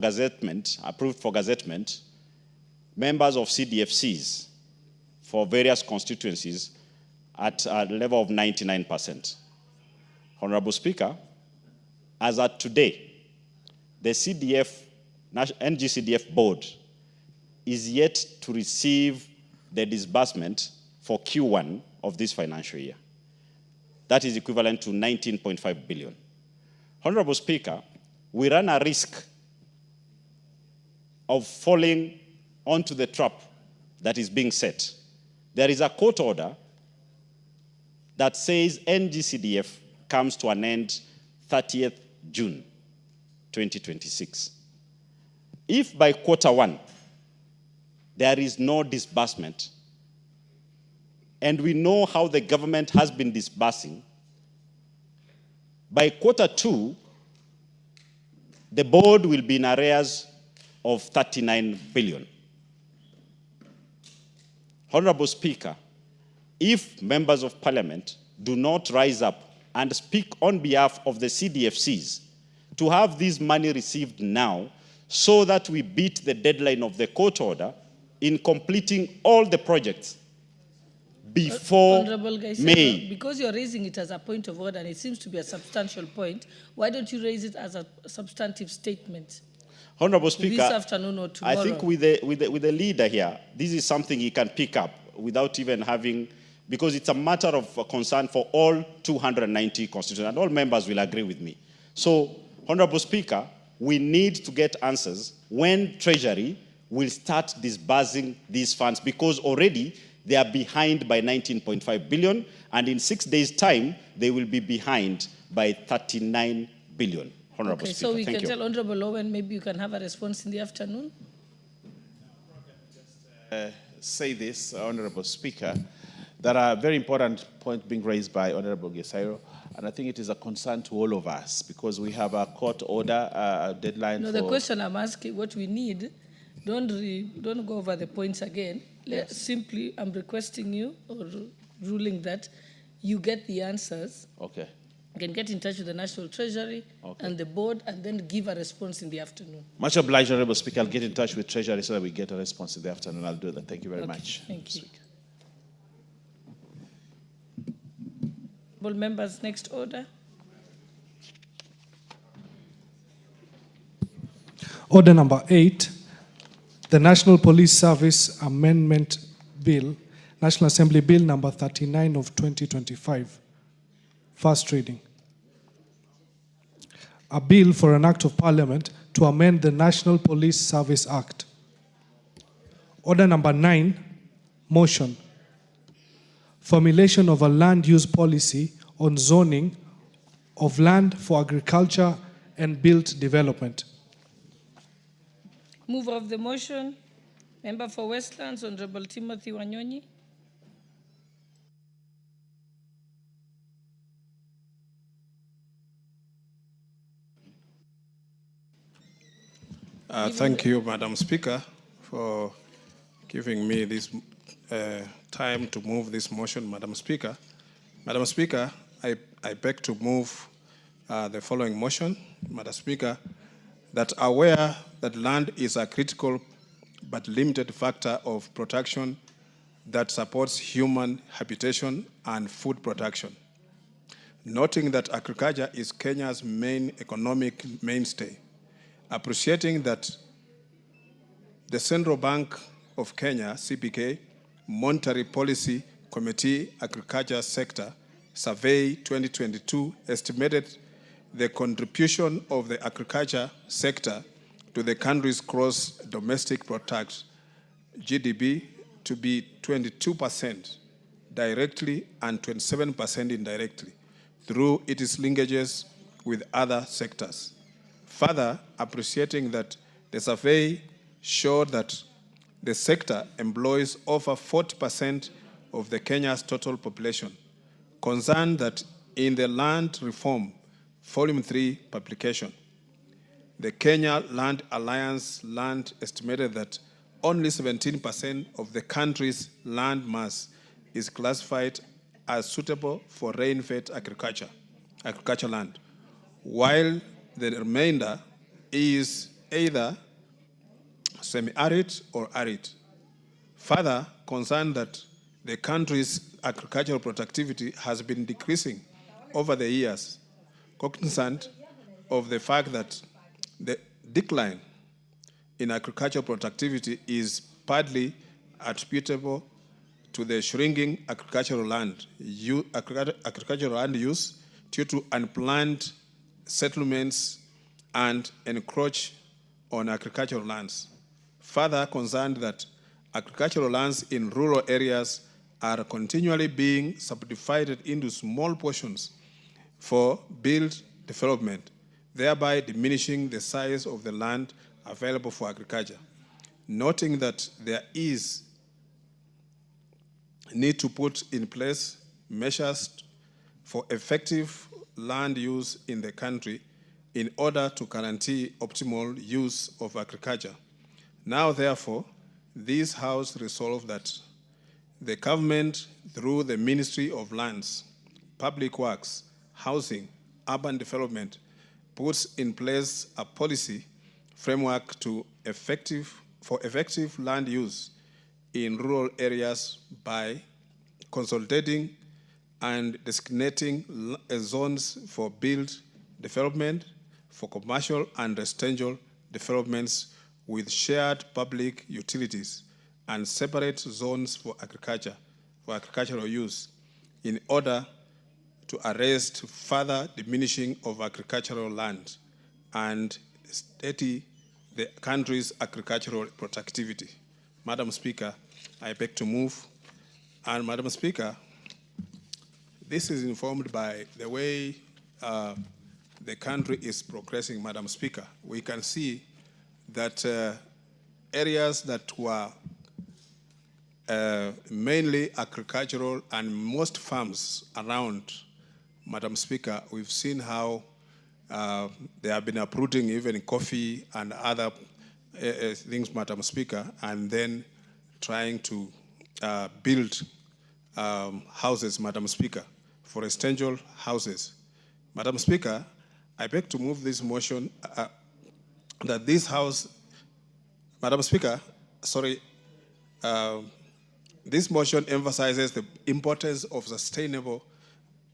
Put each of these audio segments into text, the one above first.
approved for gazettement, members of CDFCs for various constituencies at a level of 99%. Honorable Speaker, as at today, the NGCDF board is yet to receive the disbursement for Q1 of this financial year. That is equivalent to 19.5 billion. Honorable Speaker, we run a risk of falling onto the trap that is being set. There is a court order that says NGCDF comes to an end 30th June 2026. If by Q1 there is no disbursement, and we know how the government has been disbursing, by Q2, the board will be in arrears of 39 billion. Honorable Speaker, if members of parliament do not rise up and speak on behalf of the CDFCs to have this money received now so that we beat the deadline of the court order in completing all the projects before May. Because you're raising it as a point of order and it seems to be a substantial point, why don't you raise it as a substantive statement? Honorable Speaker, this afternoon or tomorrow? I think with the leader here, this is something he can pick up without even having, because it's a matter of concern for all 290 constituents, and all members will agree with me. So, Honorable Speaker, we need to get answers when Treasury will start disbursing these funds, because already they are behind by 19.5 billion, and in 6 days' time, they will be behind by 39 billion. Honorable Speaker, so we can tell Honorable Owen, maybe you can have a response in the afternoon. Say this, Honorable Speaker. There are very important points being raised by Honorable Gesairo, and I think it is a concern to all of us because we have a court order, a deadline. No, the question I'm asking, what we need, don't go over the points again. Yes. Simply, I'm requesting you or ruling that you get the answers. Okay. You can get in touch with the National Treasury and the board and then give a response in the afternoon. Much obliged, Honorable Speaker. I'll get in touch with Treasury so that we get a response in the afternoon. I'll do that. Thank you very much. Thank you. Members, next order. Order number 8, the National Police Service Amendment Bill, National Assembly Bill number 39 of 2025. First reading. A bill for an act of parliament to amend the National Police Service Act. Order number 9, motion. Formulation of a land use policy on zoning of land for agriculture and built development. Mover of the motion, Member for Westlands, Honorable Timothy Wanyonyi. Thank you, Madam Speaker, for giving me this time to move this motion, Madam Speaker. Madam Speaker, I beg to move the following motion, Madam Speaker, that aware that land is a critical but limited factor of protection that supports human habitation and food production. Noting that agriculture is Kenya's main economic mainstay, appreciating that the Central Bank of Kenya, CBK, Monetary Policy Committee Agriculture Sector Survey 2022 estimated the contribution of the agriculture sector to the country's gross domestic product, GDP, to be 22% directly and 27% indirectly through its linkages with other sectors. Further, appreciating that the survey showed that the sector employs over 40% of the Kenya's total population. Concerned that in the Land Reform Volume 3 publication, the Kenya Land Alliance Land estimated that only 17% of the country's land mass is classified as suitable for rain-fed agriculture land, while the remainder is either semi-arid or arid. Further, concerned that the country's agricultural productivity has been decreasing over the years, cognizant of the fact that the decline in agricultural productivity is partly attributable to the shrinking agricultural land use due to unplanned settlements and encroach on agricultural lands. Further, concerned that agricultural lands in rural areas are continually being subdivided into small portions for build development, thereby diminishing the size of the land available for agriculture. Noting that there is need to put in place measures for effective land use in the country in order to guarantee optimal use of agriculture. Now, therefore, this House resolved that the government, through the Ministry of Lands, Public Works, Housing, Urban Development, puts in place a policy framework for effective land use in rural areas by consolidating and designating zones for build development, for commercial and residential developments with shared public utilities, and separate zones for agricultural use, in order to arrest further diminishing of agricultural land and steady the country's agricultural productivity. Madam Speaker, I beg to move. And Madam Speaker, this is informed by the way the country is progressing, Madam Speaker. We can see that areas that were mainly agricultural and most farms around, Madam Speaker, we've seen how they have been uprooting even coffee and other things, Madam Speaker, and then trying to build houses, Madam Speaker, for residential houses. Madam Speaker, I beg to move this motion that this House, Madam Speaker, this motion emphasizes the importance of sustainable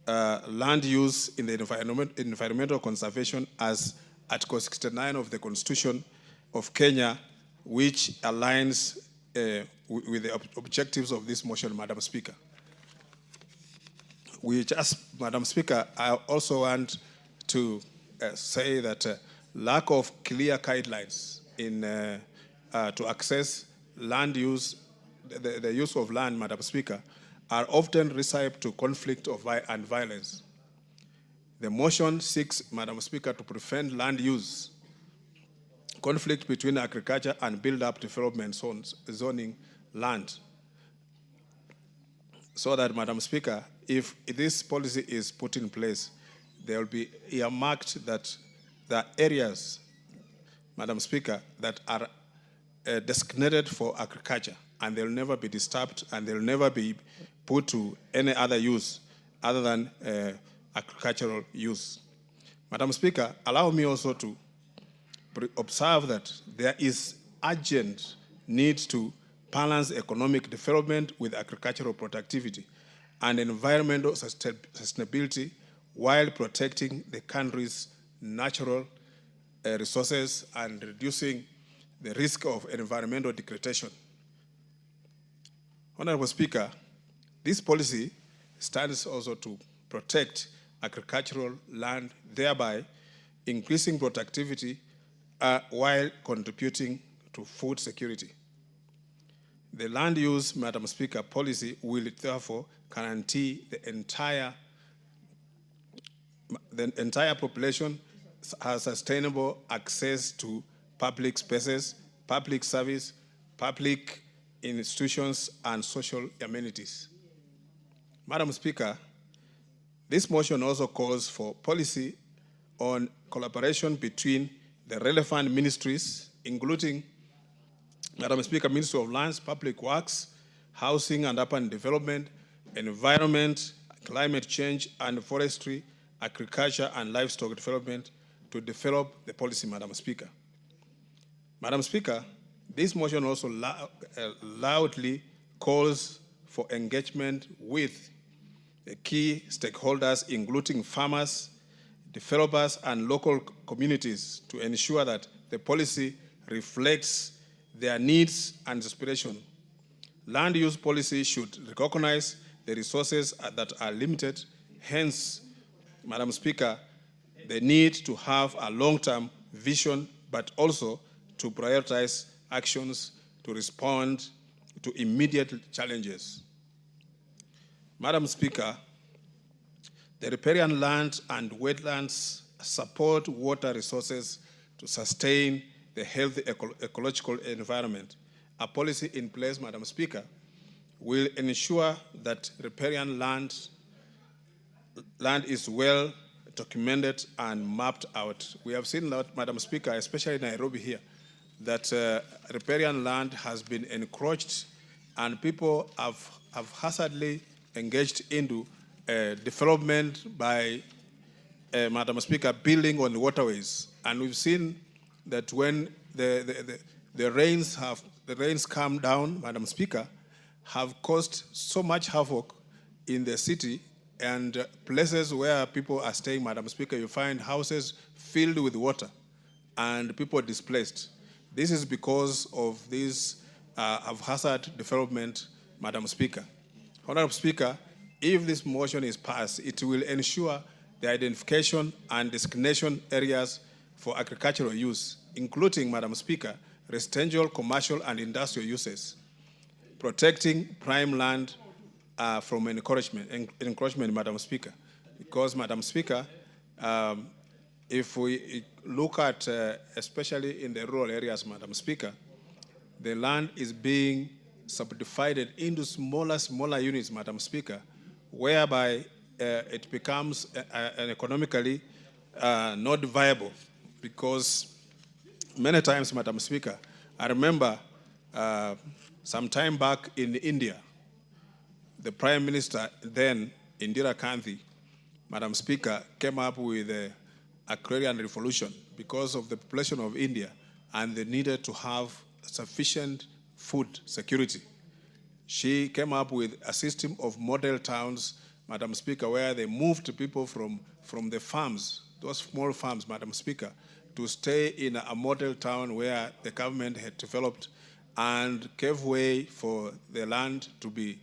land use in the environmental conservation as Article 69 of the Constitution of Kenya, which aligns with the objectives of this motion, Madam Speaker. Madam Speaker, I also want to say that lack of clear guidelines in to access land use, the use of land, Madam Speaker, are often recipe to conflict and violence. The motion seeks, Madam Speaker, to prevent land use conflict between agriculture and build-up development zoning land. So that, Madam Speaker, if this policy is put in place, there will be earmarked that the areas, Madam Speaker, that are designated for agriculture, and they'll never be disturbed, and they'll never be put to any other use other than agricultural use. Madam Speaker, allow me also to observe that there is urgent need to balance economic development with agricultural productivity and environmental sustainability while protecting the country's natural resources and reducing the risk of environmental degradation. Honorable Speaker, this policy stands also to protect agricultural land, thereby increasing productivity while contributing to food security. The land use, Madam Speaker, policy will therefore guarantee the entire population has sustainable access to public spaces, public service, public institutions, and social amenities. Madam Speaker, this motion also calls for policy on collaboration between the relevant ministries, including, Madam Speaker, Ministry of Lands, Public Works, Housing and Urban Development, Environment, Climate Change and Forestry, Agriculture and Livestock Development to develop the policy, Madam Speaker. Madam Speaker, this motion also loudly calls for engagement with the key stakeholders, including farmers, developers, and local communities, to ensure that the policy reflects their needs and aspirations. Land use policy should recognize the resources that are limited. Hence, Madam Speaker, the need to have a long-term vision, but also to prioritize actions to respond to immediate challenges. Madam Speaker, the riparian land and wetlands support water resources to sustain the healthy ecological environment. A policy in place, Madam Speaker, will ensure that riparian land is well documented and mapped out. We have seen that, Madam Speaker, especially in Nairobi here, that riparian land has been encroached and people have haphazardly engaged into development by, Madam Speaker, building on the waterways. And we've seen that when the rains come down, Madam Speaker, have caused so much havoc in the city and places where people are staying, Madam Speaker, you find houses filled with water and people displaced. This is because of this haphazard development, Madam Speaker. Honorable Speaker, if this motion is passed, it will ensure the identification and designation areas for agricultural use, including, Madam Speaker, residential, commercial, and industrial uses, protecting prime land from encroachment, Madam Speaker. Because, Madam Speaker, if we look at, especially in the rural areas, Madam Speaker, the land is being subdivided into smaller units, Madam Speaker, whereby it becomes economically not viable. Because many times, Madam Speaker, I remember some time back in India, the Prime Minister then, Indira Gandhi, Madam Speaker, came up with the agrarian revolution because of the population of India, and they needed to have sufficient food security. She came up with a system of model towns, Madam Speaker, where they moved people from the farms, those small farms, Madam Speaker, to stay in a model town where the government had developed and gave way for the land to be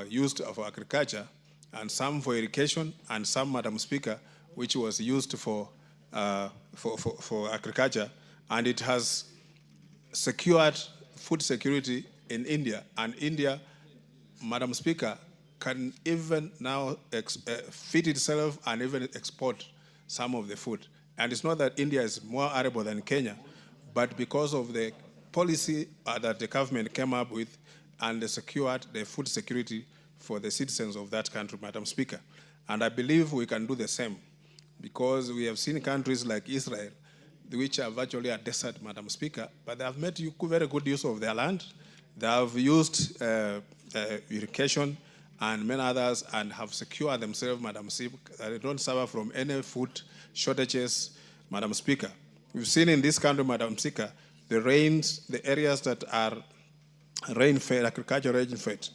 used for agriculture, and some for irrigation, and some, Madam Speaker, which was used for agriculture, and it has secured food security in India. And India, Madam Speaker, can even now feed itself and even export some of the food. And it's not that India is more arable than Kenya, but because of the policy that the government came up with, and they secured the food security for the citizens of that country, Madam Speaker. And I believe we can do the same, because we have seen countries like Israel, which are virtually a desert, Madam Speaker, but they have made very good use of their land. They have used irrigation and many others, and have secured themselves, Madam Speaker, that they don't suffer from any food shortages, Madam Speaker. We've seen in this country, Madam Speaker, the areas that are rain-fed, agriculture rain-fed.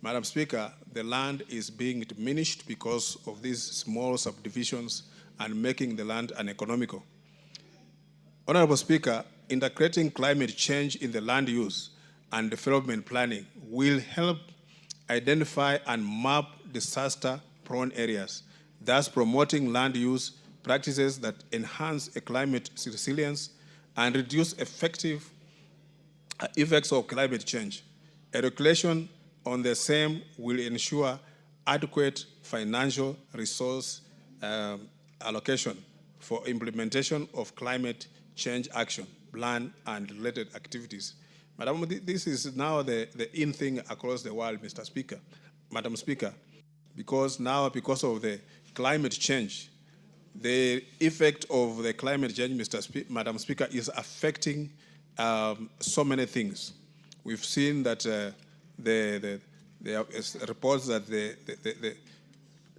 Madam Speaker, the land is being diminished because of these small subdivisions and making the land uneconomical. Honorable Speaker, integrating climate change in the land use and development planning will help identify and map disaster-prone areas, thus promoting land use practices that enhance climate resilience and reduce effective effects of climate change. A regulation on the same will ensure adequate financial resource allocation for implementation of climate change action plan and related activities. Madam, this is now the in thing across the world, Mr. Speaker, Madam Speaker, because now, because of the climate change, the effect of the climate change, Madam Speaker, is affecting so many things. We've seen that there are reports that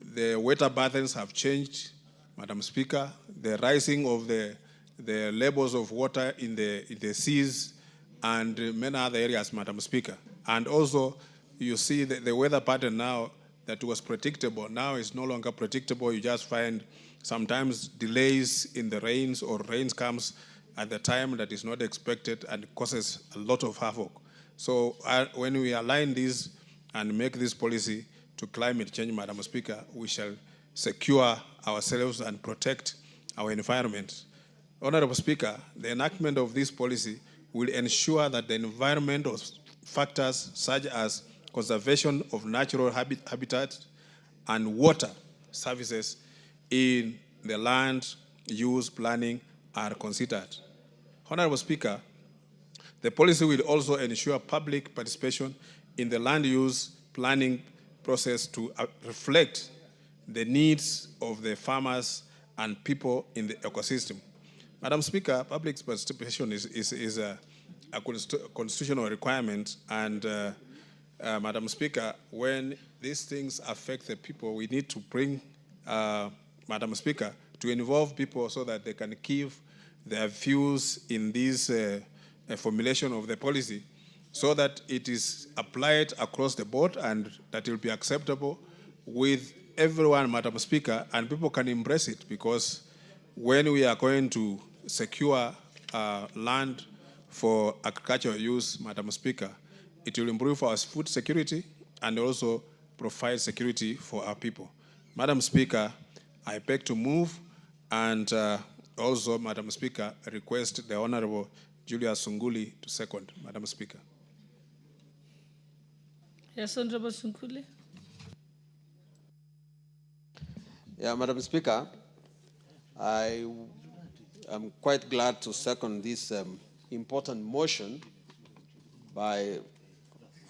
the weather patterns have changed, Madam Speaker. The rising of the the levels of water in the seas, and many other areas, Madam Speaker. And also, you see the weather pattern now that was predictable, now is no longer predictable. You just find sometimes delays in the rains, or rains comes at the time that is not expected and causes a lot of havoc. So when we align this and make this policy to climate change, Madam Speaker, we shall secure ourselves and protect our environment. Honorable Speaker, the enactment of this policy will ensure that the environmental factors such as conservation of natural habitat and water services in the land use planning are considered. Honorable Speaker, the policy will also ensure public participation in the land use planning process to reflect the needs of the farmers and people in the ecosystem. Madam Speaker, public participation is a constitutional requirement, and Madam Speaker, when these things affect the people, we need to bring, Madam Speaker, to involve people so that they can give their views in this formulation of the policy, so that it is applied across the board and that it will be acceptable with everyone, Madam Speaker, and people can embrace it, because when we are going to secure land for agricultural use, Madam Speaker, it will improve our food security and also provide security for our people. Madam Speaker, I beg to move, and also, Madam Speaker, request the Honorable Julius Sunguli to second. Madam Speaker. Yes, Honorable Sunguli. Yeah, Madam Speaker, I am quite glad to second this important motion by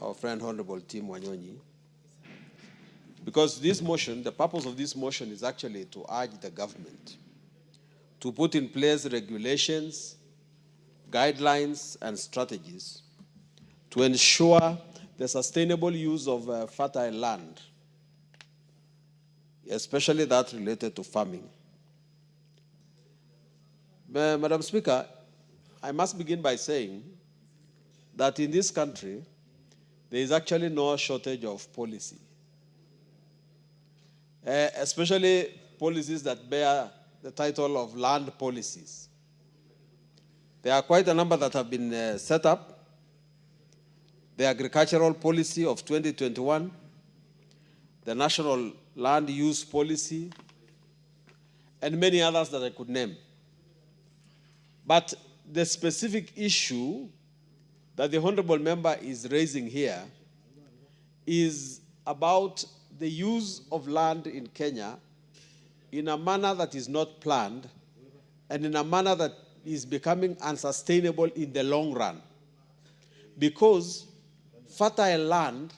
our friend Honorable Tim Wanyonyi, because this motion, the purpose of this motion is actually to urge the government to put in place regulations, guidelines, and strategies to ensure the sustainable use of fertile land, especially that related to farming. Madam Speaker, I must begin by saying that in this country, there is actually no shortage of policy, especially policies that bear the title of land policies. There are quite a number that have been set up. The agricultural policy of 2021, the national land use policy, and many others that I could name. But the specific issue that the honorable member is raising here is about the use of land in Kenya in a manner that is not planned and in a manner that is becoming unsustainable in the long run, because fertile land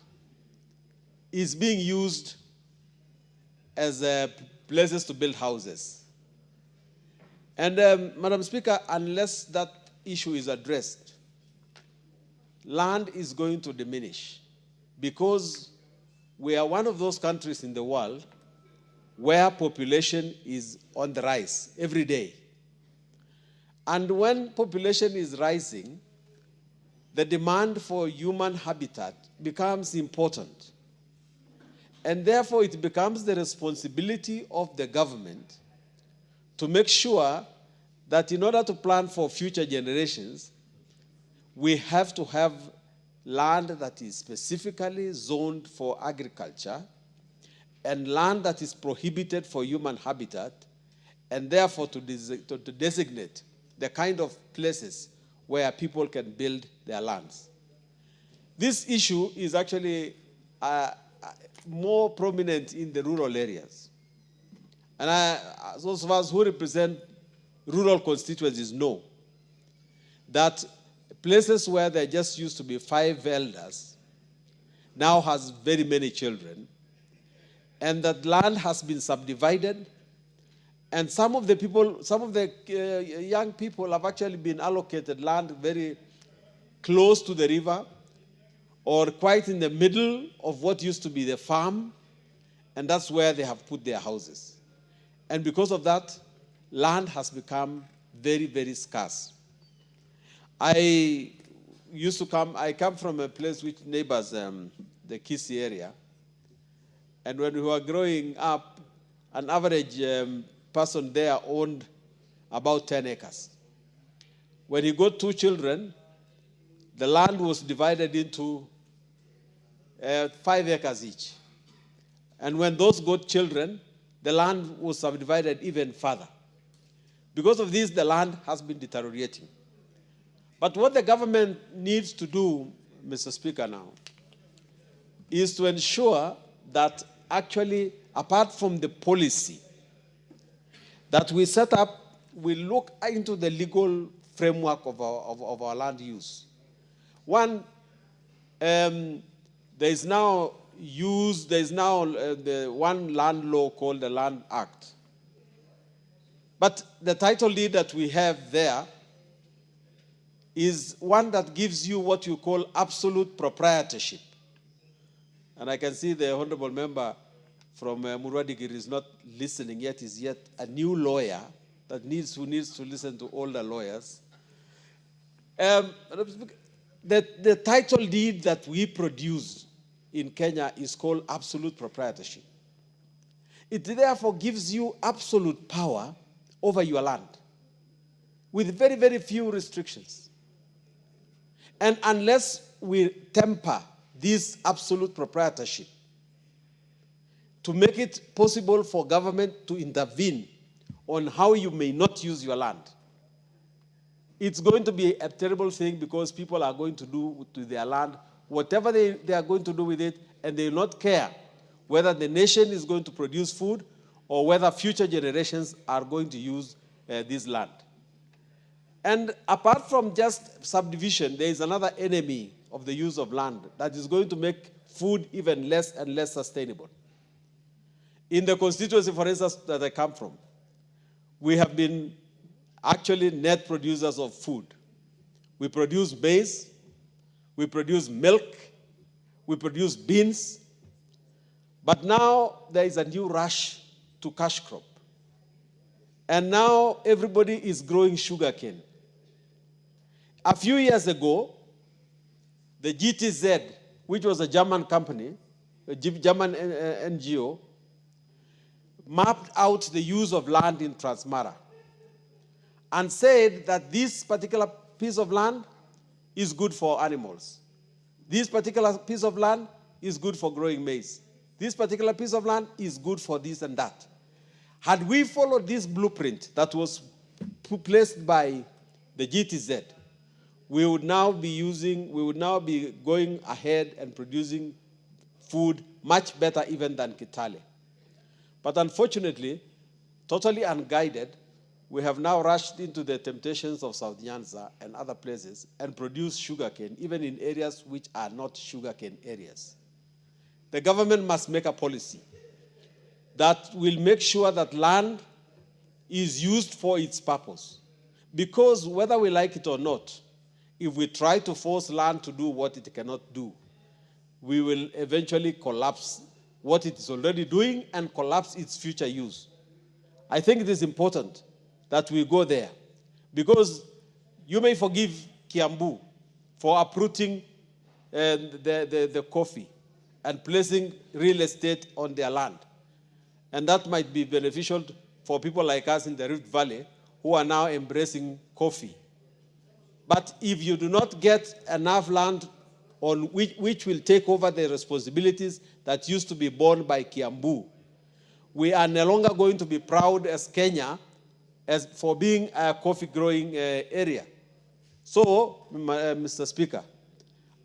is being used as places to build houses. And Madam Speaker, unless that issue is addressed, land is going to diminish, because we are one of those countries in the world where population is on the rise every day. And when population is rising, the demand for human habitat becomes important. And therefore, it becomes the responsibility of the government to make sure that in order to plan for future generations, we have to have land that is specifically zoned for agriculture and land that is prohibited for human habitat, and therefore to designate the kind of places where people can build their lands. This issue is actually more prominent in the rural areas. And those of us who represent rural constituencies know that places where there just used to be 5 elders now has very many children, and that land has been subdivided, and some of the young people have actually been allocated land very close to the river or quite in the middle of what used to be the farm, and that's where they have put their houses. And because of that, land has become very, very scarce. I come from a place which neighbors the Kisii area. And when we were growing up, an average person there owned about 10 acres. When he got 2 children, the land was divided into 5 acres each. And when those got children, the land was subdivided even further. Because of this, the land has been deteriorating. But what the government needs to do, Mr. Speaker, now, is to ensure that actually, apart from the policy that we set up, we look into the legal framework of our land use. One, there is now the one land law called the Land Act. But the title deed that we have there is one that gives you what you call absolute proprietorship. And I can see the honorable member from Murwadigiri is not listening yet, is yet a new lawyer who needs to listen to older lawyers. The title deed that we produce in Kenya is called absolute proprietorship. It therefore gives you absolute power over your land with very, very few restrictions. And unless we temper this absolute proprietorship to make it possible for government to intervene on how you may not use your land, it's going to be a terrible thing, because people are going to do to their land whatever they are going to do with it, and they will not care whether the nation is going to produce food or whether future generations are going to use this land. And apart from just subdivision, there is another enemy of the use of land that is going to make food even less and less sustainable. In the constituency, for instance, that I come from, we have been actually net producers of food. We produce maize, we produce milk, we produce beans, but now there is a new rush to cash crop. And now everybody is growing sugarcane. A few years ago, the GTZ, which was a German company, a German NGO, mapped out the use of land in Transmara and said that this particular piece of land is good for animals. This particular piece of land is good for growing maize. This particular piece of land is good for this and that. Had we followed this blueprint that was placed by the GTZ, we would now be going ahead and producing food much better even than Kitale. But unfortunately, totally unguided, we have now rushed into the temptations of South Nyanza and other places and produce sugarcane, even in areas which are not sugarcane areas. The government must make a policy that will make sure that land is used for its purpose. Because whether we like it or not, if we try to force land to do what it cannot do, we will eventually collapse what it is already doing and collapse its future use. I think it is important that we go there, because you may forgive Kiambu for uprooting the coffee and placing real estate on their land. And that might be beneficial for people like us in the Rift Valley who are now embracing coffee. But if you do not get enough land on which will take over the responsibilities that used to be borne by Kiambu, we are no longer going to be proud as Kenya for being a coffee-growing area. So, Mr. Speaker,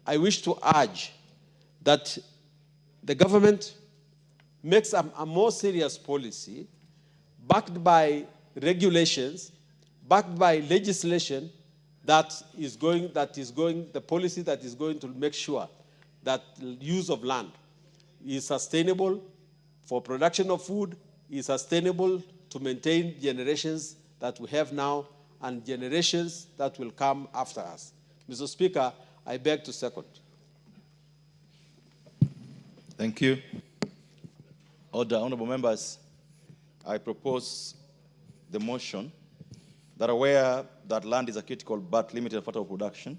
I wish to urge that the government makes a more serious policy backed by regulations, backed by legislation the policy that is going to make sure that the use of land is sustainable for production of food, is sustainable to maintain generations that we have now and generations that will come after us. Mr. Speaker, I beg to second. Thank you. Order, honorable members, I propose the motion that are aware that land is a critical but limited factor of production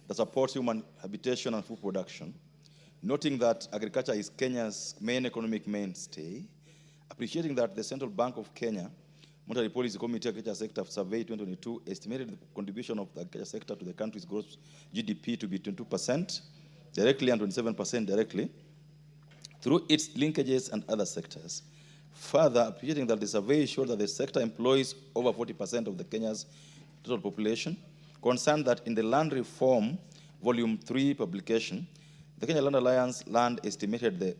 that supports human habitation and food production, noting that agriculture is Kenya's main economic mainstay, appreciating that the Central Bank of Kenya Monetary Policy Committee Agriculture Sector Survey 2022 estimated the contribution of the agriculture sector to the country's gross GDP to be 22% directly and 27% directly through its linkages and other sectors. Further, appreciating that the survey showed that the sector employs over 40% of the Kenya's total population, concerned that in the Land Reform Volume 3 publication, the Kenya Land Alliance land estimated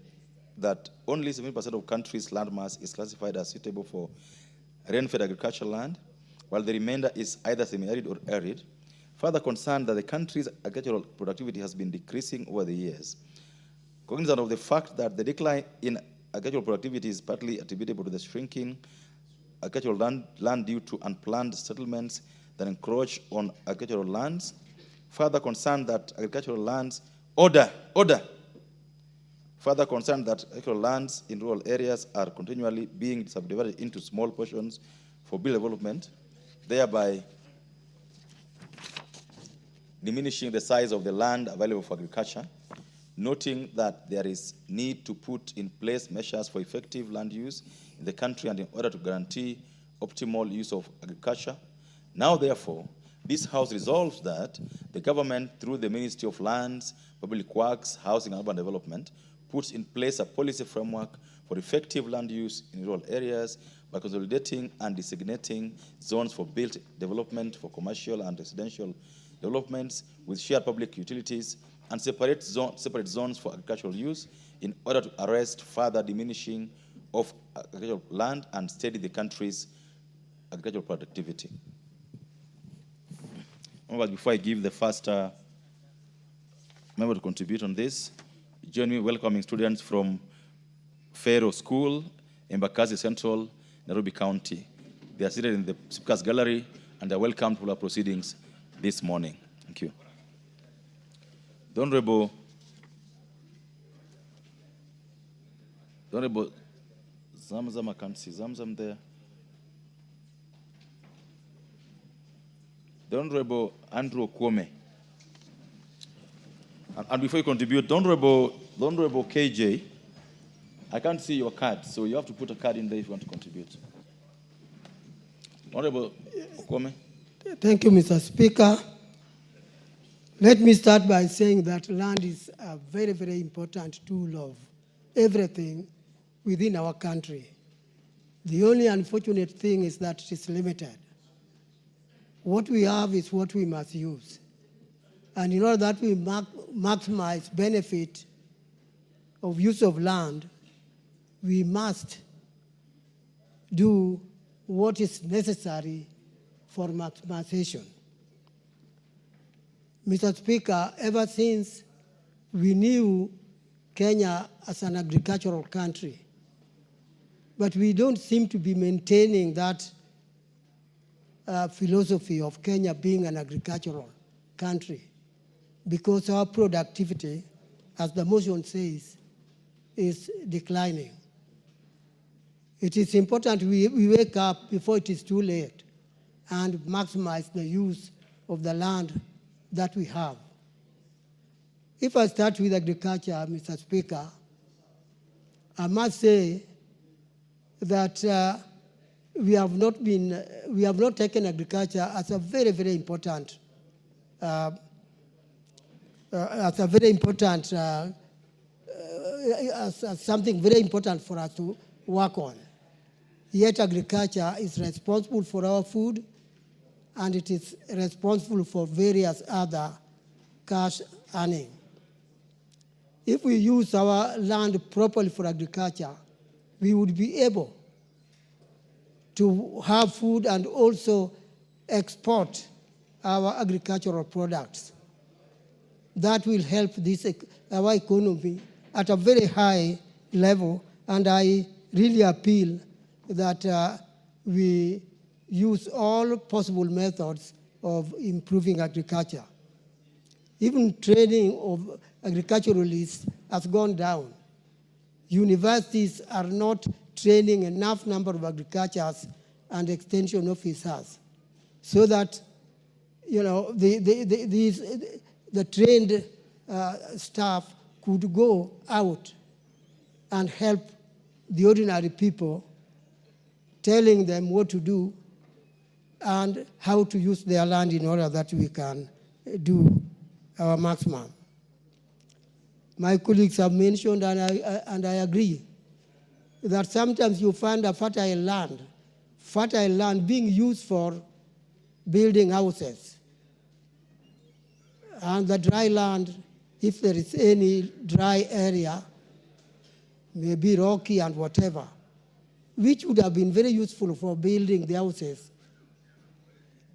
that only 70% of country's land mass is classified as suitable for rain-fed agricultural land, while the remainder is either semi-arid or arid. Further concerned that the country's agricultural productivity has been decreasing over the years. Cognizant of the fact that the decline in agricultural productivity is partly attributable to the shrinking agricultural land due to unplanned settlements that encroach on agricultural lands. Further concerned that agricultural lands, Further concerned that agricultural lands in rural areas are continually being subdivided into small portions for build development, thereby diminishing the size of the land available for agriculture, noting that there is need to put in place measures for effective land use in the country and in order to guarantee optimal use of agriculture. Now, therefore, this House resolves that the government, through the Ministry of Lands, Public Works, Housing and Urban Development, puts in place a policy framework for effective land use in rural areas by consolidating and designating zones for built development for commercial and residential developments with shared public utilities and separate zones for agricultural use in order to arrest further diminishing of agricultural land and steady the country's agricultural productivity. Before I give the first member to contribute on this, join me welcoming students from Fero School, Embakasi Central, Nairobi County. They are seated in the Speaker's Gallery and are welcome to our proceedings this morning. Thank you. The Honorable Zamzam, I can't see Zamzam there. The Honorable Andrew Kwome. And before you contribute, the Honorable KJ, I can't see your card, so you have to put a card in there if you want to contribute. Honorable Kwome. Thank you, Mr. Speaker. Let me start by saying that land is a very, very important tool of everything within our country. The only unfortunate thing is that it is limited. What we have is what we must use. And in order that we maximize benefit of use of land, we must do what is necessary for maximization. Mr. Speaker, ever since we knew Kenya as an agricultural country, but we don't seem to be maintaining that philosophy of Kenya being an agricultural country, because our productivity, as the motion says, is declining. It is important we wake up before it is too late and maximize the use of the land that we have. If I start with agriculture, Mr. Speaker, I must say that we have not taken agriculture as a very, very important as something very important for us to work on. Yet agriculture is responsible for our food, and it is responsible for various other cash earning. If we use our land properly for agriculture, we would be able to have food and also export our agricultural products. That will help our economy at a very high level, and I really appeal that we use all possible methods of improving agriculture. Even training of agriculturalists has gone down. Universities are not training enough number of agriculturists and extension officers. so that, you know, the trained staff could go out and help the ordinary people, telling them what to do and how to use their land in order that we can do our maximum. My colleagues have mentioned, and I agree, that sometimes you find a fertile land being used for building houses. And the dry land, if there is any dry area, maybe rocky and whatever, which would have been very useful for building the houses,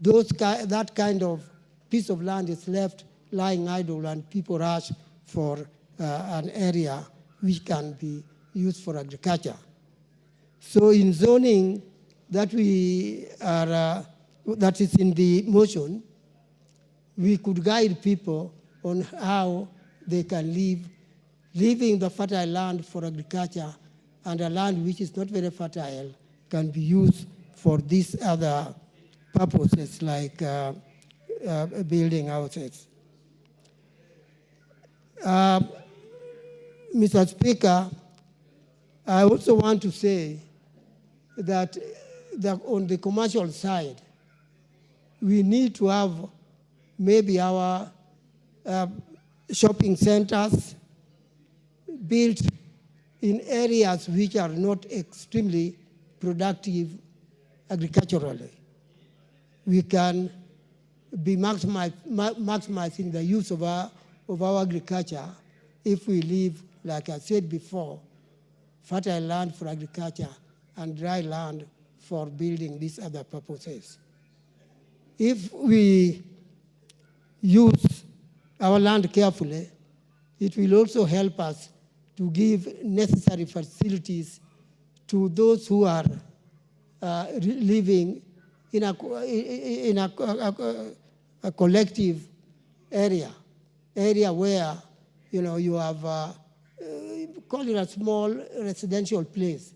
that kind of piece of land is left lying idle and people rush for an area which can be used for agriculture. So in zoning that that is in the motion, we could guide people on how they can live, leaving the fertile land for agriculture, and a land which is not very fertile can be used for these other purposes like building houses. Mr. Speaker, I also want to say that on the commercial side, we need to have maybe our shopping centers built in areas which are not extremely productive agriculturally. We can be maximizing the use of our agriculture if we leave, like I said before, fertile land for agriculture and dry land for building these other purposes. If we use our land carefully, it will also help us to give necessary facilities to those who are living in a collective area where, you know, you have, call it a small residential place.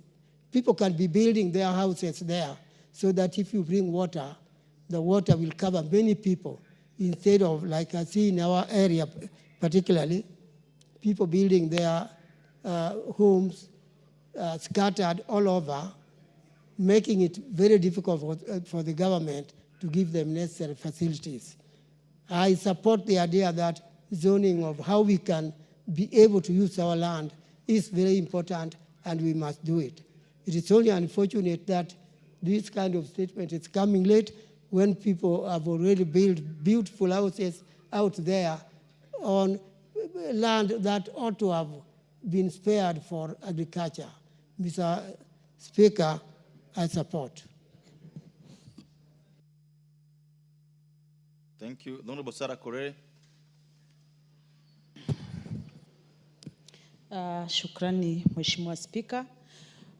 People can be building their houses there so that if you bring water, the water will cover many people instead of, like I see in our area particularly, people building their homes scattered all over, making it very difficult for the government to give them necessary facilities. I support the idea that zoning of how we can be able to use our land is very important, and we must do it. It is only unfortunate that this kind of statement is coming late when people have already built beautiful houses out there on land that ought to have been spared for agriculture. Mr. Speaker, I support. Thank you. The Honorable Sarah Korere. Shukrani, Mheshimiwa Spika.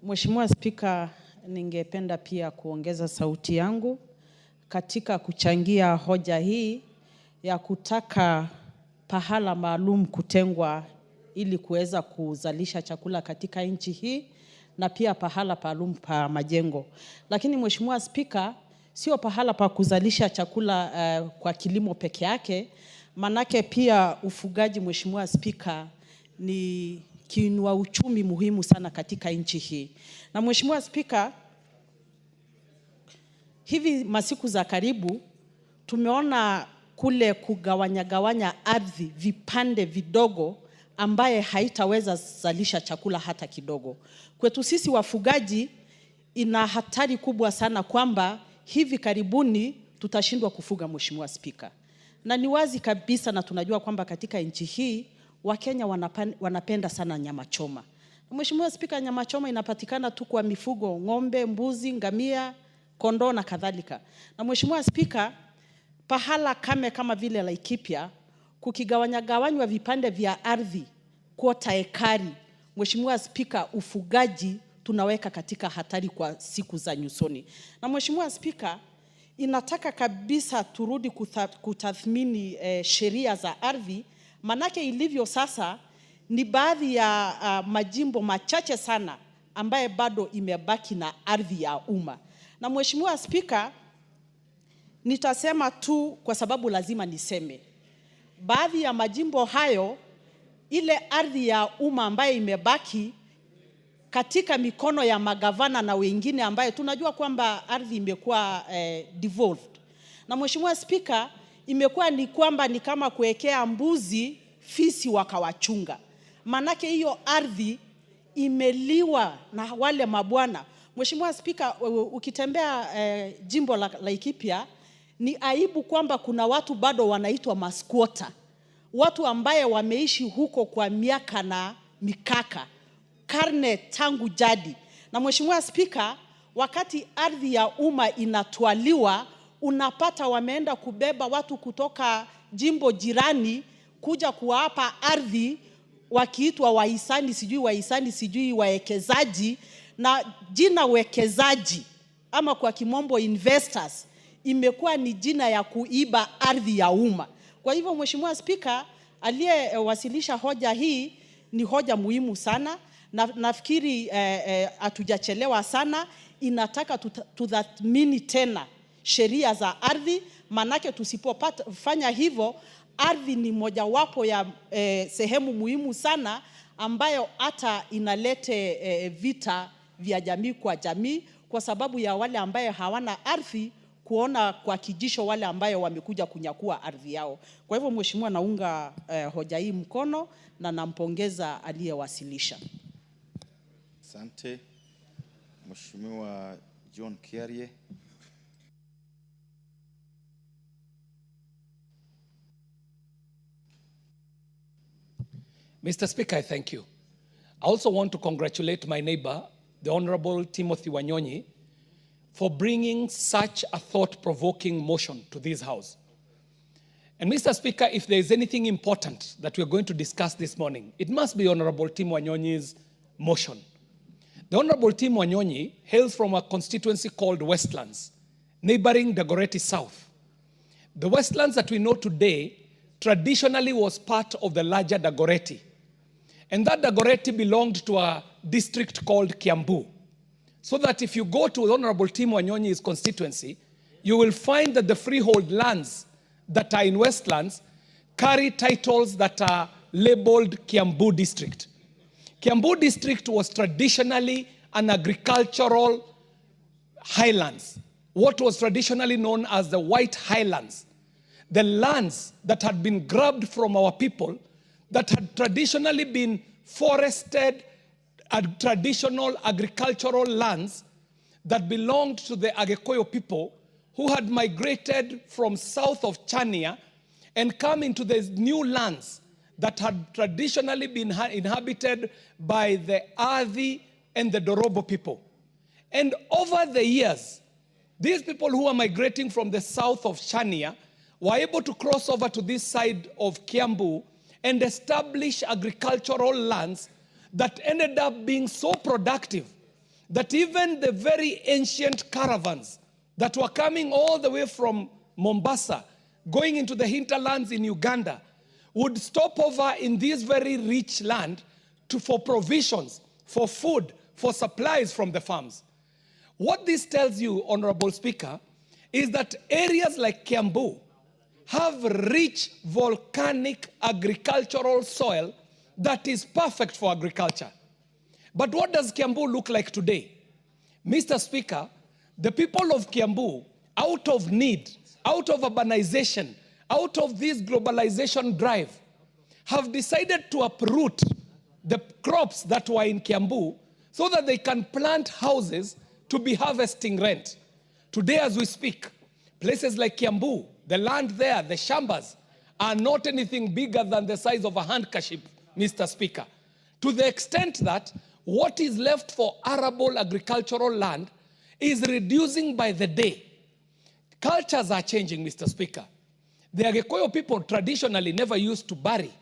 Mheshimiwa Spika, ningependa pia kuongeza sauti yangu katika kuchangia hoja hii ya kutaka pahala maalum kutengwa ili kuweza kuzalisha chakula katika nchi hii na pia pahala maalum pa majengo. Lakini Mheshimiwa Spika, sio pahala pa kuzalisha chakula kwa kilimo peke yake, manake pia ufugaji, Mheshimiwa Spika, ni kiinua uchumi muhimu sana katika nchi hii. Na Mheshimiwa Spika, hivi masiku za karibu tumeona kule kugawanya ardhi vipande vidogo ambaye haitaweza zalisha chakula hata kidogo. Kwetu sisi wafugaji ina hatari kubwa sana kwamba hivi karibuni tutashindwa kufuga, Mheshimiwa Spika. Na ni wazi kabisa na tunajua kwamba katika nchi hii Wakenya wanapenda sana nyama choma. Mheshimiwa Spika, nyama choma inapatikana tu kwa mifugo, ng'ombe, mbuzi, ngamia, kondoo na kadhalika. Na Mheshimiwa Spika, pahala kama vile Laikipia, kukigawanywa vipande vya ardhi kwota ekari, Mheshimiwa Spika, ufugaji tunaweka katika hatari kwa siku za nyusoni. Na Mheshimiwa Spika, inataka kabisa turudi kutathmini sheria za ardhi, manake ilivyo sasa ni baadhi ya majimbo machache sana ambaye bado imebaki na ardhi ya umma. Na Mheshimiwa Spika, Nitasema tu kwa sababu lazima niseme. Baadhi ya majimbo hayo, ile ardhi ya umma ambayo imebaki katika mikono ya magavana na wengine, ambayo tunajua kwamba ardhi imekuwa devolved. Na Mheshimiwa Spika, imekuwa ni kwamba ni kama kuwekea mbuzi fisi wakawachunga. Manake hiyo ardhi imeliwa na wale mabwana. Mheshimiwa Spika, ukitembea jimbo la Laikipia, ni aibu kwamba kuna watu bado wanaitwa masquatter. Watu ambaye wameishi huko kwa miaka na mikaka, karne tangu jadi. Na Mheshimiwa Spika, wakati ardhi ya umma inatwaliwa, unapata wameenda kubeba watu kutoka jimbo jirani kuja kuwapa ardhi, wakiitwa wahisani sijui wawekezaji, na jina wekezaji ama kwa kimombo investors imekuwa ni jina ya kuiba ardhi ya umma. Kwa hivyo Mheshimiwa Spika, aliyewasilisha hoja hii ni hoja muhimu sana, na nafikiri hatujachelewa sana. Inataka tudhamini tena sheria za ardhi, manake tusipofanya hivyo, ardhi ni mojawapo ya sehemu muhimu sana ambayo hata inalete vita vya jamii kwa jamii, kwa sababu ya wale ambaye hawana ardhi kuona kwa kijisho wale ambayo wamekuja kunyakua ardhi yao. Kwa hivyo Mheshimiwa, naunga hoja hii mkono na nampongeza aliyewasilisha. Asante. Mheshimiwa John Kiarie. Mr. Speaker, I thank you. I also want to congratulate my neighbor, the Honorable Timothy Wanyonyi, for bringing such a thought-provoking motion to this House. And Mr. Speaker, if there is anything important that we are going to discuss this morning, it must be Honorable Tim Wanyonyi's motion. The Honorable Tim Wanyonyi hails from a constituency called Westlands, neighboring Dagoretti South. The Westlands that we know today traditionally was part of the larger Dagoretti. And that Dagoretti belonged to a district called Kiambu. So that if you go to Honorable Tim Wanyonyi's constituency, you will find that the freehold lands that are in Westlands carry titles that are labeled Kiambu District. Kiambu District was traditionally an agricultural highlands, what was traditionally known as the White Highlands. The lands that had been grabbed from our people, that had traditionally been forested, traditional agricultural lands that belonged to the Agekoyo people who had migrated from south of Chania and come into these new lands that had traditionally been inhabited by the Adi and the Dorobo people. And over the years, these people who are migrating from the south of Chania were able to cross over to this side of Kiambu and establish agricultural lands that ended up being so productive that even the very ancient caravans that were coming all the way from Mombasa, going into the hinterlands in Uganda, would stop over in this very rich land for provisions, for food, for supplies from the farms. What this tells you, Honorable Speaker, is that areas like Kiambu have rich volcanic agricultural soil that is perfect for agriculture. But what does Kiambu look like today? Mr. Speaker, the people of Kiambu, out of need, out of urbanization, out of this globalization drive, have decided to uproot the crops that were in Kiambu so that they can plant houses to be harvesting rent. Today as we speak, places like Kiambu, the land there, the shambas, are not anything bigger than the size of a handkerchief, Mr. Speaker. To the extent that what is left for arable agricultural land is reducing by the day. Cultures are changing, Mr. Speaker. The Agekoyo people traditionally never used to bury.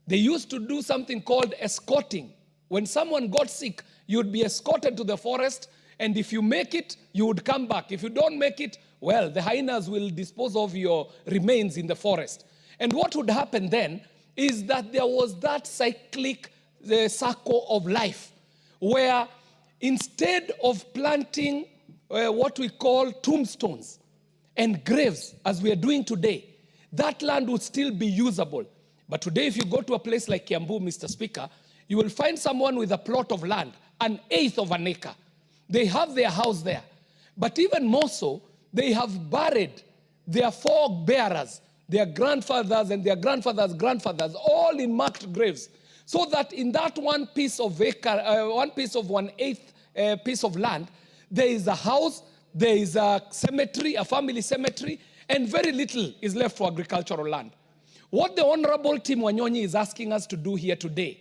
They used to do something called escorting. When someone got sick, you would be escorted to the forest, and if you make it, you would come back. If you don't make it, well, the hyenas will dispose of your remains in the forest. And what would happen then is that there was that cyclic circle of life where instead of planting what we call tombstones and graves, as we are doing today, that land would still be usable. But today, if you go to a place like Kiambu, Mr. Speaker, you will find someone with a plot of land, 1/8 of an acre. They have their house there. But even more so, they have buried their forebearers, their grandfathers and their grandfathers' grandfathers, all in marked graves. So that in that one piece of acre, 1/8 piece of land, there is a house, there is a cemetery, a family cemetery, and very little is left for agricultural land. What the Honorable Tim Wanyonyi is asking us to do here today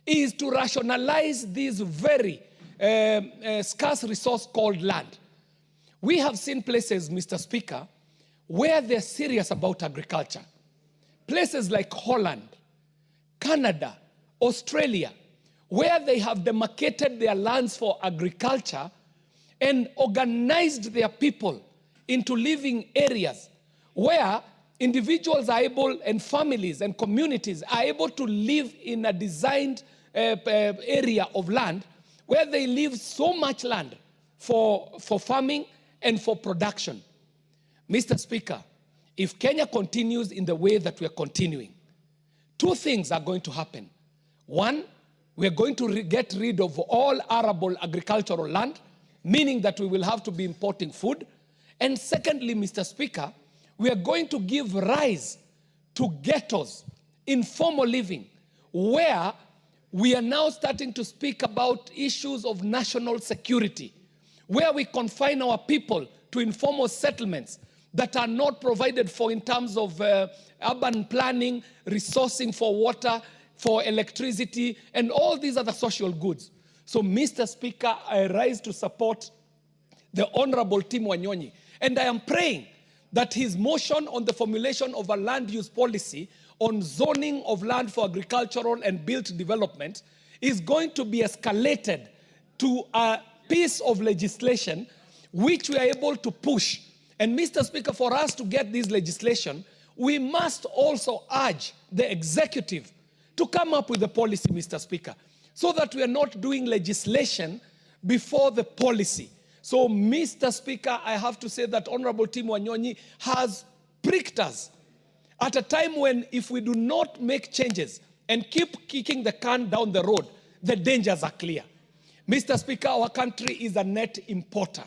is to rationalize this very scarce resource called land. We have seen places, Mr. Speaker, where they're serious about agriculture. Places like Holland, Canada, Australia, where they have demarcated their lands for agriculture and organized their people into living areas where individuals are able, and families and communities are able to live in a designed area of land where they leave so much land for farming and for production. Mr. Speaker, if Kenya continues in the way that we are continuing, two things are going to happen. One, we are going to get rid of all arable agricultural land, meaning that we will have to be importing food. And secondly, Mr. Speaker, we are going to give rise to ghettos, informal living, where we are now starting to speak about issues of national security, where we confine our people to informal settlements that are not provided for in terms of urban planning, resourcing for water, for electricity, and all these other social goods. So, Mr. Speaker, I rise to support the Honorable Tim Wanyonyi, and I am praying that his motion on the formulation of a land use policy on zoning of land for agricultural and built development is going to be escalated to a piece of legislation which we are able to push. And Mr. Speaker, for us to get this legislation, we must also urge the executive to come up with a policy, Mr. Speaker, so that we are not doing legislation before the policy. So, Mr. Speaker, I have to say that Honorable Tim Wanyonyi has pricked us at a time when, if we do not make changes and keep kicking the can down the road, the dangers are clear. Mr. Speaker, our country is a net importer.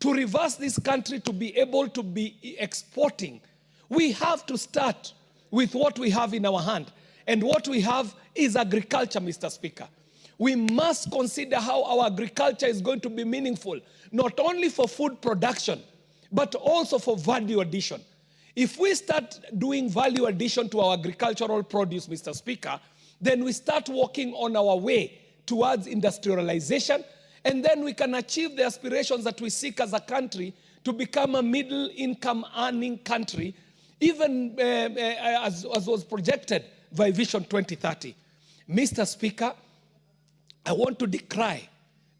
To reverse this country to be able to be exporting, we have to start with what we have in our hand. And what we have is agriculture, Mr. Speaker. We must consider how our agriculture is going to be meaningful, not only for food production, but also for value addition. If we start doing value addition to our agricultural produce, Mr. Speaker, then we start walking on our way towards industrialization, and then we can achieve the aspirations that we seek as a country to become a middle-income earning country, even as was projected by Vision 2030. Mr. Speaker, I want to decry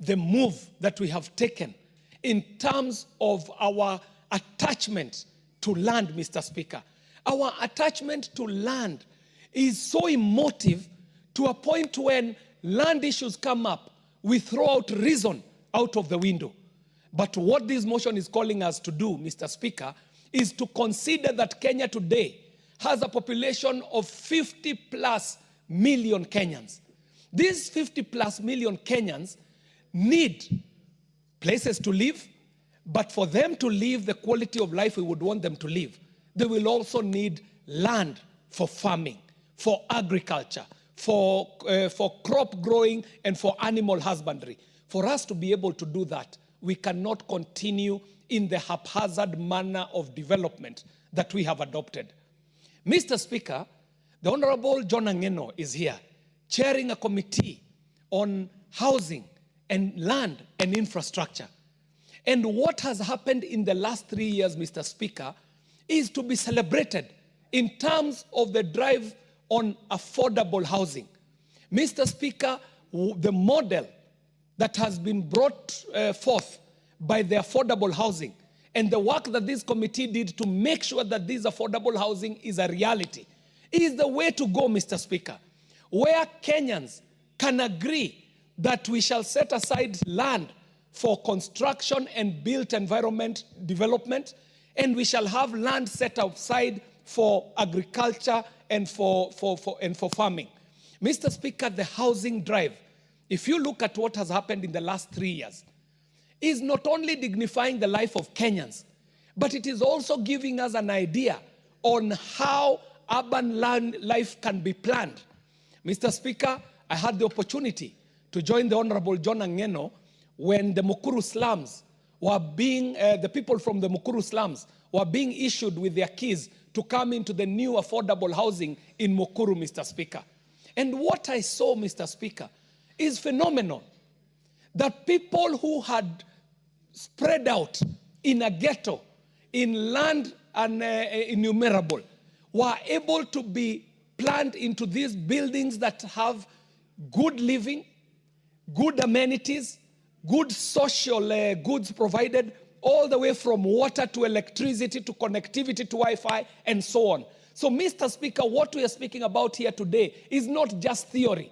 the move that we have taken in terms of our attachment to land, Mr. Speaker. Our attachment to land is so emotive to a point when land issues come up, we throw out reason out of the window. But what this motion is calling us to do, Mr. Speaker, is to consider that Kenya today has a population of 50+ million Kenyans. These 50+ million Kenyans need places to live, but for them to live the quality of life we would want them to live, they will also need land for farming, for agriculture, for crop growing, and for animal husbandry. For us to be able to do that, we cannot continue in the haphazard manner of development that we have adopted. Mr. Speaker, the Honorable John Angeno is here, chairing a committee on housing and land and infrastructure. And what has happened in the last 3 years, Mr. Speaker, is to be celebrated in terms of the drive on affordable housing. Mr. Speaker, the model that has been brought forth by the affordable housing and the work that this committee did to make sure that this affordable housing is a reality is the way to go, Mr. Speaker, where Kenyans can agree that we shall set aside land for construction and built environment development, and we shall have land set aside for agriculture and for farming. Mr. Speaker, the housing drive, if you look at what has happened in the last 3 years, is not only dignifying the life of Kenyans, but it is also giving us an idea on how urban life can be planned. Mr. Speaker, I had the opportunity to join the Honorable John Angeno when the Mukuru slums were being, the people from the Mukuru slums were being issued with their keys to come into the new affordable housing in Mukuru, Mr. Speaker. And what I saw, Mr. Speaker, is phenomenal. That people who had spread out in a ghetto, in land innumerable, were able to be planned into these buildings that have good living, good amenities, good social goods provided, all the way from water to electricity to connectivity to Wi-Fi and so on. So, Mr. Speaker, what we are speaking about here today is not just theory.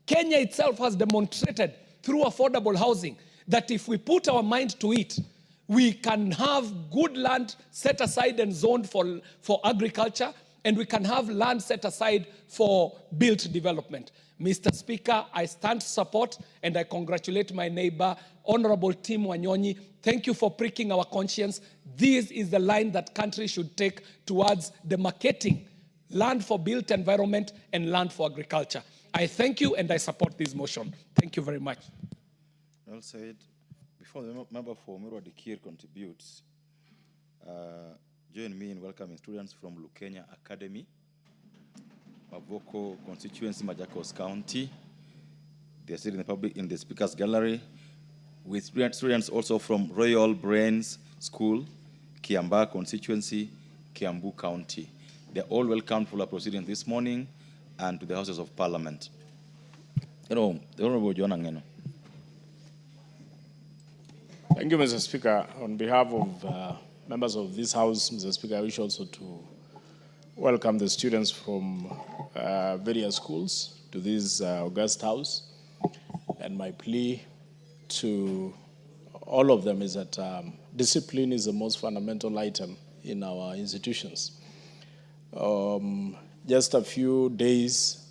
Kenya itself has demonstrated through affordable housing that if we put our mind to it, we can have good land set aside and zoned for agriculture, and we can have land set aside for built development. Mr. Speaker, I stand to support and I congratulate my neighbor, Honorable Tim Wanyonyi. Thank you for pricking our conscience. This is the line that countries should take towards demarcating land for built environment and land for agriculture. I thank you and I support this motion. Thank you very much. Well said. Before the member for Murwa Dikir contributes, join me in welcoming students from Lukenya Academy, Mavoko constituency, Machakos County. They are sitting in the speakers gallery with students also from Royal Brains School, Kiambaa constituency, Kiambu County. They are all welcome for our proceedings this morning and to the Houses of Parliament. The Honorable John Angeno. Thank you, Mr. Speaker. On behalf of members of this House, Mr. Speaker, I wish also to welcome the students from various schools to this august House. And my plea to all of them is that discipline is the most fundamental item in our institutions. Just a few days,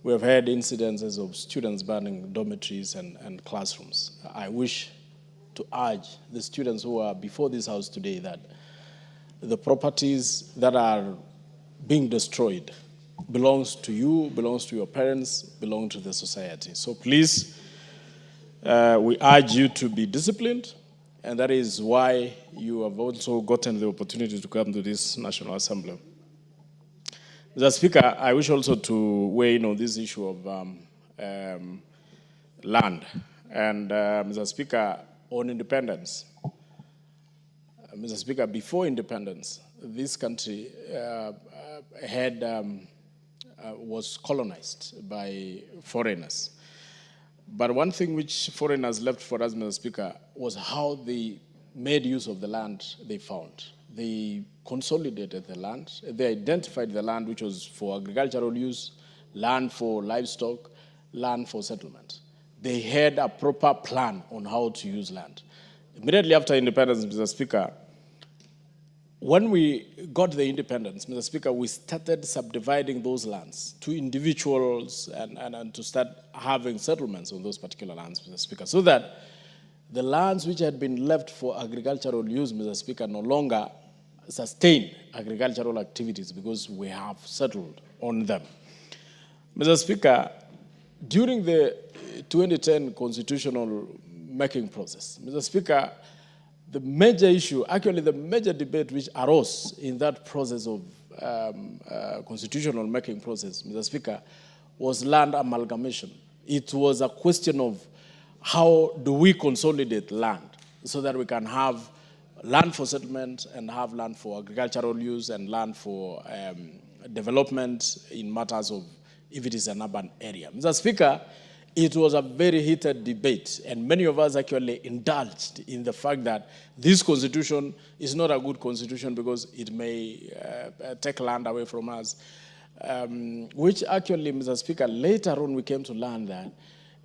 we have had incidences of students burning dormitories and classrooms. I wish to urge the students who are before this House today that the properties that are being destroyed belongs to you, belongs to your parents, belong to the society. So please, we urge you to be disciplined, and that is why you have also gotten the opportunity to come to this National Assembly. Mr. Speaker, I wish also to weigh in on this issue of land. And Mr. Speaker, on independence. Mr. Speaker, before independence, this country was colonized by foreigners. But one thing which foreigners left for us, Mr. Speaker, was how they made use of the land they found. They consolidated the land. They identified the land which was for agricultural use, land for livestock, land for settlement. They had a proper plan on how to use land. Immediately after independence, Mr. Speaker, when we got the independence, Mr. Speaker, we started subdividing those lands to individuals and to start having settlements on those particular lands, Mr. Speaker, so that the lands which had been left for agricultural use, Mr. Speaker, no longer sustain agricultural activities because we have settled on them. Mr. Speaker, during the 2010 constitutional making process, Mr. Speaker, the major issue, actually the major debate which arose in that process of constitutional making process, Mr. Speaker, was land amalgamation. It was a question of how do we consolidate land so that we can have land for settlement and have land for agricultural use and land for development in matters of if it is an urban area. Mr. Speaker, it was a very heated debate, and many of us actually indulged in the fact that this constitution is not a good constitution because it may take land away from us, which actually, Mr. Speaker, later on we came to learn that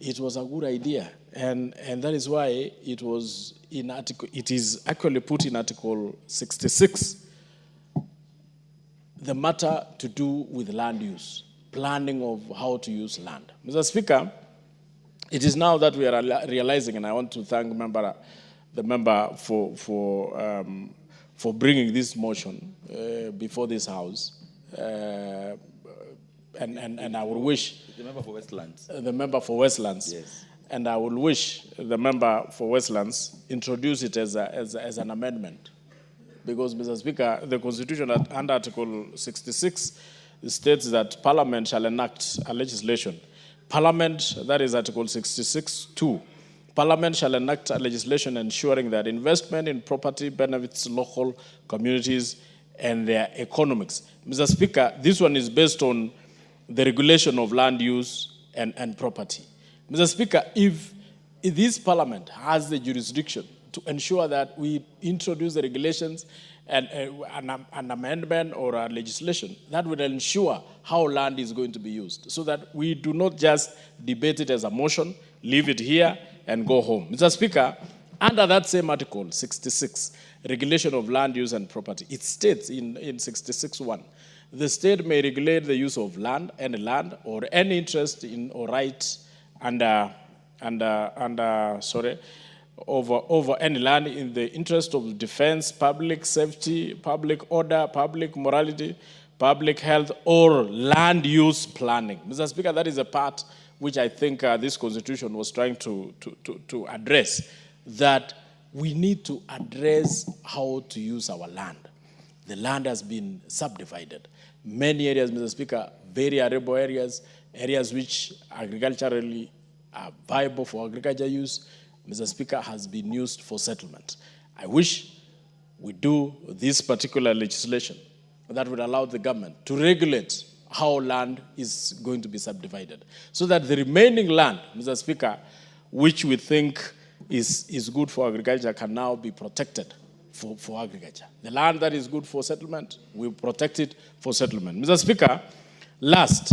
it was a good idea. And that is why it was in article, it is actually put in Article 66, the matter to do with land use, planning of how to use land. Mr. Speaker, it is now that we are realizing, and I want to thank the member for bringing this motion before this House. And I would wish... The member for Westlands. The member for Westlands. Yes. And I would wish the member for Westlands introduce it as an amendment. Because, Mr. Speaker, the Constitution under Article 66 states that Parliament shall enact a legislation. Parliament, that is Article 66(2). Parliament shall enact a legislation ensuring that investment in property benefits local communities and their economics. Mr. Speaker, this one is based on the regulation of land use and property. Mr. Speaker, if this Parliament has the jurisdiction to ensure that we introduce the regulations and an amendment or a legislation, that will ensure how land is going to be used, so that we do not just debate it as a motion, leave it here, and go home. Mr. Speaker, under that same Article 66, regulation of land use and property, it states in 66(1), the state may regulate the use of land, any land, or any interest in or right over any land in the interest of defense, public safety, public order, public morality, public health, or land use planning. Mr. Speaker, that is a part which I think this Constitution was trying to address, that we need to address how to use our land. The land has been subdivided. Many areas, Mr. Speaker, very arable areas, areas which agriculturally are viable for agriculture use, Mr. Speaker, has been used for settlement. I wish we do this particular legislation that would allow the government to regulate how land is going to be subdivided, so that the remaining land, Mr. Speaker, which we think is good for agriculture, can now be protected for agriculture. The land that is good for settlement, we protect it for settlement. Mr. Speaker, last,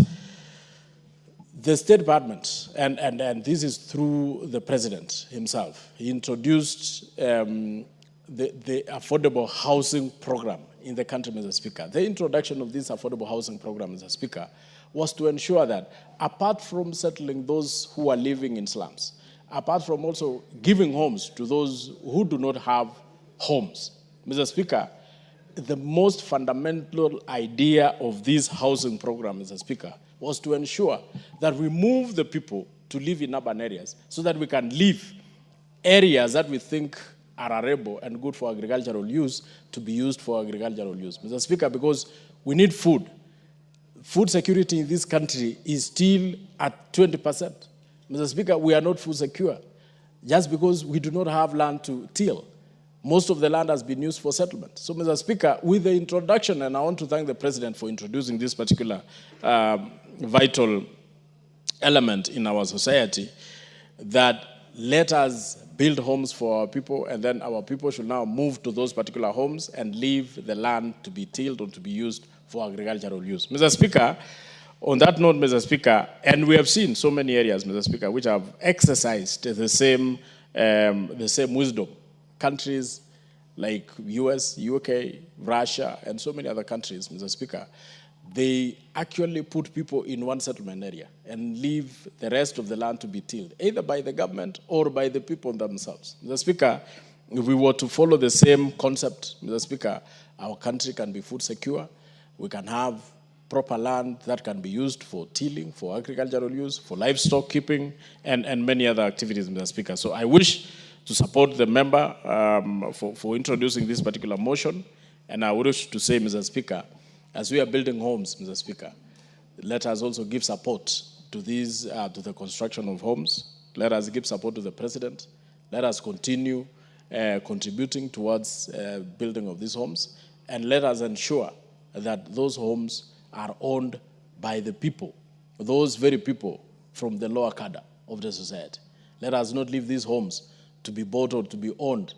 the State Department, and this is through the President himself, he introduced the affordable housing program in the country, Mr. Speaker. The introduction of this affordable housing program, Mr. Speaker, was to ensure that apart from settling those who are living in slums, apart from also giving homes to those who do not have homes, Mr. Speaker, the most fundamental idea of this housing program, Mr. Speaker, was to ensure that we move the people to live in urban areas so that we can leave areas that we think are arable and good for agricultural use to be used for agricultural use. Mr. Speaker, because we need food. Food security in this country is still at 20%. Mr. Speaker, we are not food secure just because we do not have land to till. Most of the land has been used for settlement. So, Mr. Speaker, with the introduction, and I want to thank the President for introducing this particular vital element in our society, that let us build homes for our people, and then our people should now move to those particular homes and leave the land to be tilled or to be used for agricultural use. Mr. Speaker, on that note, Mr. Speaker, and we have seen so many areas, Mr. Speaker, which have exercised the same wisdom. Countries like US, UK, Russia, and so many other countries, Mr. Speaker, they actually put people in one settlement area and leave the rest of the land to be tilled, either by the government or by the people themselves. Mr. Speaker, if we were to follow the same concept, Mr. Speaker, our country can be food secure. We can have proper land that can be used for tilling, for agricultural use, for livestock keeping, and many other activities, Mr. Speaker. So I wish to support the member for introducing this particular motion. And I wish to say, Mr. Speaker, as we are building homes, Mr. Speaker, let us also give support to these, to the construction of homes. Let us give support to the President. Let us continue contributing towards building of these homes. And let us ensure that those homes are owned by the people, those very people from the lower cadre of the society. Let us not leave these homes to be bought or to be owned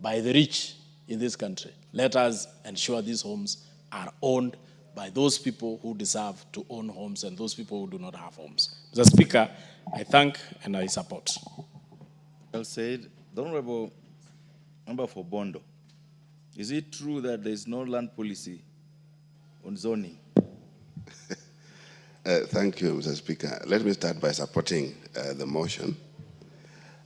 by the rich in this country. Let us ensure these homes are owned by those people who deserve to own homes and those people who do not have homes. Mr. Speaker, I thank and I support. Well said. The Honorable Member for Bondo, is it true that there is no land policy on zoning? Thank you, Mr. Speaker. Let me start by supporting the motion.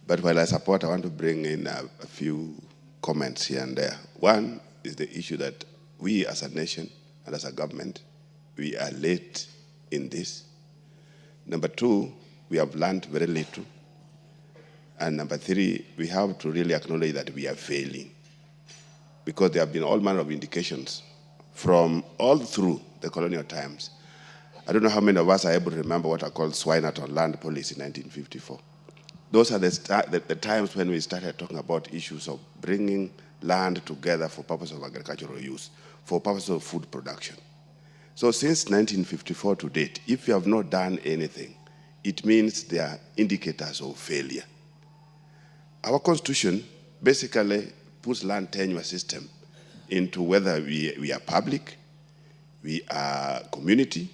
But while I support, I want to bring in a few comments here and there. One is the issue that we as a nation and as a government, we are late in this. Number two, we have learned very little. And number three, we have to really acknowledge that we are failing, because there have been all manner of indications from all through the colonial times. I don't know how many of us are able to remember what are called Swinert on land policy in 1954. Those are the times when we started talking about issues of bringing land together for purpose of agricultural use, for purpose of food production. So since 1954 to date, if you have not done anything, it means there are indicators of failure. Our constitution basically puts land tenure system into whether we are public, we are community,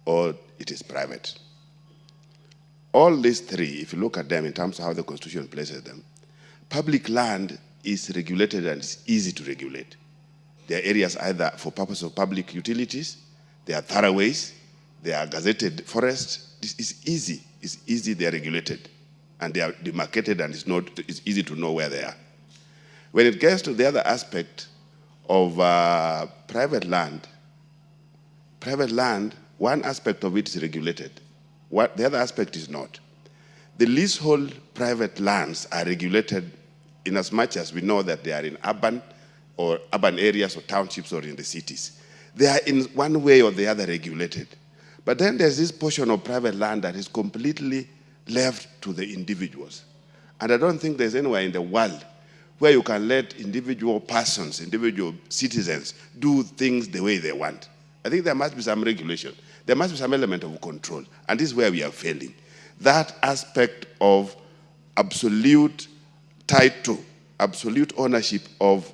or it is private. All these three, if you look at them in terms of how the Constitution places them, public land is regulated and it's easy to regulate. There are areas either for purpose of public utilities, there are thoroughways, there are gazetted forests. This is easy. It's easy, they are regulated. And they are demarcated and it's easy to know where they are. When it gets to the other aspect of private land, one aspect of it is regulated. The other aspect is not. The leasehold private lands are regulated in as much as we know that they are in urban areas or townships or in the cities. They are in one way or the other regulated. But then there's this portion of private land that is completely left to the individuals. And I don't think there's anywhere in the world where you can let individual persons, individual citizens do things the way they want. I think there must be some regulation. There must be some element of control. And this is where we are failing. That aspect of absolute title, absolute ownership of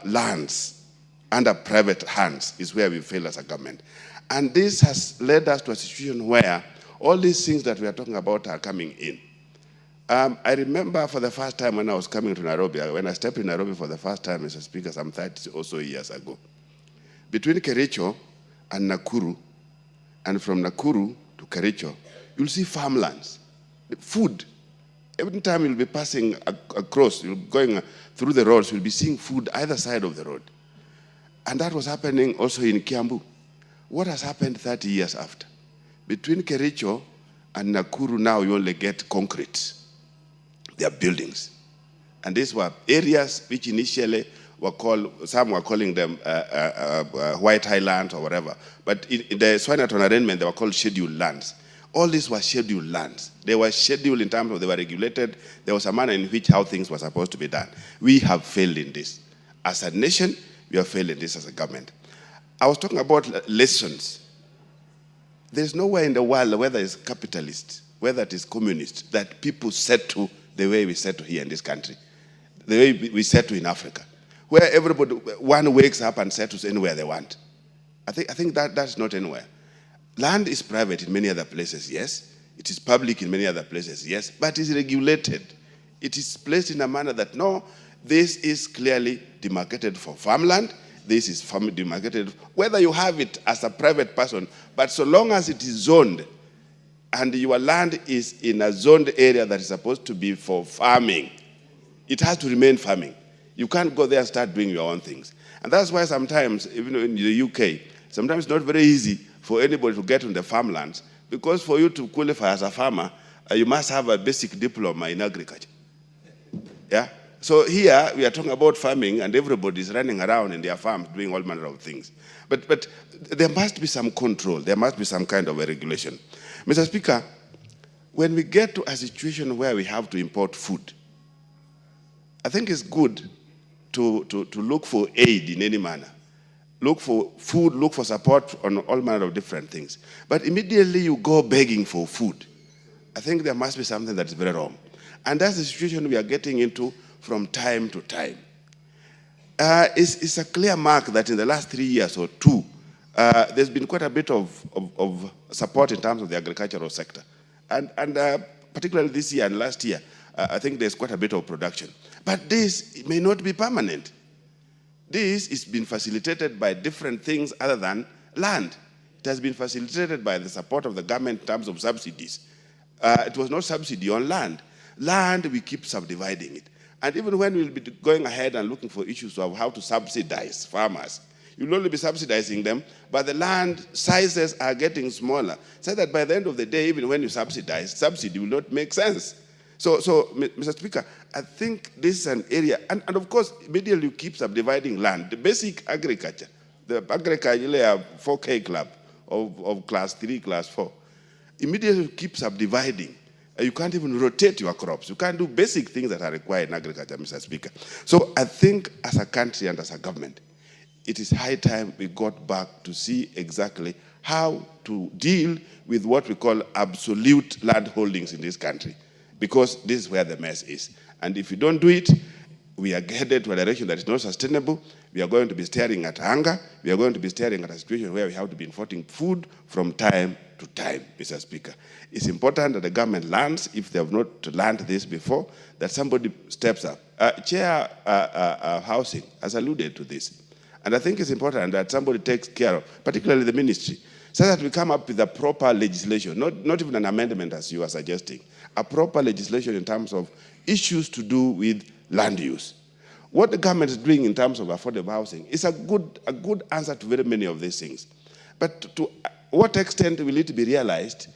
lands under private hands is where we fail as a government. And this has led us to a situation where all these things that we are talking about are coming in. I remember for the first time when I was coming to Nairobi, when I stepped in Nairobi for the first time, Mr. Speaker, some 30 or so years ago. Between Kericho and Nakuru, and from Nakuru to Kericho, you'll see farmlands, food. Every time you'll be passing across, you're going through the roads, you'll be seeing food either side of the road. And that was happening also in Kiambu. What has happened 30 years after? Between Kericho and Nakuru now you only get concrete. They are buildings. And these were areas which initially were called, some were calling them White Highlands or whatever. But in the Swinnerton arrangement, they were called scheduled lands. All these were scheduled lands. They were scheduled in terms of they were regulated. There was a manner in which how things were supposed to be done. We have failed in this. As a nation, we have failed in this as a government. I was talking about lessons. There's nowhere in the world, whether it's capitalist, whether it is communist, that people settle the way we settle here in this country, the way we settle in Africa, where everybody, one wakes up and settles anywhere they want. I think that's not anywhere. Land is private in many other places, yes. It is public in many other places, yes. But it's regulated. It is placed in a manner that, no, this is clearly demarcated for farmland. This is demarcated, whether you have it as a private person, but so long as it is zoned, and your land is in a zoned area that is supposed to be for farming, it has to remain farming. You can't go there and start doing your own things. And that's why sometimes, even in the UK, sometimes it's not very easy for anybody to get on the farmlands, because for you to qualify as a farmer, you must have a basic diploma in agriculture. Yeah? So here, we are talking about farming, and everybody is running around in their farms doing all manner of things. But there must be some control. There must be some kind of a regulation. Mr. Speaker, when we get to a situation where we have to import food, I think it's good to look for aid in any manner. Look for food, look for support on all manner of different things. But immediately you go begging for food, I think there must be something that is very wrong. And that's the situation we are getting into from time to time. It's a clear mark that in the last 3 years or two, there's been quite a bit of support in terms of the agricultural sector. And particularly this year and last year, I think there's quite a bit of production. But this may not be permanent. This is being facilitated by different things other than land. It has been facilitated by the support of the government in terms of subsidies. It was not subsidy on land. Land, we keep subdividing it. And even when we'll be going ahead and looking for issues of how to subsidize farmers, you'll only be subsidizing them, but the land sizes are getting smaller. So that by the end of the day, even when you subsidize, subsidy will not make sense. So Mr. Speaker, I think this is an area, and of course, immediately you keep subdividing land. The basic agriculture, the agriculture 4K club of class 3, class 4, immediately you keep subdividing. You can't even rotate your crops. You can't do basic things that are required in agriculture, Mr. Speaker. So I think as a country and as a government, it is high time we got back to see exactly how to deal with what we call absolute land holdings in this country, because this is where the mess is. And if you don't do it, we are headed to a direction that is not sustainable. We are going to be staring at hunger. We are going to be staring at a situation where we have to be importing food from time to time, Mr. Speaker. It's important that the government learns, if they have not learned this before, that somebody steps up. Chair Housing has alluded to this. And I think it's important that somebody takes care of, particularly the ministry, so that we come up with a proper legislation, not even an amendment as you are suggesting, a proper legislation in terms of issues to do with land use. What the government is doing in terms of affordable housing is a good answer to very many of these things. But to what extent will it be realized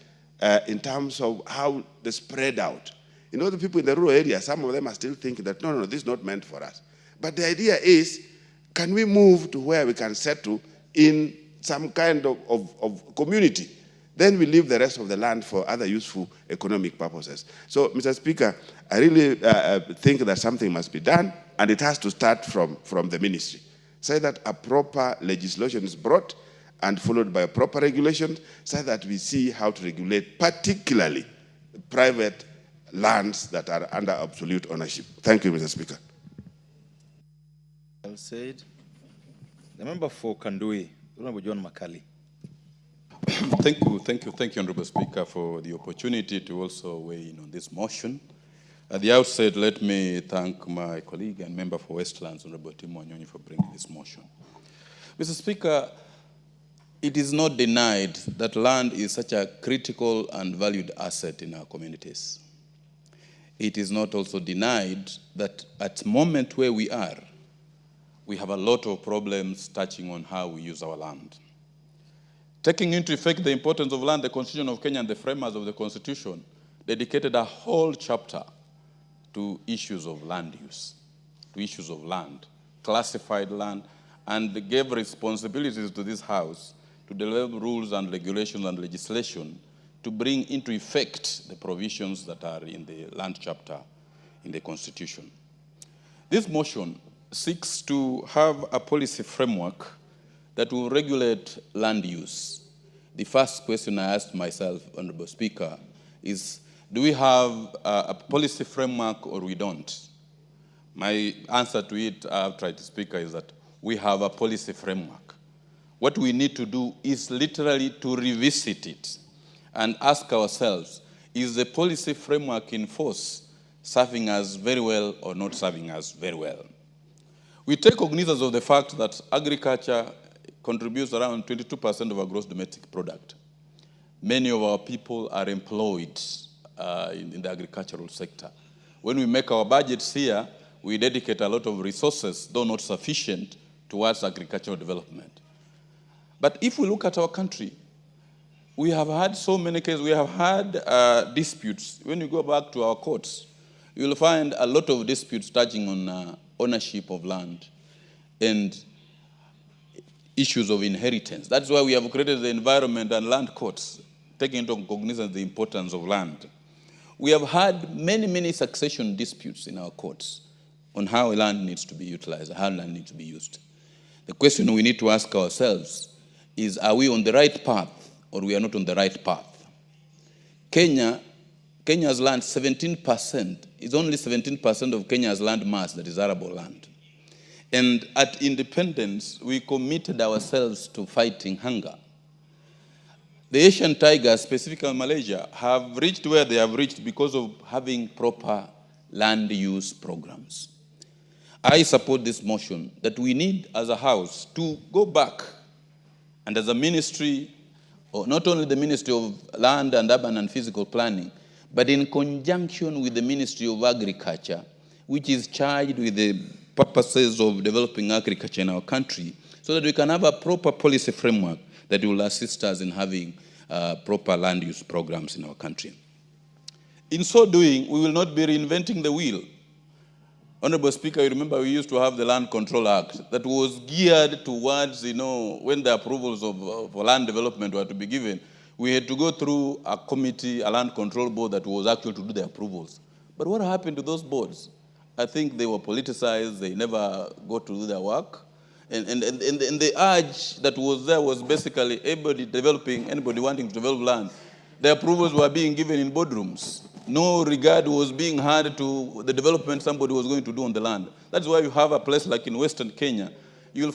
in terms of how they spread out? You know, the people in the rural areas, some of them are still thinking that, no, this is not meant for us. But the idea is, can we move to where we can settle in some kind of community? Then we leave the rest of the land for other useful economic purposes. So, Mr. Speaker, I really think that something must be done, and it has to start from the ministry. Say that a proper legislation is brought and followed by a proper regulation, so that we see how to regulate particularly private lands that are under absolute ownership. Thank you, Mr. Speaker. Well said. The member for Kandui, Honorable John Makali. Thank you, Honorable Speaker, for the opportunity to also weigh in on this motion. At the outset, let me thank my colleague and member for Westlands, Honorable Tim Wanyonyi, for bringing this motion. Mr. Speaker, it is not denied that land is such a critical and valued asset in our communities. It is not also denied that at the moment where we are, we have a lot of problems touching on how we use our land. Taking into effect the importance of land, the Constitution of Kenya and the framers of the Constitution dedicated a whole chapter to issues of land use, to issues of land, classified land, and gave responsibilities to this House to develop rules and regulations and legislation to bring into effect the provisions that are in the land chapter in the Constitution. This motion seeks to have a policy framework that will regulate land use. The first question I asked myself, Honorable Speaker, is do we have a policy framework or we don't? My answer to it, I've tried to speak, is that we have a policy framework. What we need to do is literally to revisit it and ask ourselves, is the policy framework in force serving us very well or not serving us very well? We take cognizance of the fact that agriculture contributes around 22% of our gross domestic product. Many of our people are employed in the agricultural sector. When we make our budgets here, we dedicate a lot of resources, though not sufficient, towards agricultural development. But if we look at our country, we have had so many cases, we have had disputes. When you go back to our courts, you will find a lot of disputes touching on ownership of land and issues of inheritance. That's why we have created the environment and land courts, taking into cognizance the importance of land. We have had many succession disputes in our courts on how land needs to be utilized, how land needs to be used. The question we need to ask ourselves is, are we on the right path or we are not on the right path? Kenya's land, 17%, is only 17% of Kenya's land mass that is arable land. And at independence, we committed ourselves to fighting hunger. The Asian tigers, specifically Malaysia, have reached where they have reached because of having proper land use programs. I support this motion that we need as a house to go back and as a ministry, or not only the Ministry of Land and Urban and Physical Planning, but in conjunction with the Ministry of Agriculture, which is charged with the purposes of developing agriculture in our country, so that we can have a proper policy framework that will assist us in having proper land use programs in our country. In so doing, we will not be reinventing the wheel. Honorable Speaker, you remember we used to have the Land Control Act that was geared towards, when the approvals of land development were to be given, we had to go through a committee, a land control board that was actually to do the approvals. But what happened to those boards? I think they were politicized, they never got to do their work. And the urge that was there was basically anybody wanting to develop land, the approvals were being given in boardrooms. No regard was being had to the development somebody was going to do on the land. That's why you have a place like in Western Kenya, you'll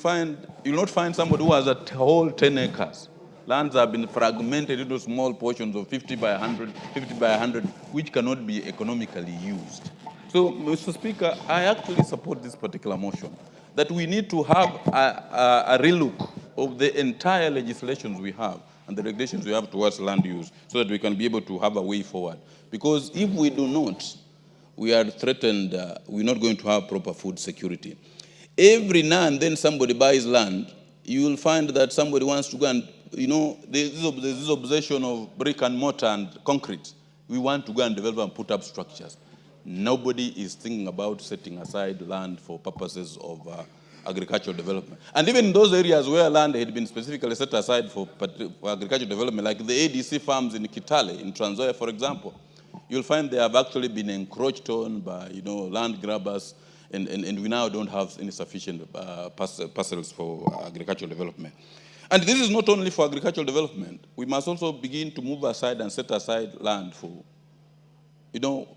not find somebody who has a whole 10 acres. Lands have been fragmented into small portions of 50 by 100, which cannot be economically used. So, Mr. Speaker, I actually support this particular motion, that we need to have a relook of the entire legislations we have and the regulations we have towards land use so that we can be able to have a way forward. Because if we do not, we are threatened, we're not going to have proper food security. Every now and then somebody buys land, you will find that somebody wants to go and, there's this obsession of brick and mortar and concrete. We want to go and develop and put up structures. Nobody is thinking about setting aside land for purposes of agricultural development. And even in those areas where land had been specifically set aside for agricultural development, like the ADC farms in Kitale, in Trans Nzoia, for example, you'll find they have actually been encroached on by, land grabbers, and we now don't have any sufficient parcels for agricultural development. And this is not only for agricultural development. We must also begin to move aside and set aside land for,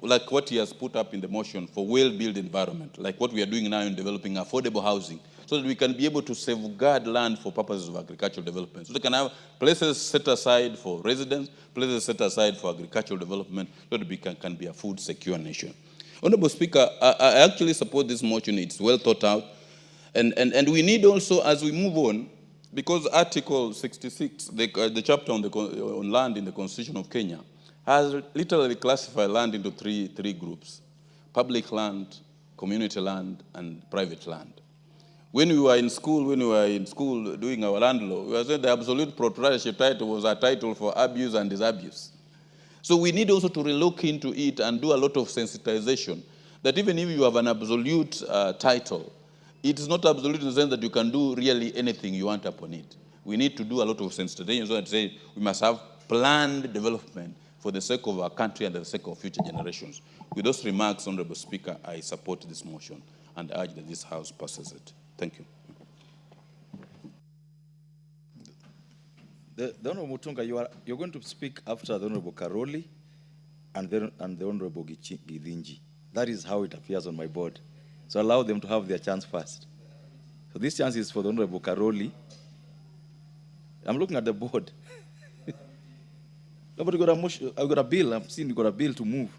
like what he has put up in the motion for well-built environment, like what we are doing now in developing affordable housing, so that we can be able to safeguard land for purposes of agricultural development. So they can have places set aside for residents, places set aside for agricultural development, so that we can be a food secure nation. Honorable Speaker, I actually support this motion. It's well thought out. And we need also, as we move on, because Article 66, the chapter on land in the Constitution of Kenya, has literally classified land into three groups: public land, community land, and private land. When we were in school doing our land law, we were saying the absolute proprietorship title was a title for abuse and disabuse. So we need also to relook into it and do a lot of sensitization, that even if you have an absolute title, it is not absolute in the sense that you can do really anything you want upon it. We need to do a lot of sensitization so that say we must have planned development for the sake of our country and the sake of future generations. With those remarks, Honorable Speaker, I support this motion and urge that this House passes it. Thank you. The Honorable Mutunga, you're going to speak after the Honorable Karoli and the Honorable Githinji. That is how it appears on my board. So allow them to have their chance first. So this chance is for the Honorable Karoli. I'm looking at the board. Nobody got a motion. I got a bill. I'm seeing you got a bill to move.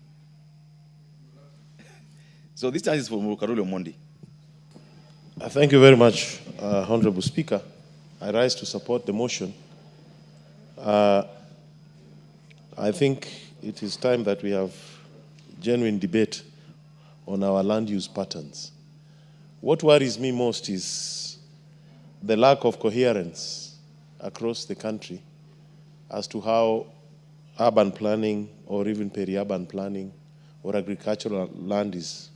So this chance is for Karoli Omondi. Thank you very much, Honorable Speaker. I rise to support the motion. I think it is time that we have genuine debate on our land use patterns. What worries me most is the lack of coherence across the country as to how urban planning or even peri-urban planning or agricultural land is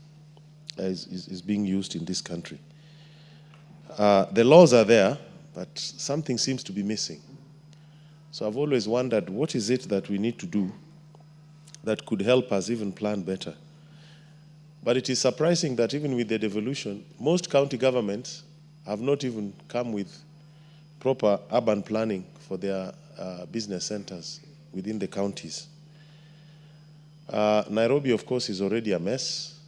being used in this country. The laws are there, but something seems to be missing. So I've always wondered, what is it that we need to do that could help us even plan better? But it is surprising that even with the devolution, most county governments have not even come with proper urban planning for their business centers within the counties. Nairobi, of course, is already a mess.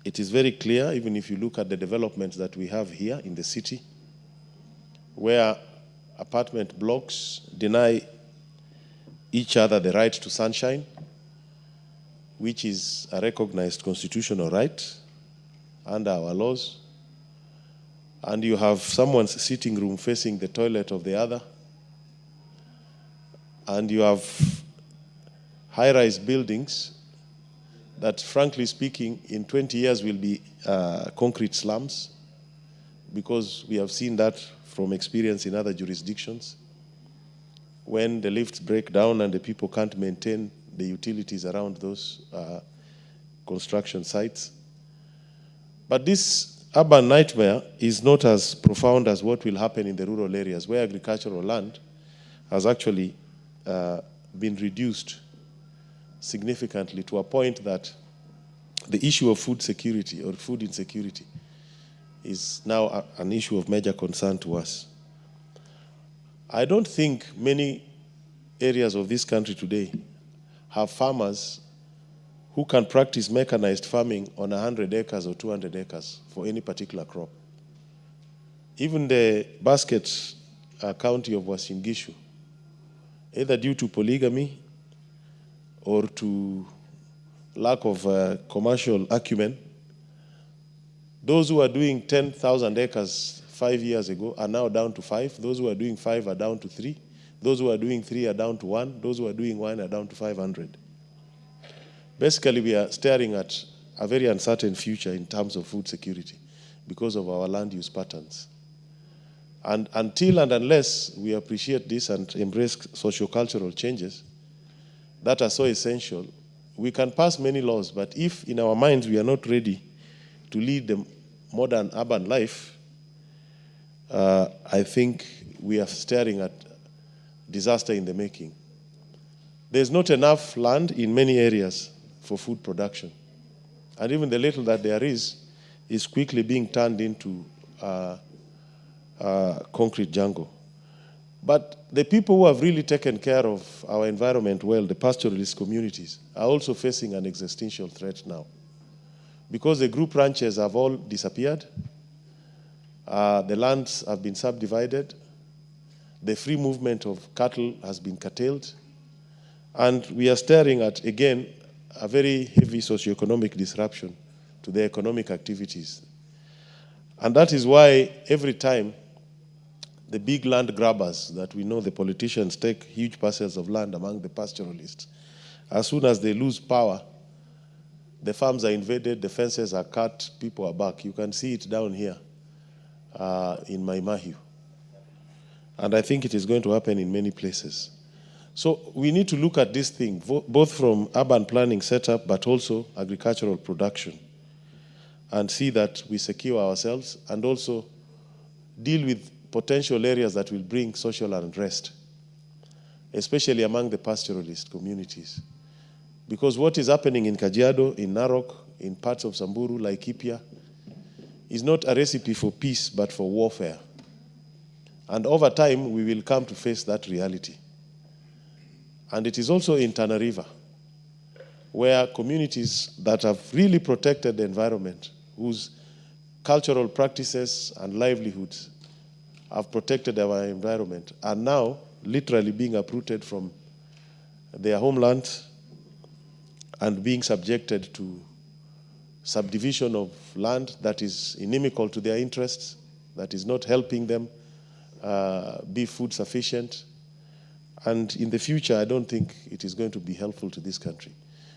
it is very clear, even if you look at the developments that we have here in the city, where apartment blocks deny each other the right to sunshine, which is a recognized constitutional right under our laws. And you have someone's sitting room facing the toilet of the other. And you have high-rise buildings that, frankly speaking, in 20 years will be concrete slums, because we have seen that from experience in other jurisdictions. When the lifts break down and the people can't maintain the utilities around those construction sites. But this urban nightmare is not as profound as what will happen in the rural areas, where agricultural land has actually been reduced significantly to a point that the issue of food security or food insecurity is now an issue of major concern to us. I don't think many areas of this country today have farmers who can practice mechanized farming on 100 acres or 200 acres for any particular crop. Even the basket county of Uasin Gishu, either due to polygamy or to lack of commercial acumen, those who are doing 10,000 acres 5 years ago are now down to 5. Those who are doing 5 are down to 3. Those who are doing 3 are down to 1. Those who are doing 1 are down to 500. Basically, we are staring at a very uncertain future in terms of food security because of our land use patterns. And until and unless we appreciate this and embrace sociocultural changes that are so essential, we can pass many laws, but if in our minds we are not ready to lead the modern urban life, I think we are staring at disaster in the making. There's not enough land in many areas for food production. And even the little that there is quickly being turned into concrete jungle. But the people who have really taken care of our environment well, the pastoralist communities, are also facing an existential threat now. Because the group ranches have all disappeared, the lands have been subdivided, the free movement of cattle has been curtailed, and we are staring at, again, a very heavy socioeconomic disruption to the economic activities. And that is why every time the big land grabbers that we know, the politicians, take huge parcels of land among the pastoralists, as soon as they lose power, the farms are invaded, the fences are cut, people are back. You can see it down here in Maimahiu. And I think it is going to happen in many places. So we need to look at this thing, both from urban planning setup, but also agricultural production, and see that we secure ourselves and also deal with potential areas that will bring social unrest, especially among the pastoralist communities. Because what is happening in Kajiado, in Narok, in parts of Samburu, Laikipia, is not a recipe for peace, but for warfare. And over time, we will come to face that reality. And it is also in Tana River, where communities that have really protected the environment, whose cultural practices and livelihoods have protected our environment, are now literally being uprooted from their homeland and being subjected to subdivision of land that is inimical to their interests, that is not helping them be food sufficient. And in the future, I don't think it is going to be helpful to this country.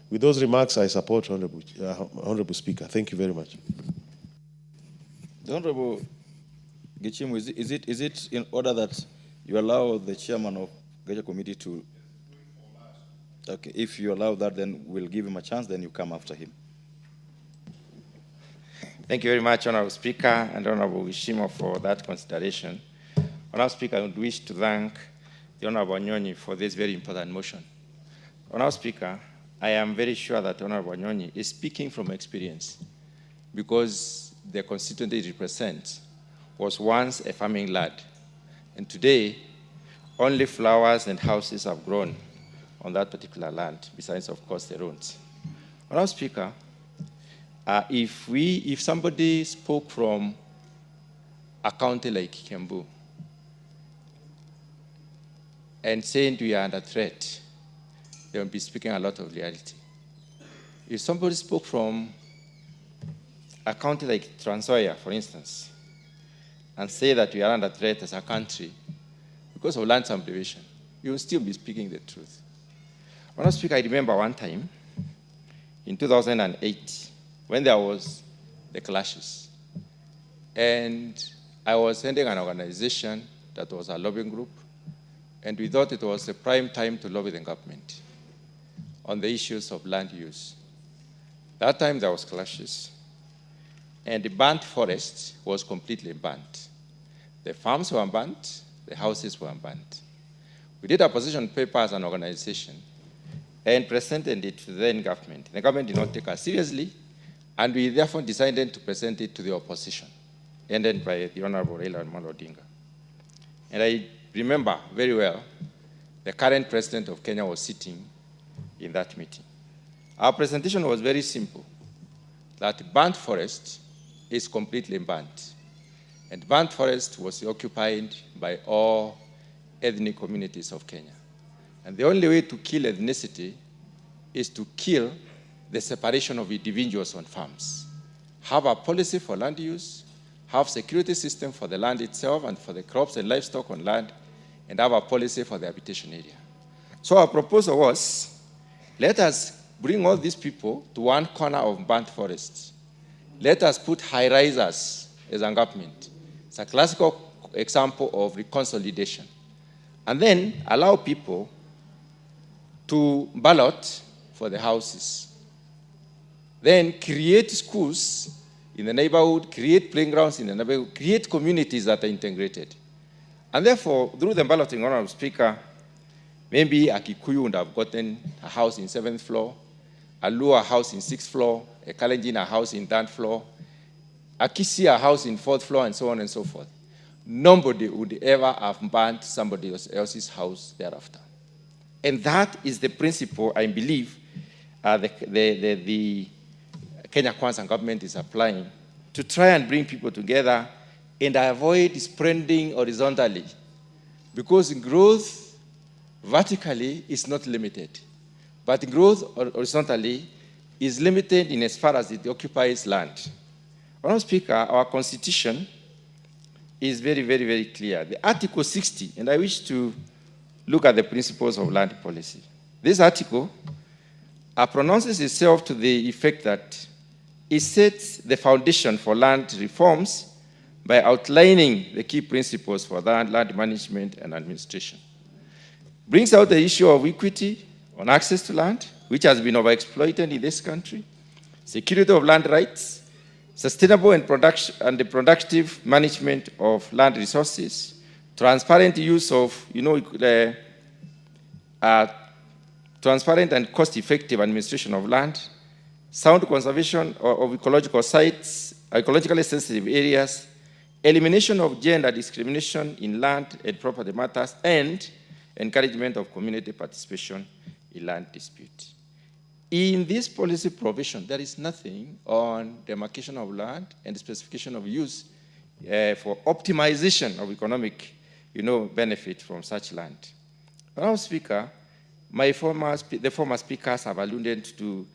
With those remarks, I support Honorable Speaker. Thank you very much. The Honorable Gichimu, is it in order that you allow the chairman of the committee to... Okay, if you allow that, then we'll give him a chance, then you come after him. Thank you very much, Honorable Speaker and Honorable Gichimu, for that consideration. Honorable Speaker, I would wish to thank the Honorable Wanyonyi for this very important motion. Honorable Speaker, I am very sure that Honorable Wanyonyi is speaking from experience, because the constituency he represents was once a farming lad, and today only flowers and houses have grown on that particular land, besides, of course, the roads. Honorable Speaker, If somebody spoke from a county like Kiambu and saying we are under threat, they will be speaking a lot of reality. If somebody spoke from a county like Trans Nzoia, for instance, and say that we are under threat as a country because of land subdivision, you will still be speaking the truth. When I speak, I remember one time in 2008 when there was the clashes, and I was heading an organization that was a lobbying group, and we thought it was the prime time to lobby the government on the issues of land use. That time there was clashes, and the burnt forest was completely burnt. The farms were burnt, the houses were burnt. We did a position paper as an organization and presented it to the then government. The government did not take us seriously, and we therefore decided to present it to the opposition, ended by the Honorable Raila Amolo Odinga. And I remember very well, the current president of Kenya was sitting in that meeting. Our presentation was very simple, that burnt forest is completely burnt. And burnt forest was occupied by all ethnic communities of Kenya. And the only way to kill ethnicity is to kill the separation of individuals on farms. Have a policy for land use, have security system for the land itself and for the crops and livestock on land, and have a policy for the habitation area. So our proposal was, let us bring all these people to one corner of burnt forests. Let us put high-risers as a government. It's a classical example of reconsolidation. And then allow people to ballot for the houses. Then create schools in the neighborhood, create playgrounds in the neighborhood, create communities that are integrated. And therefore, through the balloting, Honorable Speaker, maybe a Kikuyu would have gotten a house in 7th floor, a Luo a house in 6th floor, a Kalenjin a house in 3rd floor, a Kisii a house in 4th floor, and so on and so forth. Nobody would ever have burnt somebody else's house thereafter. And that is the principle, I believe, the Kenya Kwanza government is applying to try and bring people together and avoid spreading horizontally. Because growth vertically is not limited, but growth horizontally is limited in as far as it occupies land. Madam Speaker, our constitution is very, very, very clear. The Article 60, and I wish to look at the principles of land policy. This article pronounces itself to the effect that it sets the foundation for land reforms by outlining the key principles for land management and administration. Brings out the issue of equity on access to land, which has been overexploited in this country, security of land rights, sustainable and the productive management of land resources, transparent use of, transparent and cost-effective administration of land, sound conservation of ecological sites, ecologically sensitive areas, elimination of gender discrimination in land and property matters, and encouragement of community participation in land dispute. In this policy provision, there is nothing on demarcation of land and specification of use for optimization of economic benefit from such land. Madam Speaker, the former speakers have alluded to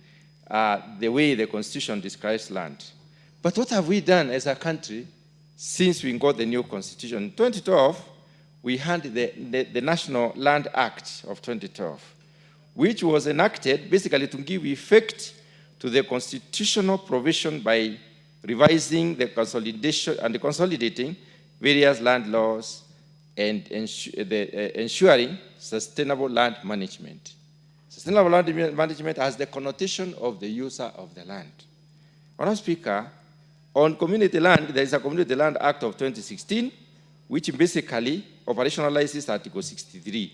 the way the Constitution describes land. But what have we done as a country since we got the new Constitution? In 2012, we had the National Land Act of 2012, which was enacted basically to give effect to the constitutional provision by revising the consolidation and consolidating various land laws and ensuring sustainable land management. Sustainable land management has the connotation of the user of the land. Madam Speaker, on community land, there is a Community Land Act of 2016, which basically operationalizes Article 63.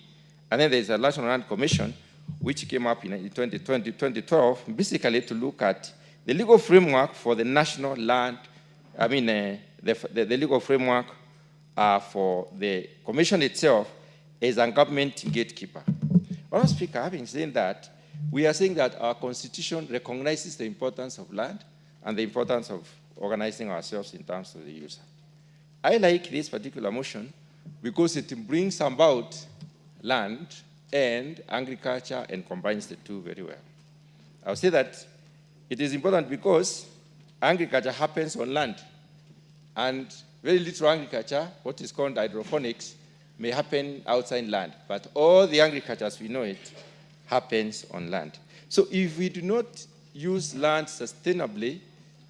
And then there is a National Land Commission, which came up in 2012, basically to look at the legal framework for the national land, the legal framework for the commission itself as a government gatekeeper. Madam Speaker, having said that, we are saying that our constitution recognizes the importance of land and the importance of organizing ourselves in terms of the user. I like this particular motion because it brings about land and agriculture and combines the two very well. I'll say that it is important because agriculture happens on land, and very little agriculture, what is called hydroponics, may happen outside land, but all the agriculture as we know it happens on land. So if we do not use land sustainably,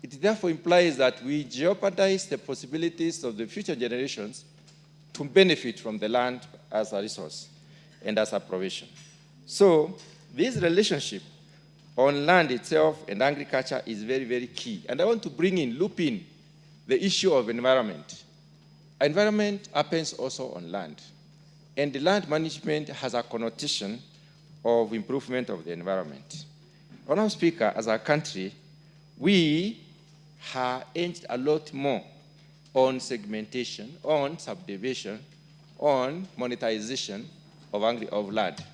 it therefore implies that we jeopardize the possibilities of the future generations to benefit from the land as a resource and as a provision. So this relationship on land itself and agriculture is very, very key. And I want to loop in the issue of environment. Environment happens also on land. And the land management has a connotation of improvement of the environment. Honourable Speaker, as a country, we have aimed a lot more on segmentation, on subdivision, on monetization of land.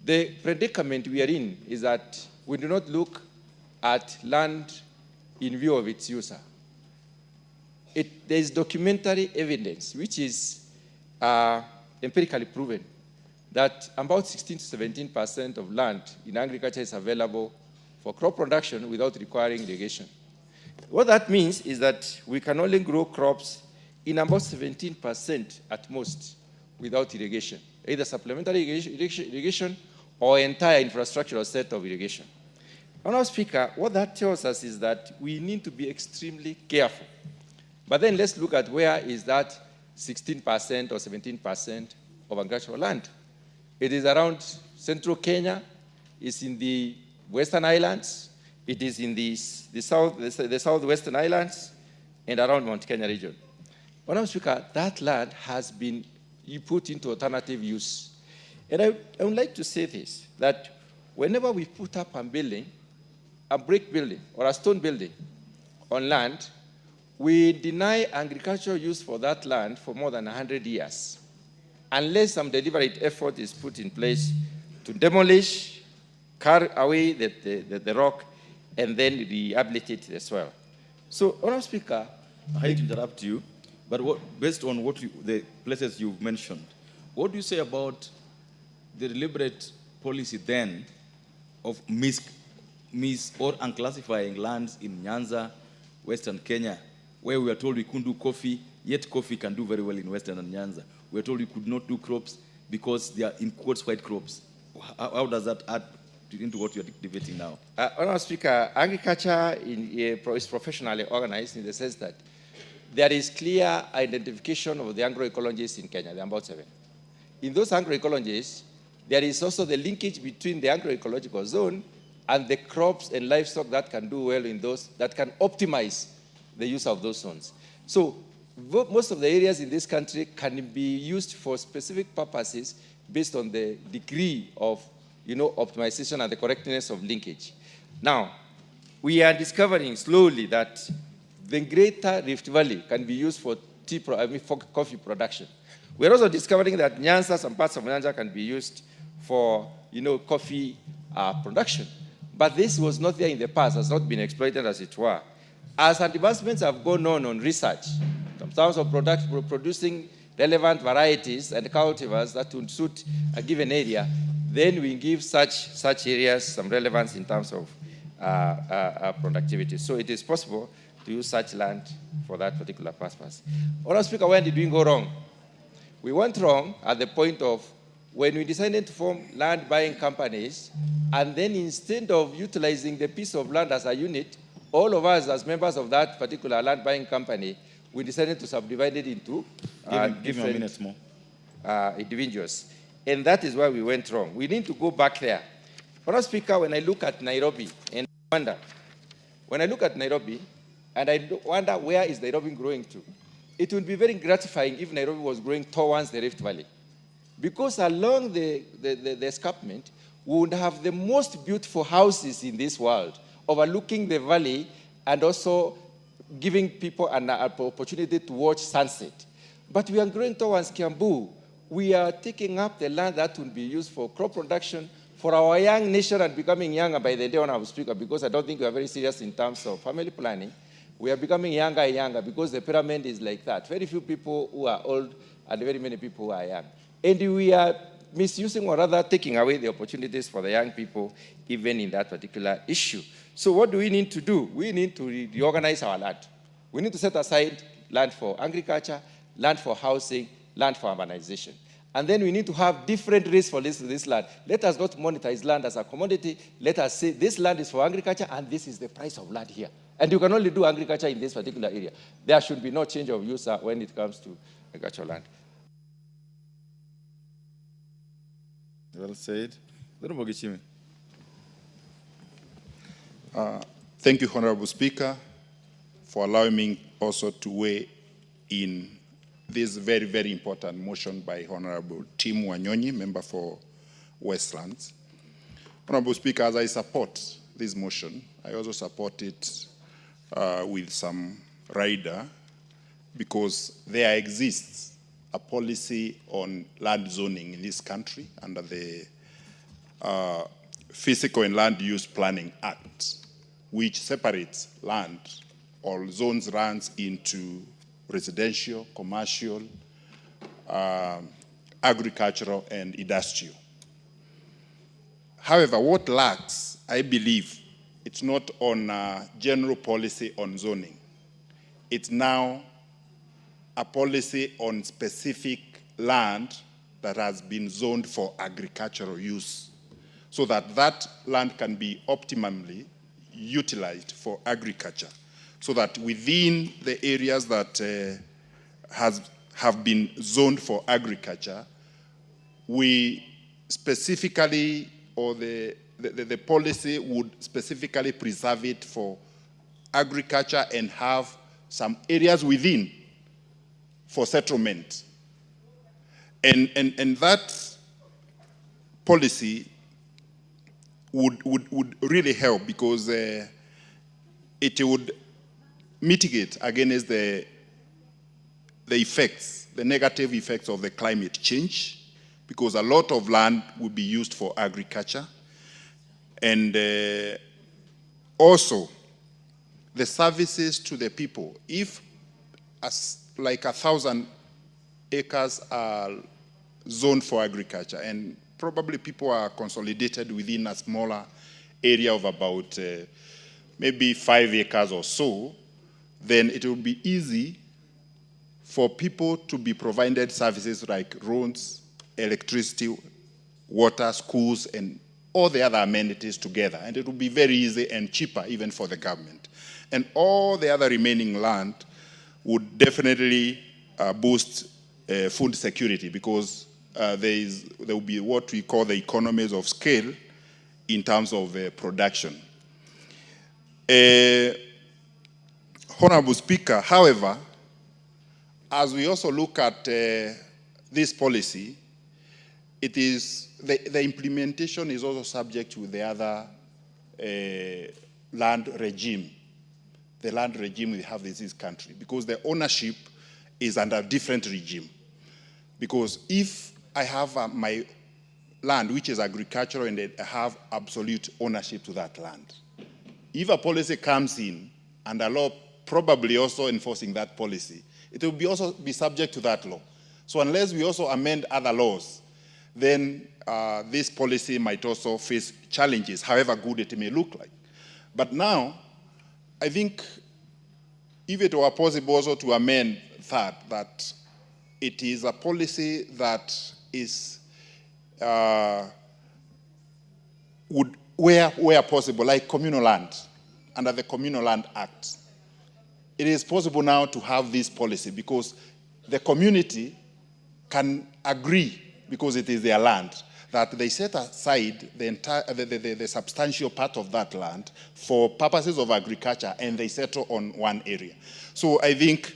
The predicament we are in is that we do not look at land in view of its user. There is documentary evidence, which is empirically proven, that about 16 to 17% of land in agriculture is available for crop production without requiring irrigation. What that means is that we can only grow crops in about 17% at most without irrigation, either supplementary irrigation or entire infrastructural set of irrigation. Honourable Speaker, what that tells us is that we need to be extremely careful. But then let's look at where is that 16% or 17% of agricultural land. It is around central Kenya, it's in the Western Islands, it is in the southwestern islands, and around Mount Kenya region. Honourable Speaker, that land has been put into alternative use. And I would like to say this, that whenever we put up a building, a brick building or a stone building on land, we deny agricultural use for that land for more than 100 years, unless some deliberate effort is put in place to demolish, carry away the rock, and then rehabilitate the soil. So, Honourable Speaker, I hate to interrupt you, but based on the places you've mentioned, what do you say about the deliberate policy then of or unclassifying lands in Nyanza, Western Kenya, where we are told we couldn't do coffee, yet coffee can do very well in Western and Nyanza. We are told we could not do crops because they are, in quotes, white crops. How does that add into what you're debating now? Honourable Speaker, agriculture is professionally organized in the sense that there is clear identification of the agroecologies in Kenya. There are about 7. In those agroecologies, there is also the linkage between the agroecological zone and the crops and livestock that can do well in those, that can optimize the use of those zones. So most of the areas in this country can be used for specific purposes based on the degree of optimization and the correctness of linkage. Now, we are discovering slowly that the greater Rift Valley can be used for coffee production. We're also discovering that Nyanza, some parts of Nyanza can be used for coffee production. But this was not there in the past, has not been exploited as it were. As advancements have gone on research, in terms of producing relevant varieties and cultivars that would suit a given area, then we give such areas some relevance in terms of productivity. So it is possible to use such land for that particular purpose. Honourable Speaker, when did we go wrong? We went wrong at the point of when we decided to form land buying companies, and then instead of utilizing the piece of land as a unit, all of us as members of that particular land buying company, we decided to subdivide it into give me a minute more. Individuals. And that is why we went wrong. We need to go back there. Honourable Speaker, when I look at Nairobi and wonder, when I look at Nairobi and I wonder where is Nairobi growing to, it would be very gratifying if Nairobi was growing towards the Rift Valley. Because along the escarpment, we would have the most beautiful houses in this world, overlooking the valley and also giving people an opportunity to watch sunset. But we are growing towards Kiambu. We are taking up the land that will be used for crop production, for our young nation and becoming younger by the day, Honorable Speaker, because I don't think we are very serious in terms of family planning. We are becoming younger and younger because the pyramid is like that. Very few people who are old and very many people who are young. And we are misusing or rather taking away the opportunities for the young people, even in that particular issue. So what do we need to do? We need to reorganize our land. We need to set aside land for agriculture, land for housing, land for urbanization. And then we need to have different rates for this land. Let us not monetize land as a commodity. Let us say this land is for agriculture and this is the price of land here. And you can only do agriculture in this particular area. There should be no change of use when it comes to agricultural land. Well said. Honorable Gichime. Thank you, Honorable Speaker, for allowing me also to weigh in this very, very important motion by Honorable Tim Wanyonyi, member for Westlands. Honorable Speaker, as I support this motion, I also support it with some rider because there exists a policy on land zoning in this country under the Physical and Land Use Planning Act, which separates land or zones lands into residential, commercial, agricultural, and industrial. However, what lacks, I believe, it's not on general policy on zoning. It's now a policy on specific land that has been zoned for agricultural use, so that that land can be optimally utilized for agriculture, so that within the areas that have been zoned for agriculture, we specifically, or the policy would specifically preserve it for agriculture and have some areas within for settlement. And that policy would really help because it would mitigate against the effects, the negative effects of the climate change, because a lot of land would be used for agriculture. And also, the services to the people. If like 1,000 acres are zoned for agriculture, and probably people are consolidated within a smaller area of about maybe 5 acres or so, then it will be easy for people to be provided services like roads, electricity, water, schools, and all the other amenities together. And it will be very easy and cheaper even for the government. And all the other remaining land would definitely boost food security because there will be what we call the economies of scale in terms of production. Honorable Speaker, however, as we also look at this policy, it is the implementation is also subject to the other land regime, the land regime we have in this country, because the ownership is under a different regime. Because if I have my land, which is agricultural, and I have absolute ownership to that land, if a policy comes in and a law probably also enforcing that policy, it will also be subject to that law. So unless we also amend other laws, then this policy might also face challenges, however good it may look like. But now, I think if it were possible also to amend that it is a policy that is, where possible, like communal land, under the Communal Land Act, it is possible now to have this policy because the community can agree, because it is their land, that they set aside the substantial part of that land for purposes of agriculture, and they settle on one area. So I think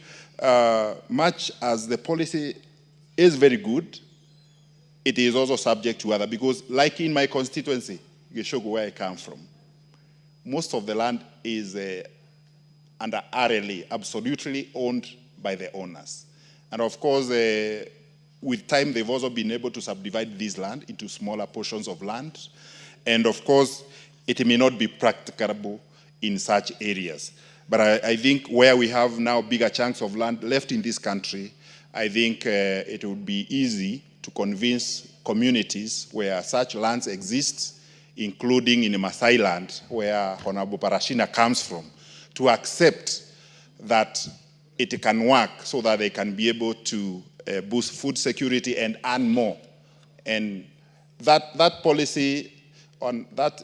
much as the policy is very good, it is also subject to other, because like in my constituency, Geshogo, where I come from, most of the land is under RLA, absolutely owned by the owners. And of course, with time, they've also been able to subdivide this land into smaller portions of land. And of course, it may not be practicable in such areas. But I think where we have now bigger chunks of land left in this country, I think it would be easy to convince communities where such lands exist, including in Maasai land, where Honorable Parashina comes from, to accept that it can work so that they can be able to boost food security and earn more. And that policy on that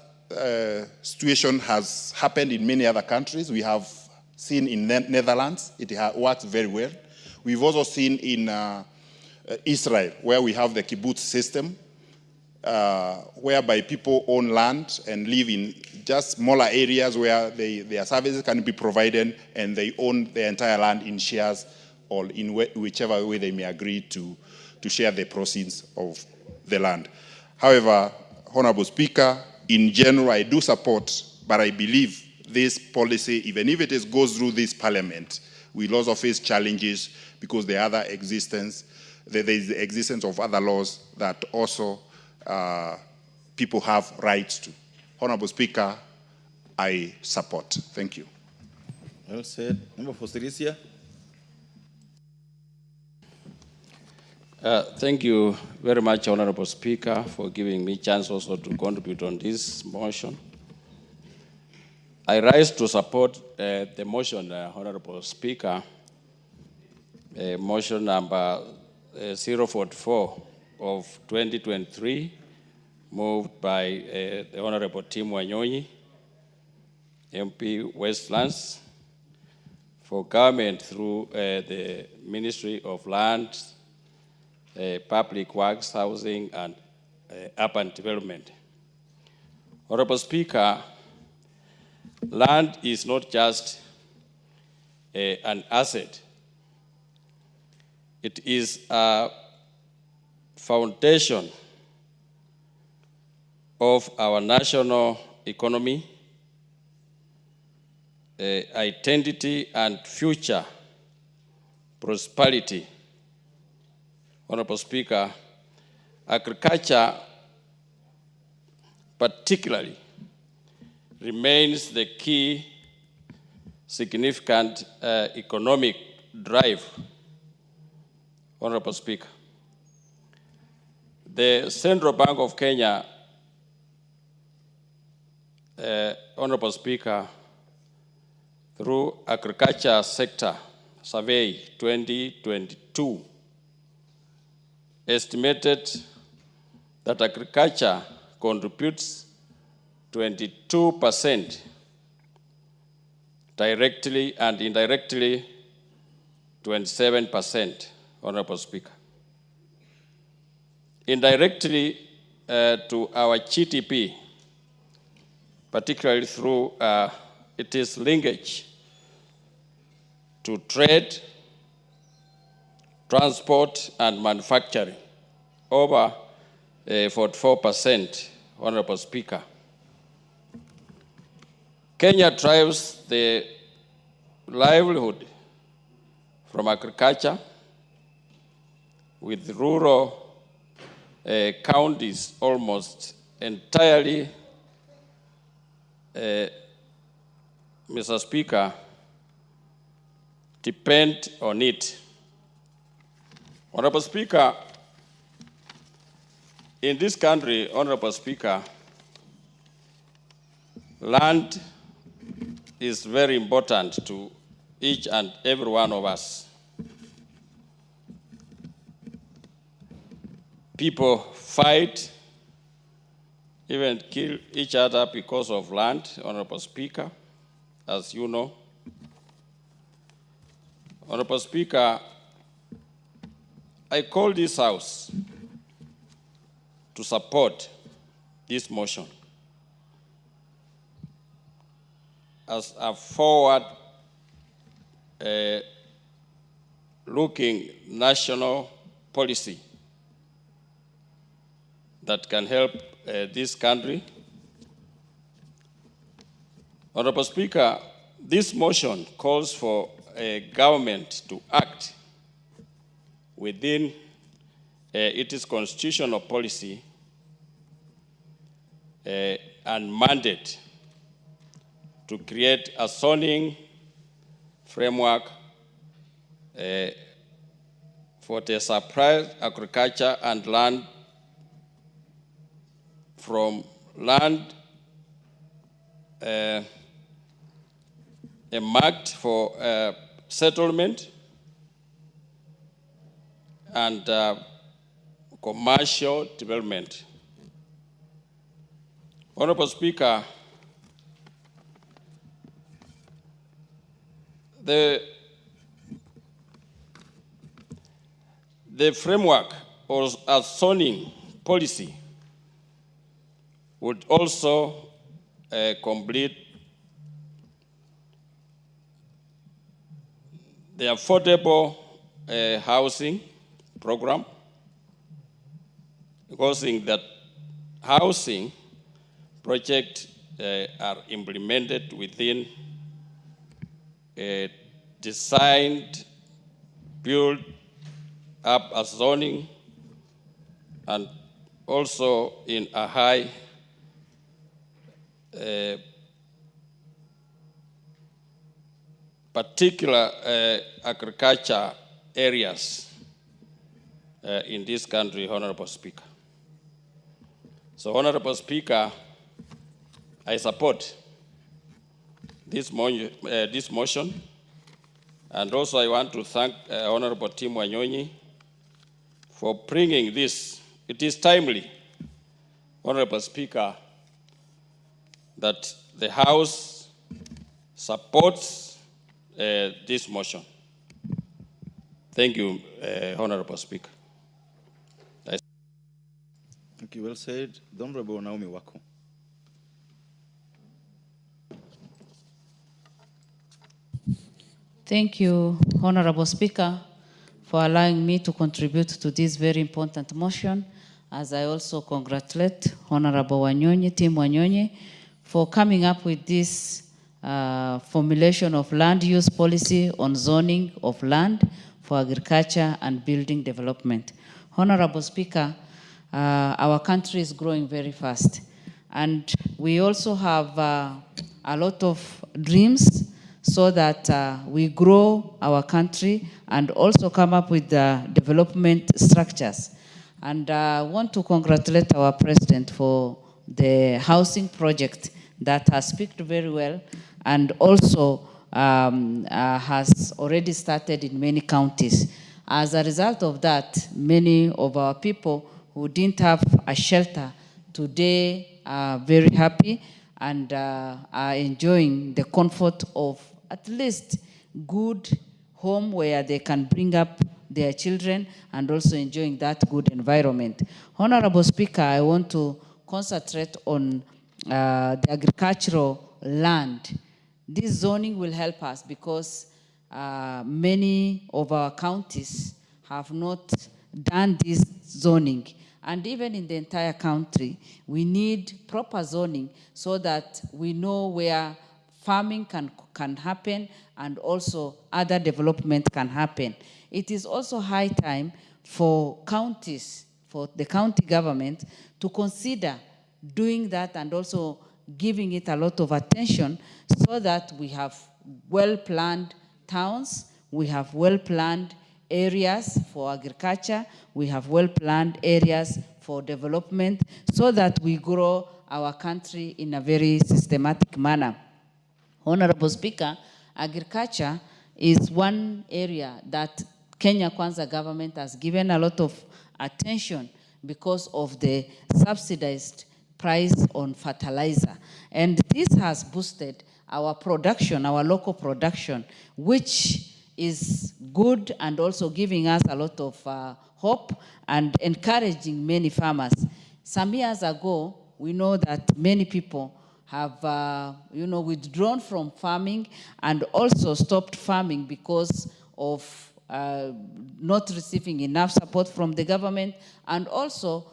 situation has happened in many other countries. We have seen in Netherlands, it works very well. We've also seen in Israel, where we have the kibbutz system, whereby people own land and live in just smaller areas where their services can be provided, and they own the entire land in shares or in whichever way they may agree to share the proceeds of the land. However, Honorable Speaker, in general, I do support, but I believe this policy, even if it goes through this parliament, will also face challenges because there is the existence of other laws that also people have rights to. Honorable Speaker, I support. Thank you. Well said. Member for Sirisia. Thank you very much, Honorable Speaker, for giving me a chance also to contribute on this motion. I rise to support the motion, Honorable Speaker, motion number 044 of 2023, moved by the Honorable Tim Wanyonyi, MP Westlands, for government through the Ministry of Land, Public Works, Housing, and Urban Development. Honorable Speaker, land is not just an asset. It is a foundation of our national economy, identity, and future prosperity. Honorable Speaker, agriculture particularly remains the key significant economic drive. Honorable Speaker, the Central Bank of Kenya, Honorable Speaker, through Agriculture Sector Survey 2022, estimated that agriculture contributes 22% directly and indirectly 27%, Honorable Speaker. Indirectly to our GDP, particularly through its linkage to trade, transport, and manufacturing, over 44%, Honorable Speaker. Kenya drives the livelihood from agriculture, with rural counties almost entirely, Mr. Speaker, depend on it. Honorable Speaker, in this country, Honorable Speaker, land is very important to each and every one of us. People fight, even kill each other because of land, Honorable Speaker, as you know. Honorable Speaker, I call this House to support this motion as a forward-looking national policy that can help this country. Honorable Speaker, this motion calls for a government to act within it is constitutional policy and mandate to create a zoning framework for the surplus agriculture and land from land marked for settlement and commercial development. Honorable Speaker, the framework or a zoning policy would also complete the affordable housing program, causing that housing projects are implemented within a designed, build up a zoning, and also in a high particular agriculture areas in this country, Honorable Speaker. So, Honorable Speaker, I support this motion, and also I want to thank Honorable Tim Wanyonyi for bringing this. It is timely, Honorable Speaker, that the House supports this motion. Thank you, Honorable Speaker. Thank you. Well said. The Honorable Naomi Wako. Thank you, Honorable Speaker, for allowing me to contribute to this very important motion, as I also congratulate Honorable Wanyonyi, Tim Wanyonyi, for coming up with this formulation of land use policy on zoning of land for agriculture and building development. Honorable Speaker, our country is growing very fast, and we also have a lot of dreams so that we grow our country and also come up with development structures. And I want to congratulate our president for the housing project that has picked very well and also has already started in many counties. As a result of that, many of our people who didn't have a shelter today are very happy and are enjoying the comfort of at least good home where they can bring up their children and also enjoying that good environment. Honorable Speaker, I want to concentrate on the agricultural land. This zoning will help us because many of our counties have not done this zoning. And even in the entire country, we need proper zoning so that we know where farming can happen and also other development can happen. It is also high time for counties, for the county government to consider doing that and also giving it a lot of attention so that we have well-planned towns, we have well-planned areas for agriculture, we have well-planned areas for development so that we grow our country in a very systematic manner. Honorable Speaker, agriculture is one area that Kenya Kwanza government has given a lot of attention because of the subsidized price on fertilizer. And this has boosted our production, our local production, which is good and also giving us a lot of hope and encouraging many farmers. Some years ago, we know that many people have withdrawn from farming and also stopped farming because of not receiving enough support from the government and also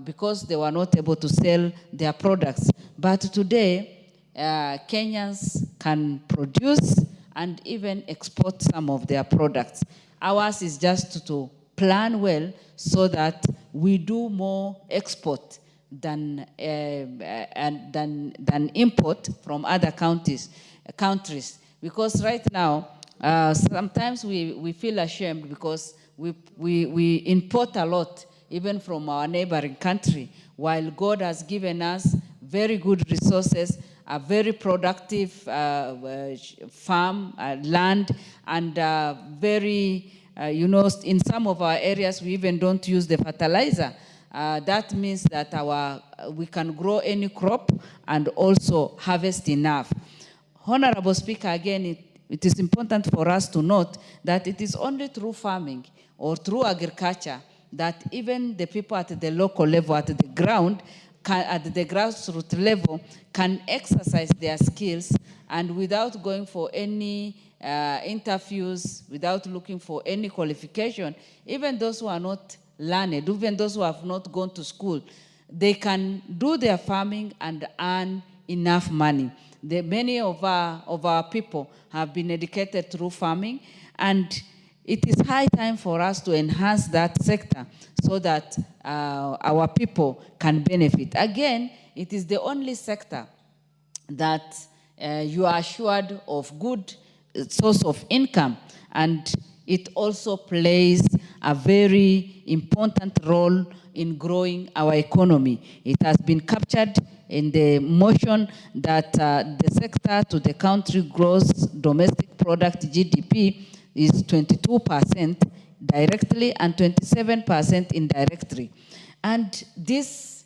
because they were not able to sell their products. But today, Kenyans can produce and even export some of their products. Ours is just to plan well so that we do more export than import from other countries. Because right now, sometimes we feel ashamed because we import a lot, even from our neighboring country, while God has given us very good resources, a very productive farm, land, and very, in some of our areas, we even don't use the fertilizer. That means that we can grow any crop and also harvest enough. Honorable Speaker, again, it is important for us to note that it is only through farming or through agriculture that even the people at the local level, at the ground, at the grassroots level, can exercise their skills, and without going for any interviews, without looking for any qualification, even those who are not learned, even those who have not gone to school, they can do their farming and earn enough money. Many of our people have been educated through farming, and it is high time for us to enhance that sector so that our people can benefit. Again, it is the only sector that you are assured of good source of income, and it also plays a very important role in growing our economy. It has been captured in the motion that the sector to the country gross domestic product GDP is 22% directly and 27% indirectly. And this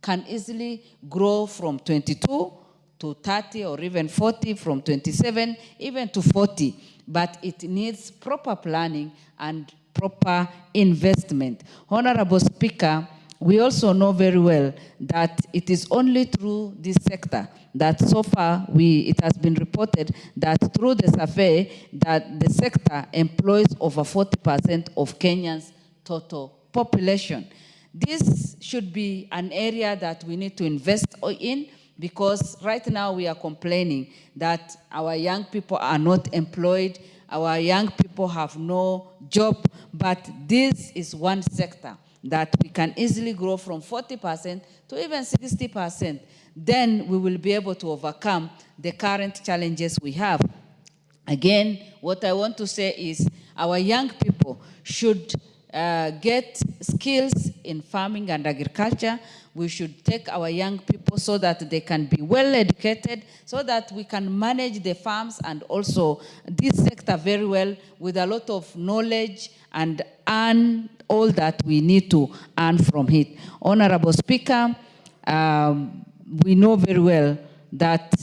can easily grow from 22 to 30 or even 40, from 27 even to 40. But it needs proper planning and proper investment. Honorable Speaker, we also know very well that it is only through this sector that so far it has been reported that through the survey that the sector employs over 40% of Kenyans' total population. This should be an area that we need to invest in, because right now we are complaining that our young people are not employed, our young people have no job, but this is one sector that we can easily grow from 40% to even 60%. Then we will be able to overcome the current challenges we have. Again, what I want to say is our young people should get skills in farming and agriculture. We should take our young people so that they can be well educated, so that we can manage the farms and also this sector very well with a lot of knowledge and earn all that we need to earn from it. Honorable Speaker, we know very well that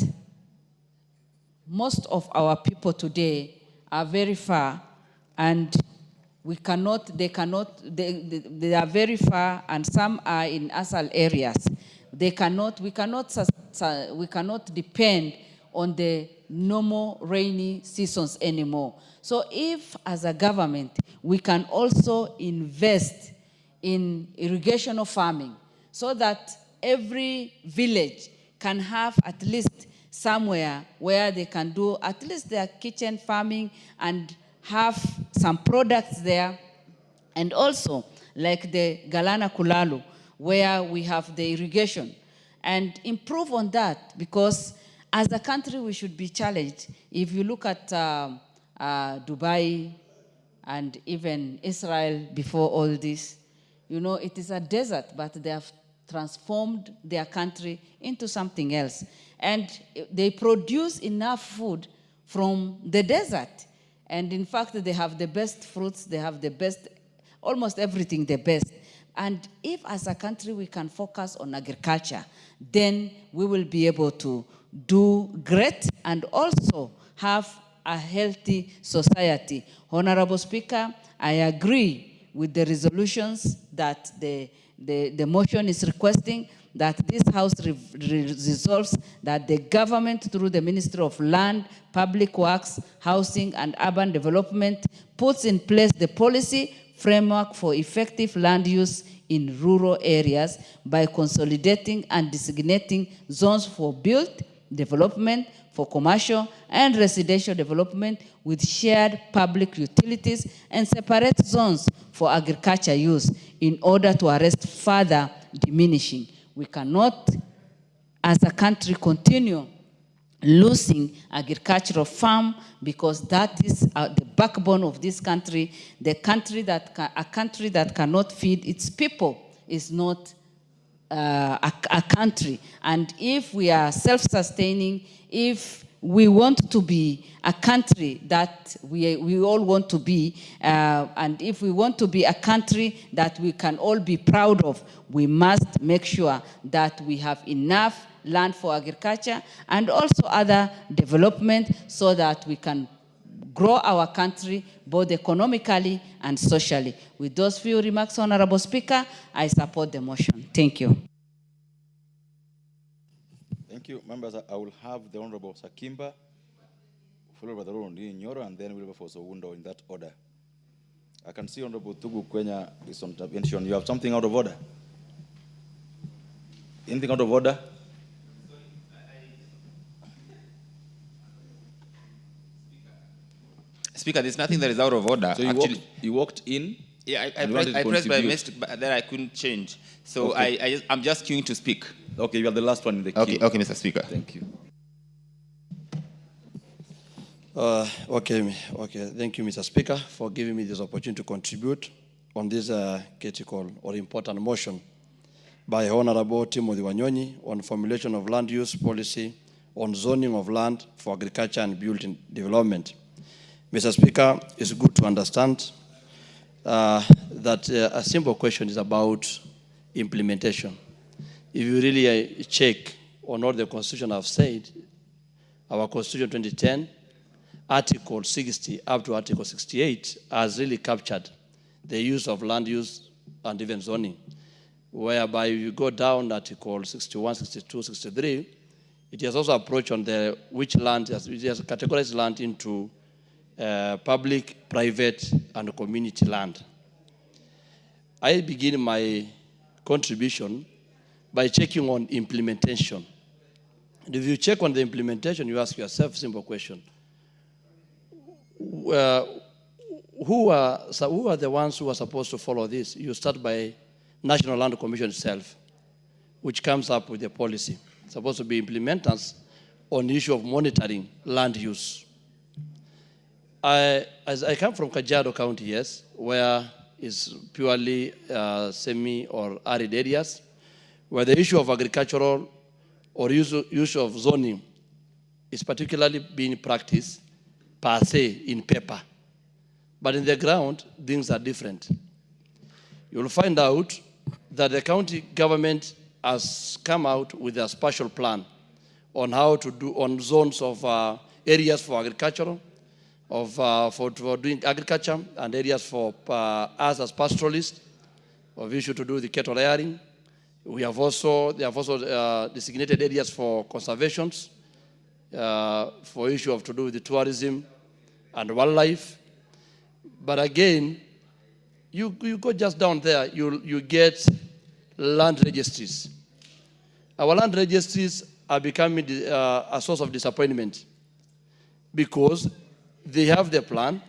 most of our people today are very far, and they are very far, and some are in ASAL areas. We cannot depend on the normal rainy seasons anymore. So if, as a government, we can also invest in irrigation of farming, so that every village can have at least somewhere where they can do at least their kitchen farming and have some products there. And also, like the Galana Kulalu, where we have the irrigation, and improve on that, because as a country we should be challenged. If you look at Dubai and even Israel before all this, it is a desert, but they have transformed their country into something else. And they produce enough food from the desert. And in fact, they have the best fruits, they have the best, almost everything the best. And if as a country we can focus on agriculture, then we will be able to do great and also have a healthy society. Honorable Speaker, I agree with the resolutions that the motion is requesting, that this House resolves that the government, through the Ministry of Land, Public Works, Housing and Urban Development, puts in place the policy framework for effective land use in rural areas by consolidating and designating zones for built, development, for commercial and residential development with shared public utilities and separate zones for agriculture use in order to arrest further diminishing. We cannot, as a country, continue losing agricultural farm, because that is the backbone of this country. A country that cannot feed its people is not a country. And if we are self-sustaining, if we want to be a country that we all want to be, and if we want to be a country that we can all be proud of, we must make sure that we have enough land for agriculture and also other development so that we can grow our country both economically and socially. With those few remarks, Honorable Speaker, I support the motion. Thank you. Thank you. Members, I will have the Honorable Sakimba, followed by the Honorable Nyoro, and then we'll go for Sowundo in that order. I can see Honorable Tugu Kwenya is on intervention. You have something out of order? Anything out of order? Speaker, there's nothing that is out of order. So you walked in? Yeah, I pressed by missed, but then I couldn't change. So okay. I'm just queuing to speak. Okay, you are the last one in the queue. Okay, Mr. Speaker. Thank you. Okay. Thank you, Mr. Speaker, for giving me this opportunity to contribute on this critical or important motion by Honorable Timothy Wanyonyi on formulation of land use policy on zoning of land for agriculture and building development. Mr. Speaker, it's good to understand that a simple question is about implementation. If you really check on what the Constitution have said, our Constitution 2010, Article 60 up to Article 68 has really captured the use of land use and even zoning, whereby you go down Article 61, 62, 63, it has also approached on the which land, it has categorized land into public, private, and community land. I begin my contribution by checking on implementation. And if you check on the implementation, you ask yourself a simple question. Who are the ones who are supposed to follow this? You start by National Land Commission itself, which comes up with a policy. It's supposed to be implementers on the issue of monitoring land use. As I come from Kajiado County, yes, where it's purely semi or arid areas, where the issue of agricultural or use of zoning is particularly being practiced per se in paper. But in the ground, things are different. You'll find out that the county government has come out with a special plan on how to do on zones of areas for agricultural, for doing agriculture, and areas for us as pastoralists, of issue to do with the cattle rearing. They have also designated areas for conservations, for issue of to do with the tourism and wildlife. But again, you go just down there, you get land registries. Our land registries are becoming a source of disappointment because they have their plan,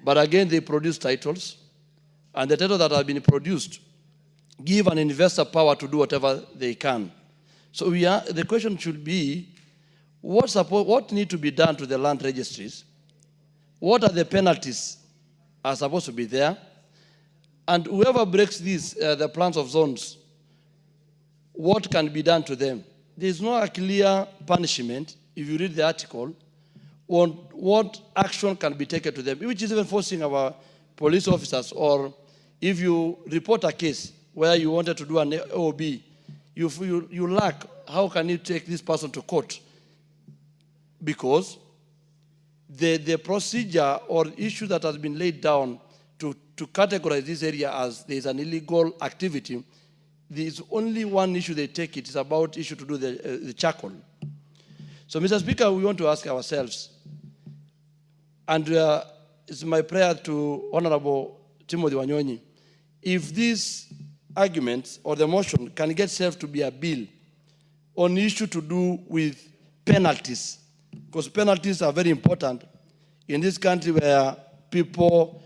but again, they produce titles, and the titles that have been produced give an investor power to do whatever they can. So the question should be, what needs to be done to the land registries? What are the penalties are supposed to be there? And whoever breaks these, the plans of zones, what can be done to them? There's no clear punishment, if you read the article, on what action can be taken to them, which is even forcing our police officers, or if you report a case where you wanted to do an OB, you lack, how can you take this person to court? Because the procedure or issue that has been laid down to categorize this area as there's an illegal activity, there's only one issue they take. It is about issue to do the charcoal. So, Mr. Speaker, we want to ask ourselves, and it's my prayer to Honorable Timothy Wanyonyi, if this argument or the motion can get served to be a bill on issue to do with penalties, because penalties are very important in this country where people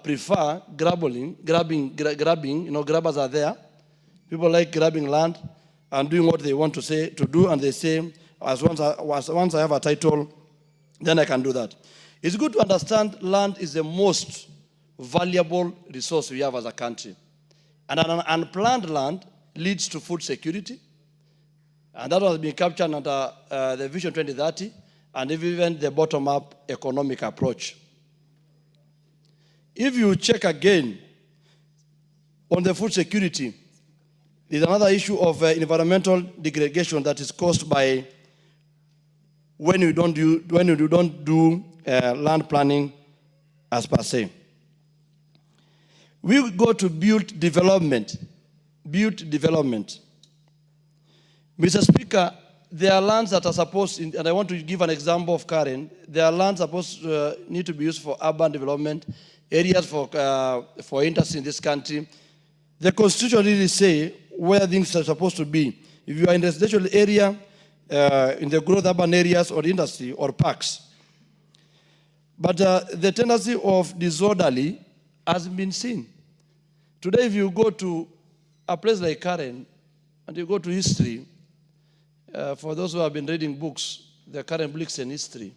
prefer grabbing, grabbers are there. People like grabbing land and doing what they want to do, and they say, once I have a title, then I can do that. It's good to understand land is the most valuable resource we have as a country. And an unplanned land leads to food security. And that has been captured under the Vision 2030 and even the bottom-up economic approach. If you check again on the food security, there's another issue of environmental degradation that is caused by when you don't do land planning as per se. We go to build development. Mr. Speaker, there are lands that are supposed, and I want to give an example of Karen, there are lands supposed to need to be used for urban development, areas for industry in this country. The Constitution really say where things are supposed to be. If you are in the residential area, in the growth urban areas or industry or parks. But the tendency of disorderly has been seen. Today, if you go to a place like Karen and you go to history, for those who have been reading books, the Karen Blixen history,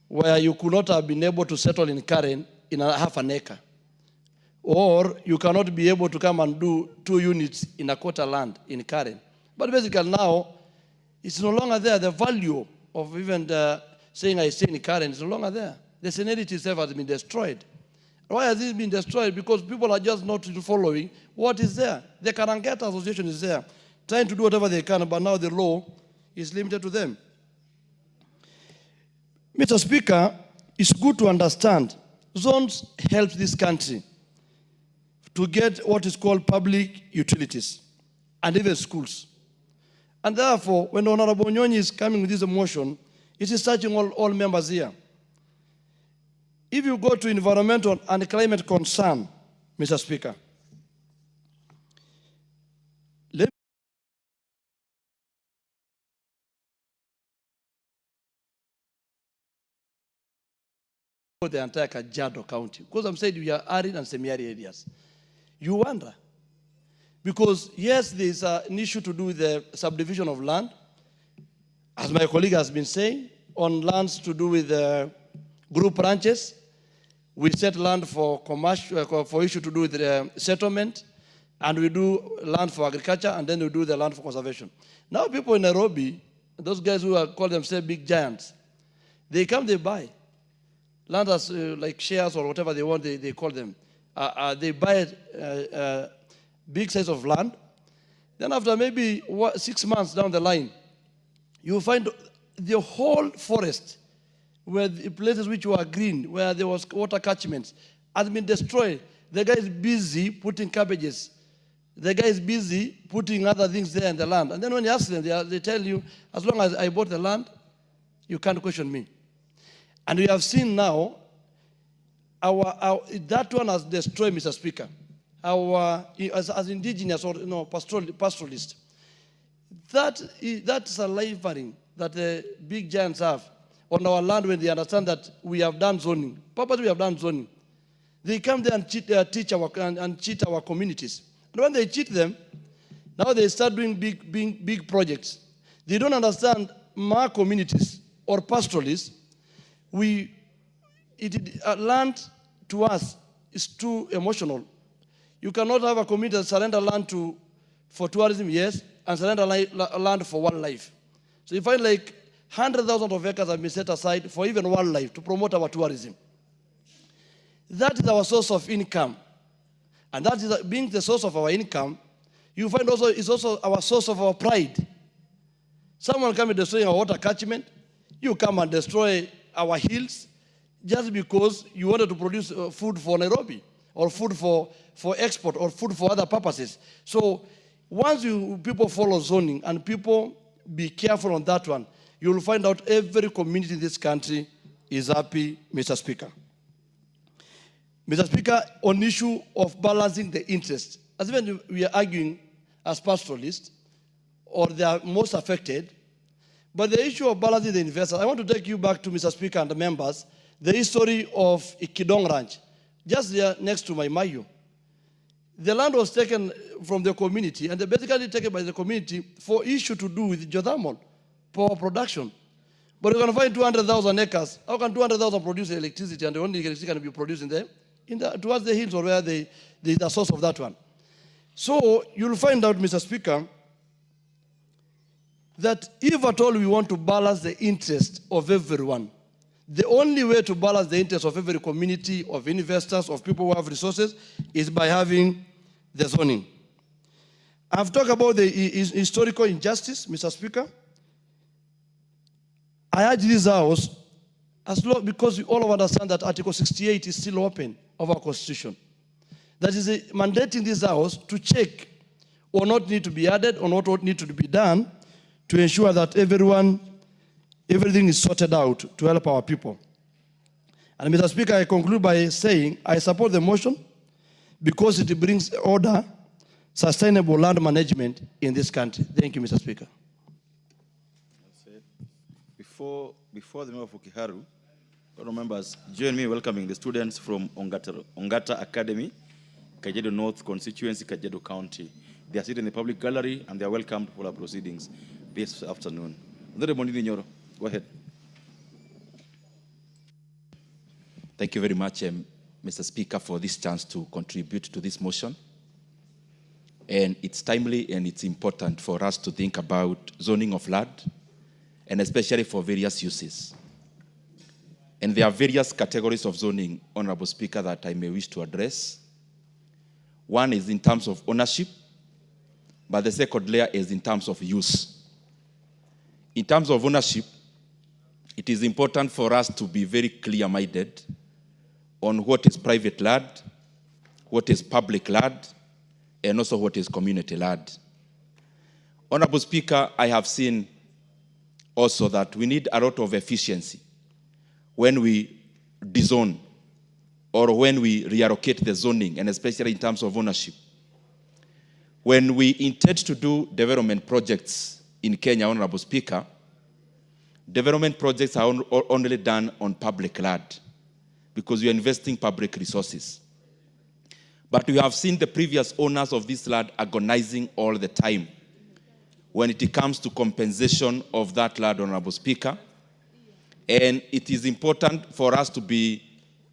where you could not have been able to settle in Karen in half an acre. Or you cannot be able to come and do 2 units in a quarter land in Karen. But basically now, it's no longer there. The value of even saying I stay in Karen is no longer there. The senility itself has been destroyed. Why has it been destroyed? Because people are just not following what is there. The Karangata Association is there, trying to do whatever they can, but now the law is limited to them. Mr. Speaker, it's good to understand zones help this country to get what is called public utilities and even schools. And therefore, when Honorable Nyonyi is coming with this motion, it is touching all members here. If you go to environmental and climate concern, Mr. Speaker, let me the entire Kajiado County, because I'm saying we are arid and semi-arid areas. You wonder, because yes, there's an issue to do with the subdivision of land, as my colleague has been saying, on lands to do with group ranches. We set land for commercial, for issue to do with the settlement, and we do land for agriculture, and then we do the land for conservation. Now people in Nairobi, those guys who are call themselves big giants, they come, they buy land as like shares or whatever they want, they call them. They buy big size of land. Then after maybe 6 months down the line, you find the whole forest, where the places which were green, where there was water catchments, has been destroyed. The guy is busy putting cabbages. The guy is busy putting other things there in the land. And then when you ask them, they tell you, as long as I bought the land, you can't question me. And we have seen now, that one has destroyed, Mr. Speaker, as indigenous or pastoralists. That's a lifeline that the big giants have on our land when they understand that we have done zoning. Purposely we have done zoning. They come there and cheat our communities. And when they cheat them, now they start doing big projects. They don't understand my communities or pastoralists. Land to us is too emotional. You cannot have a community that surrender land for tourism, yes, and surrender land for wildlife. So you find like 100,000 of acres have been set aside for even wildlife to promote our tourism. That is our source of income. And that is being the source of our income, you find also is also our source of our pride. Someone come and destroy our water catchment, you come and destroy our hills just because you wanted to produce food for Nairobi or food for export or food for other purposes. So once people follow zoning and people be careful on that one, you will find out every community in this country is happy, Mr. Speaker. Mr. Speaker, on issue of balancing the interests, as even we are arguing as pastoralists, or they are most affected, But the issue of balancing the investors, I want to take you back to, Mr. Speaker and the members, the history of Ikidong Ranch, just there next to my Mayu. The land was taken from the community, and they basically taken by the community for issue to do with geothermal power production. But you're going to find 200,000 acres. How can 200,000 produce electricity, and the only electricity can be produced towards the hills or where the source of that one? So you'll find out, Mr. Speaker, that if at all we want to balance the interest of everyone, the only way to balance the interest of every community, of investors, of people who have resources, is by having the zoning. I've talked about the historical injustice, Mr. Speaker. I urge this House, because we all understand that Article 68 is still open of our Constitution, that is mandating this House to check or not need to be added or not what need to be done to ensure that everything is sorted out to help our people. And Mr. Speaker, I conclude by saying I support the motion because it brings order, sustainable land management in this country. Thank you, Mr. Speaker. Before the member for Kiharu, fellow members, join me in welcoming the students from Ongata Academy, Kajedo North Constituency, Kajedo County. They are seated in the public gallery and they are welcomed for our proceedings this afternoon. Go ahead. Thank you very much, Mr. Speaker, for this chance to contribute to this motion. And it's timely and it's important for us to think about zoning of land, and especially for various uses. And there are various categories of zoning, Honorable Speaker, that I may wish to address. One is in terms of ownership, but the second layer is in terms of use. In terms of ownership, it is important for us to be very clear-minded on what is private land, what is public land, and also what is community land. Honorable Speaker, I have seen also that we need a lot of efficiency when we dezone or when we reallocate the zoning, and especially in terms of ownership. When we intend to do development projects in Kenya, Honorable Speaker, development projects are only done on public land because we are investing public resources. But we have seen the previous owners of this land agonizing all the time when it comes to compensation of that land, Honorable Speaker. And it is important for us to be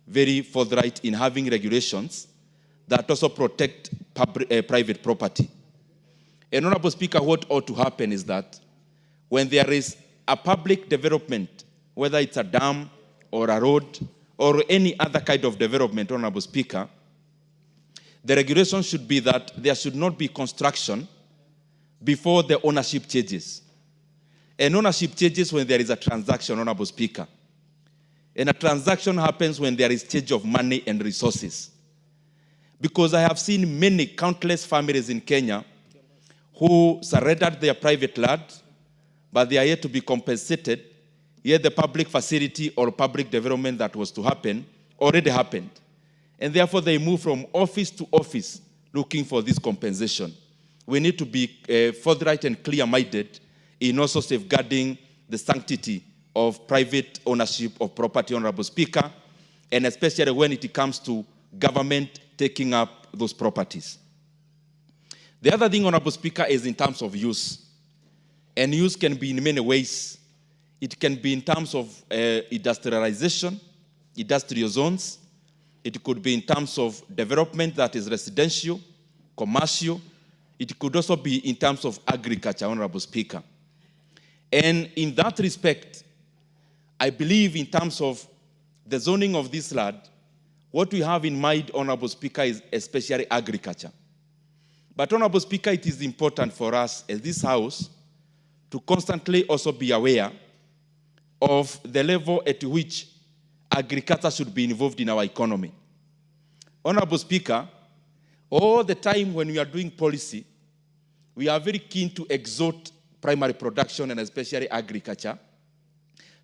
very forthright in having regulations that also protect private property. And Honorable Speaker, what ought to happen is that when there is a public development, whether it's a dam or a road or any other kind of development, Honorable Speaker, the regulation should be that there should not be construction before the ownership changes. And ownership changes when there is a transaction, Honorable Speaker. And a transaction happens when there is change of money and resources. Because I have seen many, countless families in Kenya who surrendered their private land, but they are yet to be compensated, yet the public facility or public development that was to happen already happened. And therefore they move from office to office looking for this compensation. We need to be forthright and clear-minded in also safeguarding the sanctity of private ownership of property, Honorable Speaker, and especially when it comes to government taking up those properties. The other thing, Honorable Speaker, is in terms of use. And use can be in many ways. It can be in terms of industrialization, industrial zones. It could be in terms of development that is residential, commercial. It could also be in terms of agriculture, Honorable Speaker. And in that respect, I believe in terms of the zoning of this land, what we have in mind, Honorable Speaker, is especially agriculture. But, Honorable Speaker, it is important for us as this House to constantly also be aware of the level at which agriculture should be involved in our economy. Honorable Speaker, all the time when we are doing policy, we are very keen to exalt primary production and especially agriculture,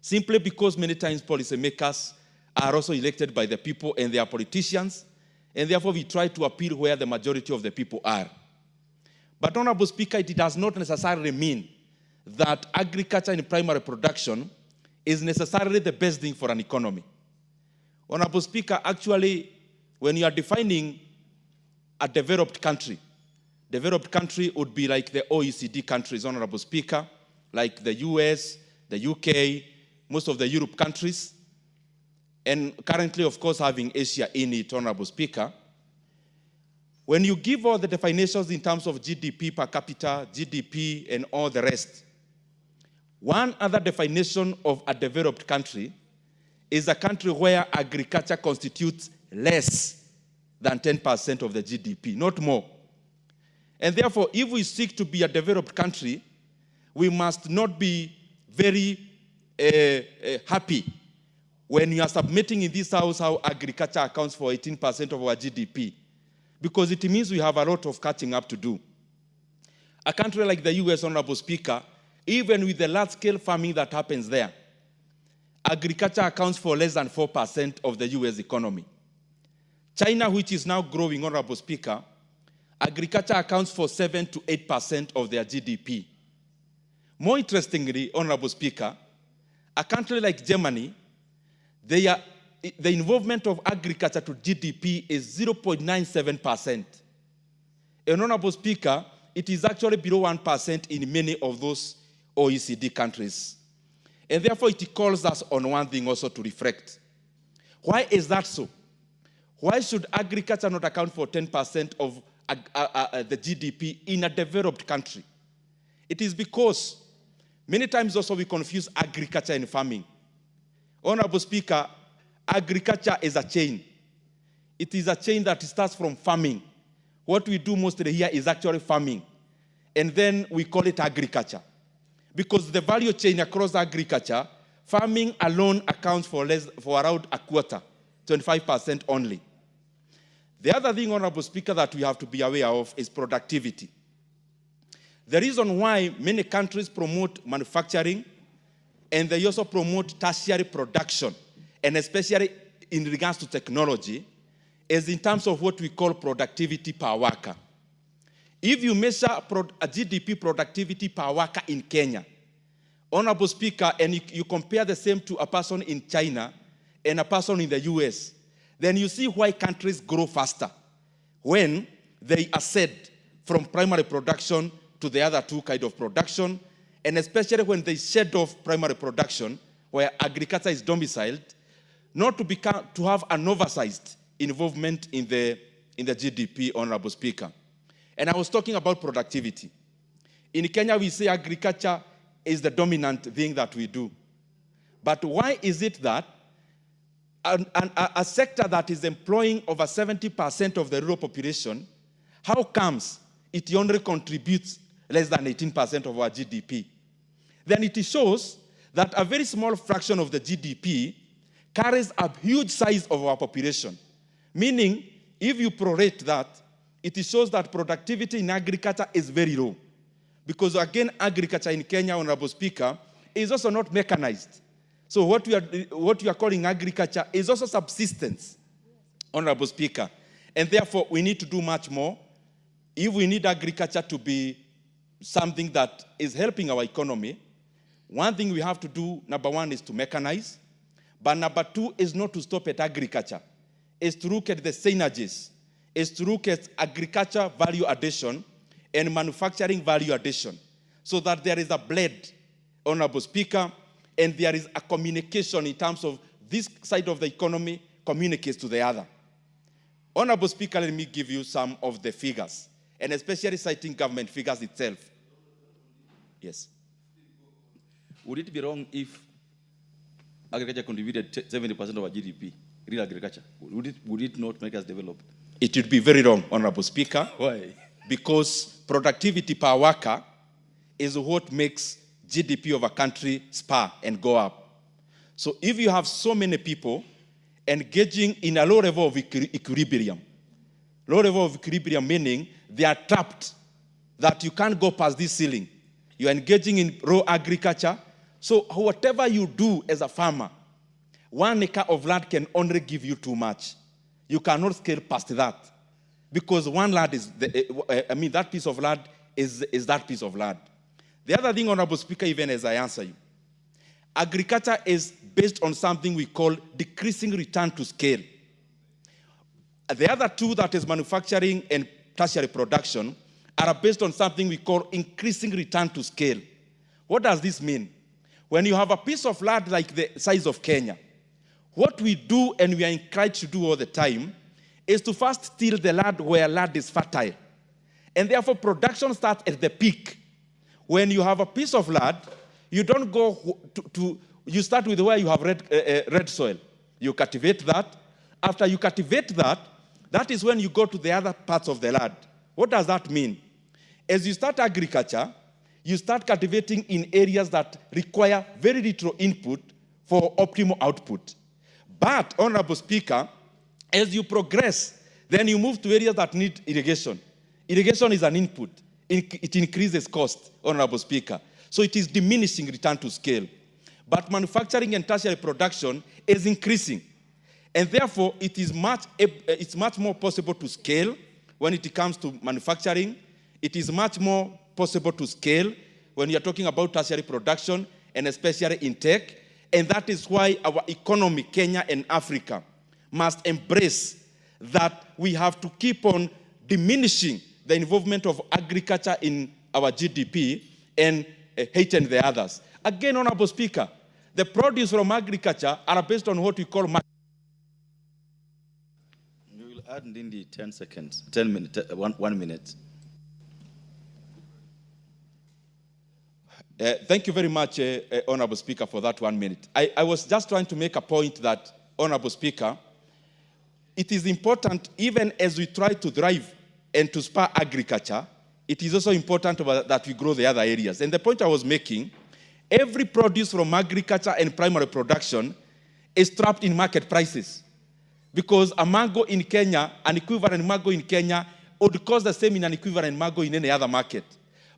simply because many times policymakers are also elected by the people and they are politicians, and therefore we try to appeal where the majority of the people are. But, Honorable Speaker, it does not necessarily mean that agriculture and primary production is necessarily the best thing for an economy. Honorable Speaker, actually, when you are defining a developed country would be like the OECD countries, Honorable Speaker, like the US, the UK, most of the Europe countries, and currently, of course, having Asia in it, Honorable Speaker. When you give all the definitions in terms of GDP per capita, GDP, and all the rest, one other definition of a developed country is a country where agriculture constitutes less than 10% of the GDP, not more. And therefore, if we seek to be a developed country, we must not be very happy when you are submitting in this house how agriculture accounts for 18% of our GDP, because it means we have a lot of catching up to do. A country like the US, Honorable Speaker, even with the large-scale farming that happens there, agriculture accounts for less than 4% of the US economy. China, which is now growing, Honorable Speaker, agriculture accounts for 7 to 8% of their GDP. More interestingly, Honorable Speaker, a country like Germany, the involvement of agriculture to GDP is 0.97%. And Honorable Speaker, it is actually below 1% in many of those OECD countries. And therefore, it calls us on one thing also to reflect. Why is that so? Why should agriculture not account for 10% of the GDP in a developed country? It is because many times also we confuse agriculture and farming. Honorable Speaker, agriculture is a chain. It is a chain that starts from farming. What we do mostly here is actually farming. And then we call it agriculture. Because the value chain across agriculture, farming alone accounts for around a quarter, 25% only. The other thing, Honorable Speaker, that we have to be aware of is productivity. The reason why many countries promote manufacturing and they also promote tertiary production, and especially in regards to technology, is in terms of what we call productivity per worker. If you measure a GDP productivity per worker in Kenya, Honorable Speaker, and you compare the same to a person in China and a person in the US, then you see why countries grow faster when they ascend from primary production to the other two kinds of production, and especially when they shed off primary production, where agriculture is domiciled, not to have an oversized involvement in the GDP, Honorable Speaker. And I was talking about productivity. In Kenya, we say agriculture is the dominant thing that we do. But why is it that a sector that is employing over 70% of the rural population, how comes it only contributes less than 18% of our GDP? Then it shows that a very small fraction of the GDP carries a huge size of our population. Meaning, if you prorate that, it shows that productivity in agriculture is very low. Because again, agriculture in Kenya, Honorable Speaker, is also not mechanized. So what we are calling agriculture is also subsistence, Honorable Speaker. And therefore, we need to do much more. If we need agriculture to be something that is helping our economy, one thing we have to do, number one, is to mechanize. But number two is not to stop at agriculture. Is to look at the synergies. Is to look at agriculture value addition and manufacturing value addition, so that there is a blend, Honorable Speaker, and there is a communication in terms of this side of the economy communicates to the other. Honorable Speaker, let me give you some of the figures, and especially citing government figures itself. Yes. Would it be wrong if agriculture contributed 70% of our GDP, real agriculture? Would it not make us develop? It would be very wrong, Honorable Speaker. Why? Because productivity per worker is what makes GDP of a country spur and go up. So if you have so many people engaging in a low level of equilibrium, meaning they are trapped, that you can't go past this ceiling. You are engaging in raw agriculture. So whatever you do as a farmer, 1 acre of land can only give you too much. You cannot scale past that. Because one land is, that piece of land is that piece of land. The other thing, Honorable Speaker, even as I answer you, agriculture is based on something we call decreasing return to scale. The other two, that is manufacturing and tertiary production, are based on something we call increasing return to scale. What does this mean? When you have a piece of land like the size of Kenya, what we do, and we are encouraged to do all the time, is to first till the land where land is fertile. And therefore, production starts at the peak. When you have a piece of land, you don't go you start with where you have red soil. You cultivate that. After you cultivate that, that is when you go to the other parts of the land. What does that mean? As you start agriculture, you start cultivating in areas that require very little input for optimal output. But, Honorable Speaker, as you progress, then you move to areas that need irrigation. Irrigation is an input. It increases cost, Honorable Speaker. So it is diminishing return to scale. But manufacturing and tertiary production is increasing. And therefore, it's much more possible to scale when it comes to manufacturing. It is much more possible to scale when you're talking about tertiary production, and especially in tech. And that is why our economy, Kenya and Africa, must embrace that we have to keep on diminishing the involvement of agriculture in our GDP and hating the others. Again, Honorable Speaker, the produce from agriculture are based on what we call market. You will add in the 10 seconds, 10 minutes, 1 minute. Thank you very much, Honorable Speaker, for that 1 minute. I was just trying to make a point that, Honorable Speaker, it is important, even as we try to drive and to spur agriculture, it is also important that we grow the other areas. And the point I was making, every produce from agriculture and primary production is trapped in market prices. Because a mango in Kenya, an equivalent mango in Kenya, would cost the same in an equivalent mango in any other market.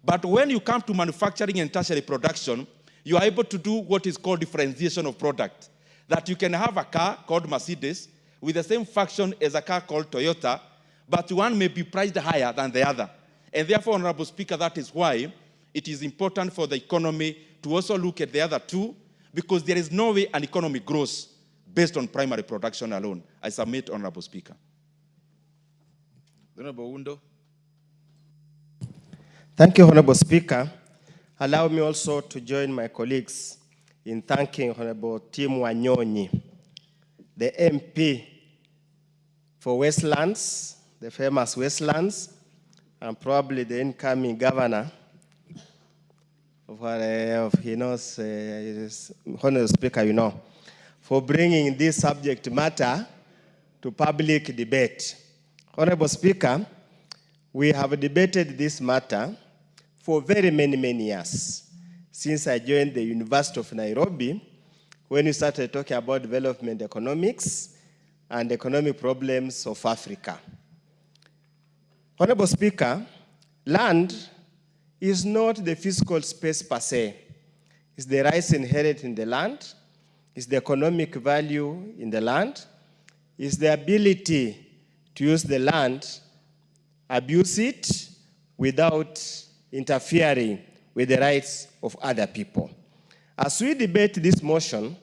But when you come to manufacturing and tertiary production, you are able to do what is called differentiation of product. That you can have a car called Mercedes with the same function as a car called Toyota, but one may be priced higher than the other. And therefore, Honorable Speaker, that is why it is important for the economy to also look at the other two, because there is no way an economy grows based on primary production alone. I submit, Honorable Speaker. Honorable Undo. Thank you, Honorable Speaker. Allow me also to join my colleagues in thanking Honorable Tim Wanyonyi, the MP for Westlands, the famous Westlands, and probably the incoming governor of Honorable Speaker, for bringing this subject matter to public debate. Honorable Speaker, we have debated this matter for very many years, since I joined the University of Nairobi, when we started talking about development economics and economic problems of Africa. Honorable Speaker, land is not the physical space per se. It's the rights inherent in the land, it's the economic value in the land, it's the ability to use the land, abuse it without interfering with the rights of other people. As we debate this motion,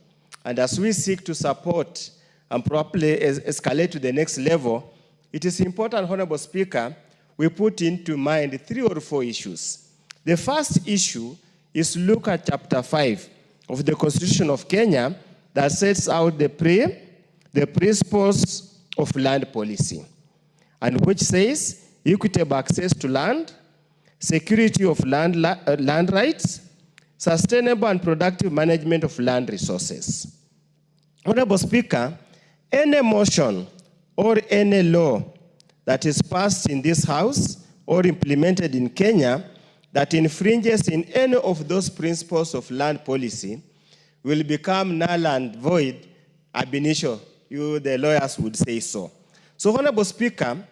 and as we seek to support and properly escalate to the next level, it is important, Honorable Speaker, we put into mind 3 or 4 issues. The first issue is look at Chapter 5 of the Constitution of Kenya that sets out the principles of land policy, and which says equitable access to land, security of land rights, sustainable and productive management of land resources. Honorable Speaker, any motion or any law that is passed in this House or implemented in Kenya that infringes in any of those principles of land policy will become null and void ab initio. You, the lawyers, would say so. So, Honorable Speaker,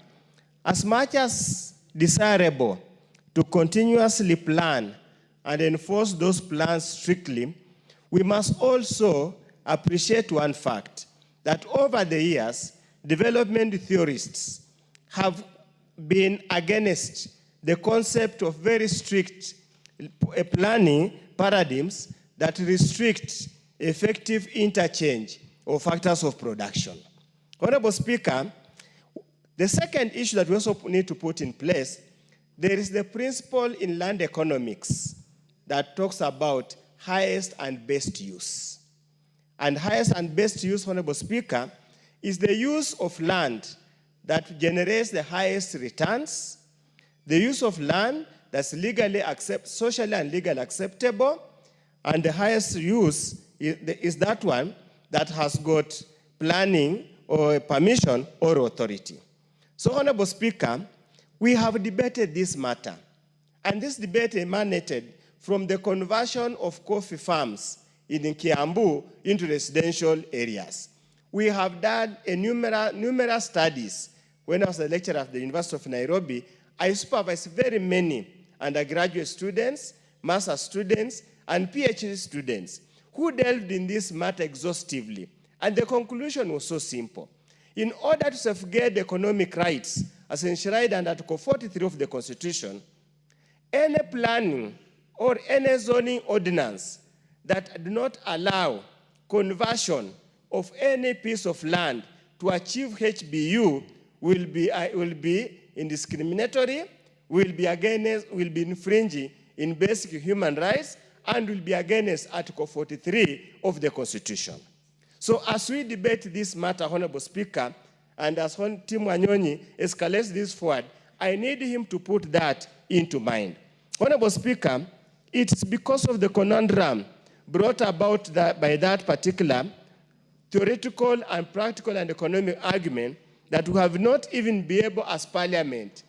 as much as desirable to continuously plan and enforce those plans strictly, we must also appreciate one fact, that over the years, development theorists have been against the concept of very strict planning paradigms that restrict effective interchange of factors of production. Honorable Speaker, the second issue that we also need to put in place, there is the principle in land economics that talks about highest and best use. And highest and best use, Honorable Speaker, is the use of land that generates the highest returns, the use of land that's socially and legally acceptable, and the highest use is that one that has got planning or permission or authority. So, Honorable Speaker, we have debated this matter, and this debate emanated from the conversion of coffee farms in Kiambu into residential areas. We have done numerous studies. When I was a lecturer at the University of Nairobi, I supervised very many undergraduate students, master's students, and PhD students who delved in this matter exhaustively. And the conclusion was so simple. In order to safeguard economic rights, as enshrined under Article 43 of the Constitution, any planning or any zoning ordinance that do not allow conversion of any piece of land to achieve HBU will be indiscriminatory, will be infringing in basic human rights, and will be against Article 43 of the Constitution. So as we debate this matter, Honorable Speaker, and as Tim Wanyonyi escalates this forward, I need him to put that into mind. Honorable Speaker, it's because of the conundrum brought about by that particular theoretical and practical and economic argument that we have not even been able as Parliament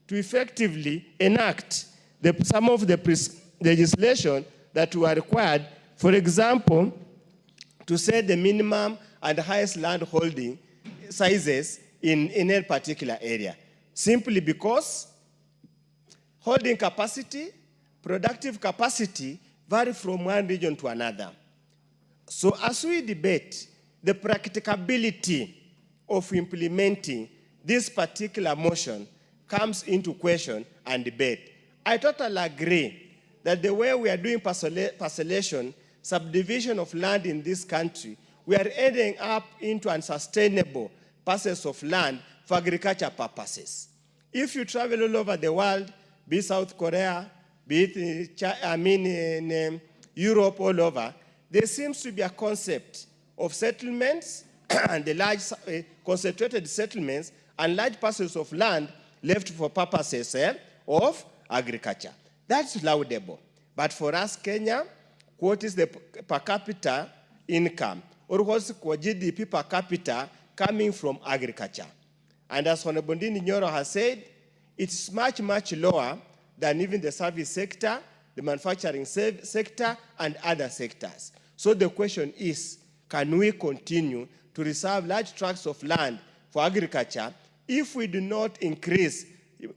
to effectively enact some of the legislation that were required, for example, to set the minimum and highest land holding sizes in a particular area. Simply because holding capacity, productive capacity vary from one region to another. So as we debate the practicability of implementing this particular motion comes into question and debate. I totally agree that the way we are doing parcellation, subdivision of land in this country, we are ending up into unsustainable parcels of land for agriculture purposes. If you travel all over the world, be it South Korea, be it in Europe, all over, there seems to be a concept of settlements and the large concentrated settlements and large parcels of land left for purposes of agriculture. That's laudable. But for us, Kenya, what is the per capita income? Or what's the GDP per capita coming from agriculture? And as Honorable Ndini Nyoro has said, it's much, much lower than even the service sector, the manufacturing sector, and other sectors. So the question is, can we continue to reserve large tracts of land for agriculture if we do not increase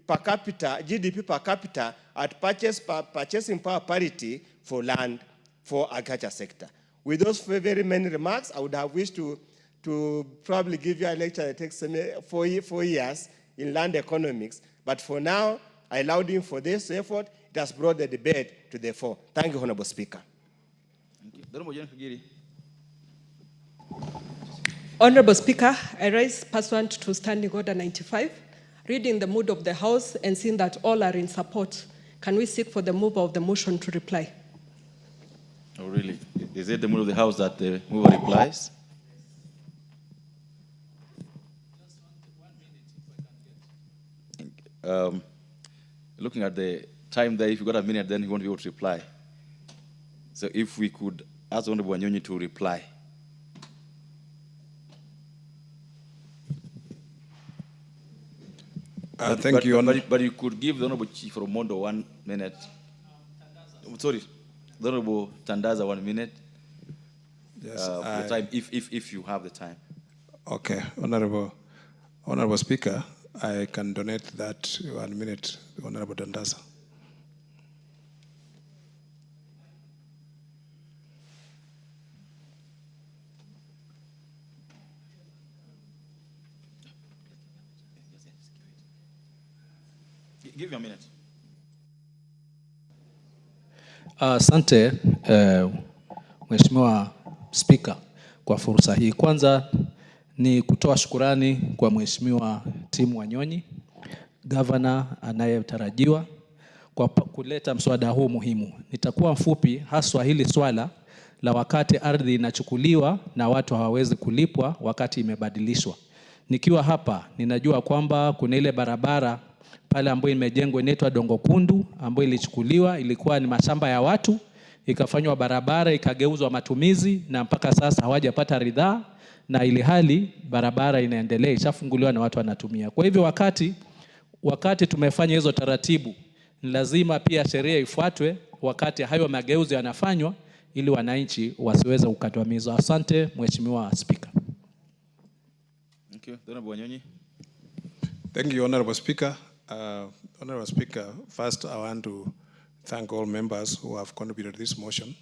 per capita, GDP per capita at purchasing power parity for land for agriculture sector? With those very many remarks, I would have wished to probably give you a lecture that takes 4 years in land economics. But for now, I allowed him for this effort. It has brought the debate to the fore. Thank you, Honorable Speaker. Thank you. Honorable Speaker, I rise pursuant to Standing Order 95, reading the mood of the House and seeing that all are in support. Can we seek for the mover of the motion to reply? Oh, really? Is it the mood of the House that the mover replies? Looking at the time there, if you got a minute, then you won't be able to reply. So if we could ask Honorable Wanyonyi to reply. Thank you. But you could give the Honorable Chief Romondo 1 minute. Sorry, the Honorable Tandaza 1 minute. Yes, for the time, if you have the time. Okay, Honorable Speaker, I can donate that 1 minute, Honorable Tandaza. Give you a minute. Asante Mheshimiwa Spika kwa fursa hii. Kwanza ni kutoa shukurani kwa Mheshimiwa Tim Wanyonyi, Governor anayetarajiwa kwa kuleta mswada huu muhimu. Nitakuwa mfupi, haswa hili swala la wakati ardhi inachukuliwa na watu hawawezi kulipwa wakati imebadilishwa. Nikiwa hapa ninajua kwamba kuna ile barabara pale ambayo imejengwa inaitwa Dongo Kundu ambayo ilichukuliwa, ilikuwa ni mashamba ya watu, ikafanywa barabara, ikageuzwa matumizi na mpaka sasa hawajapata ridhaa, na ili hali barabara inaendelea, ishafunguliwa na watu wanatumia. Kwa hivyo wakati tumefanya hizo taratibu, ni lazima pia sheria ifuatwe wakati hayo mageuzi yanafanywa ili wananchi wasiweze kukandamizwa. Asante Mheshimiwa Spika. Thank you. Honorable Wanyonyi. Thank you, Honorable Speaker. Honorable Speaker, first I want to thank all members who have contributed to this motion.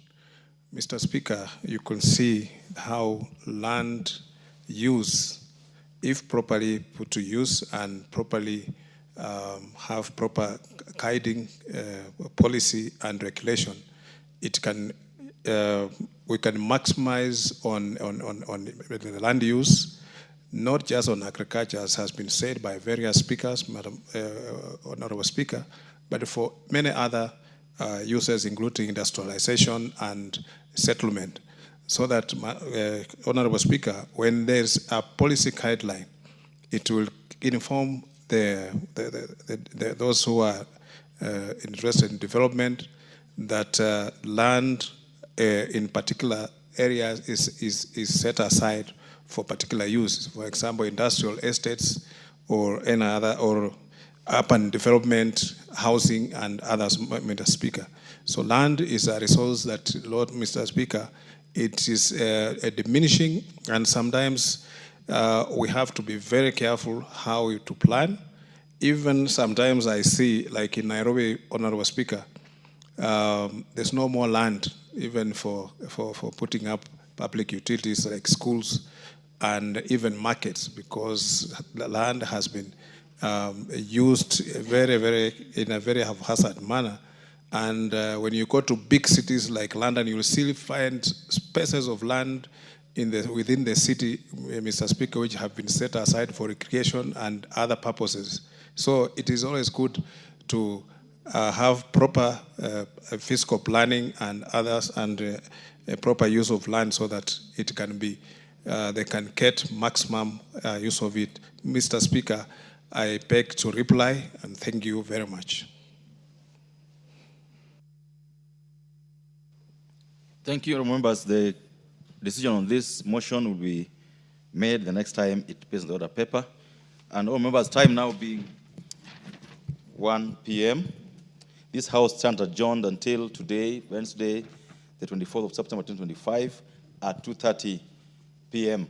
Mr. Speaker, you can see how land use, if properly put to use and properly have proper guiding policy and regulation, it can we can maximize on the land use, not just on agriculture, as has been said by various speakers, Madam Honorable Speaker, but for many other uses, including industrialization and settlement. So that, Honorable Speaker, when there's a policy guideline, it will inform those who are interested in development that land in particular areas is set aside for particular use. For example, industrial estates or any other, or urban development, housing, and others, Mr. Speaker. So land is a resource that, Lord, Mr. Speaker, it is diminishing, and sometimes we have to be very careful how to plan. Even sometimes I see, like in Nairobi, Honorable Speaker, there's no more land even for putting up public utilities like schools and even markets, because the land has been used in a very haphazard manner. And when you go to big cities like London, you will still find spaces of land within the city, Mr. Speaker, which have been set aside for recreation and other purposes. So it is always good to have proper fiscal planning and others, and proper use of land so that it can be, they can get maximum use of it. Mr. Speaker, I beg to reply and thank you very much. Thank you, members. The decision on this motion will be made the next time it appears in the order paper. And all members, time now being 1 p.m. This House stands adjourned until today, Wednesday, the 24th of September 2025 at 2:30 p.m.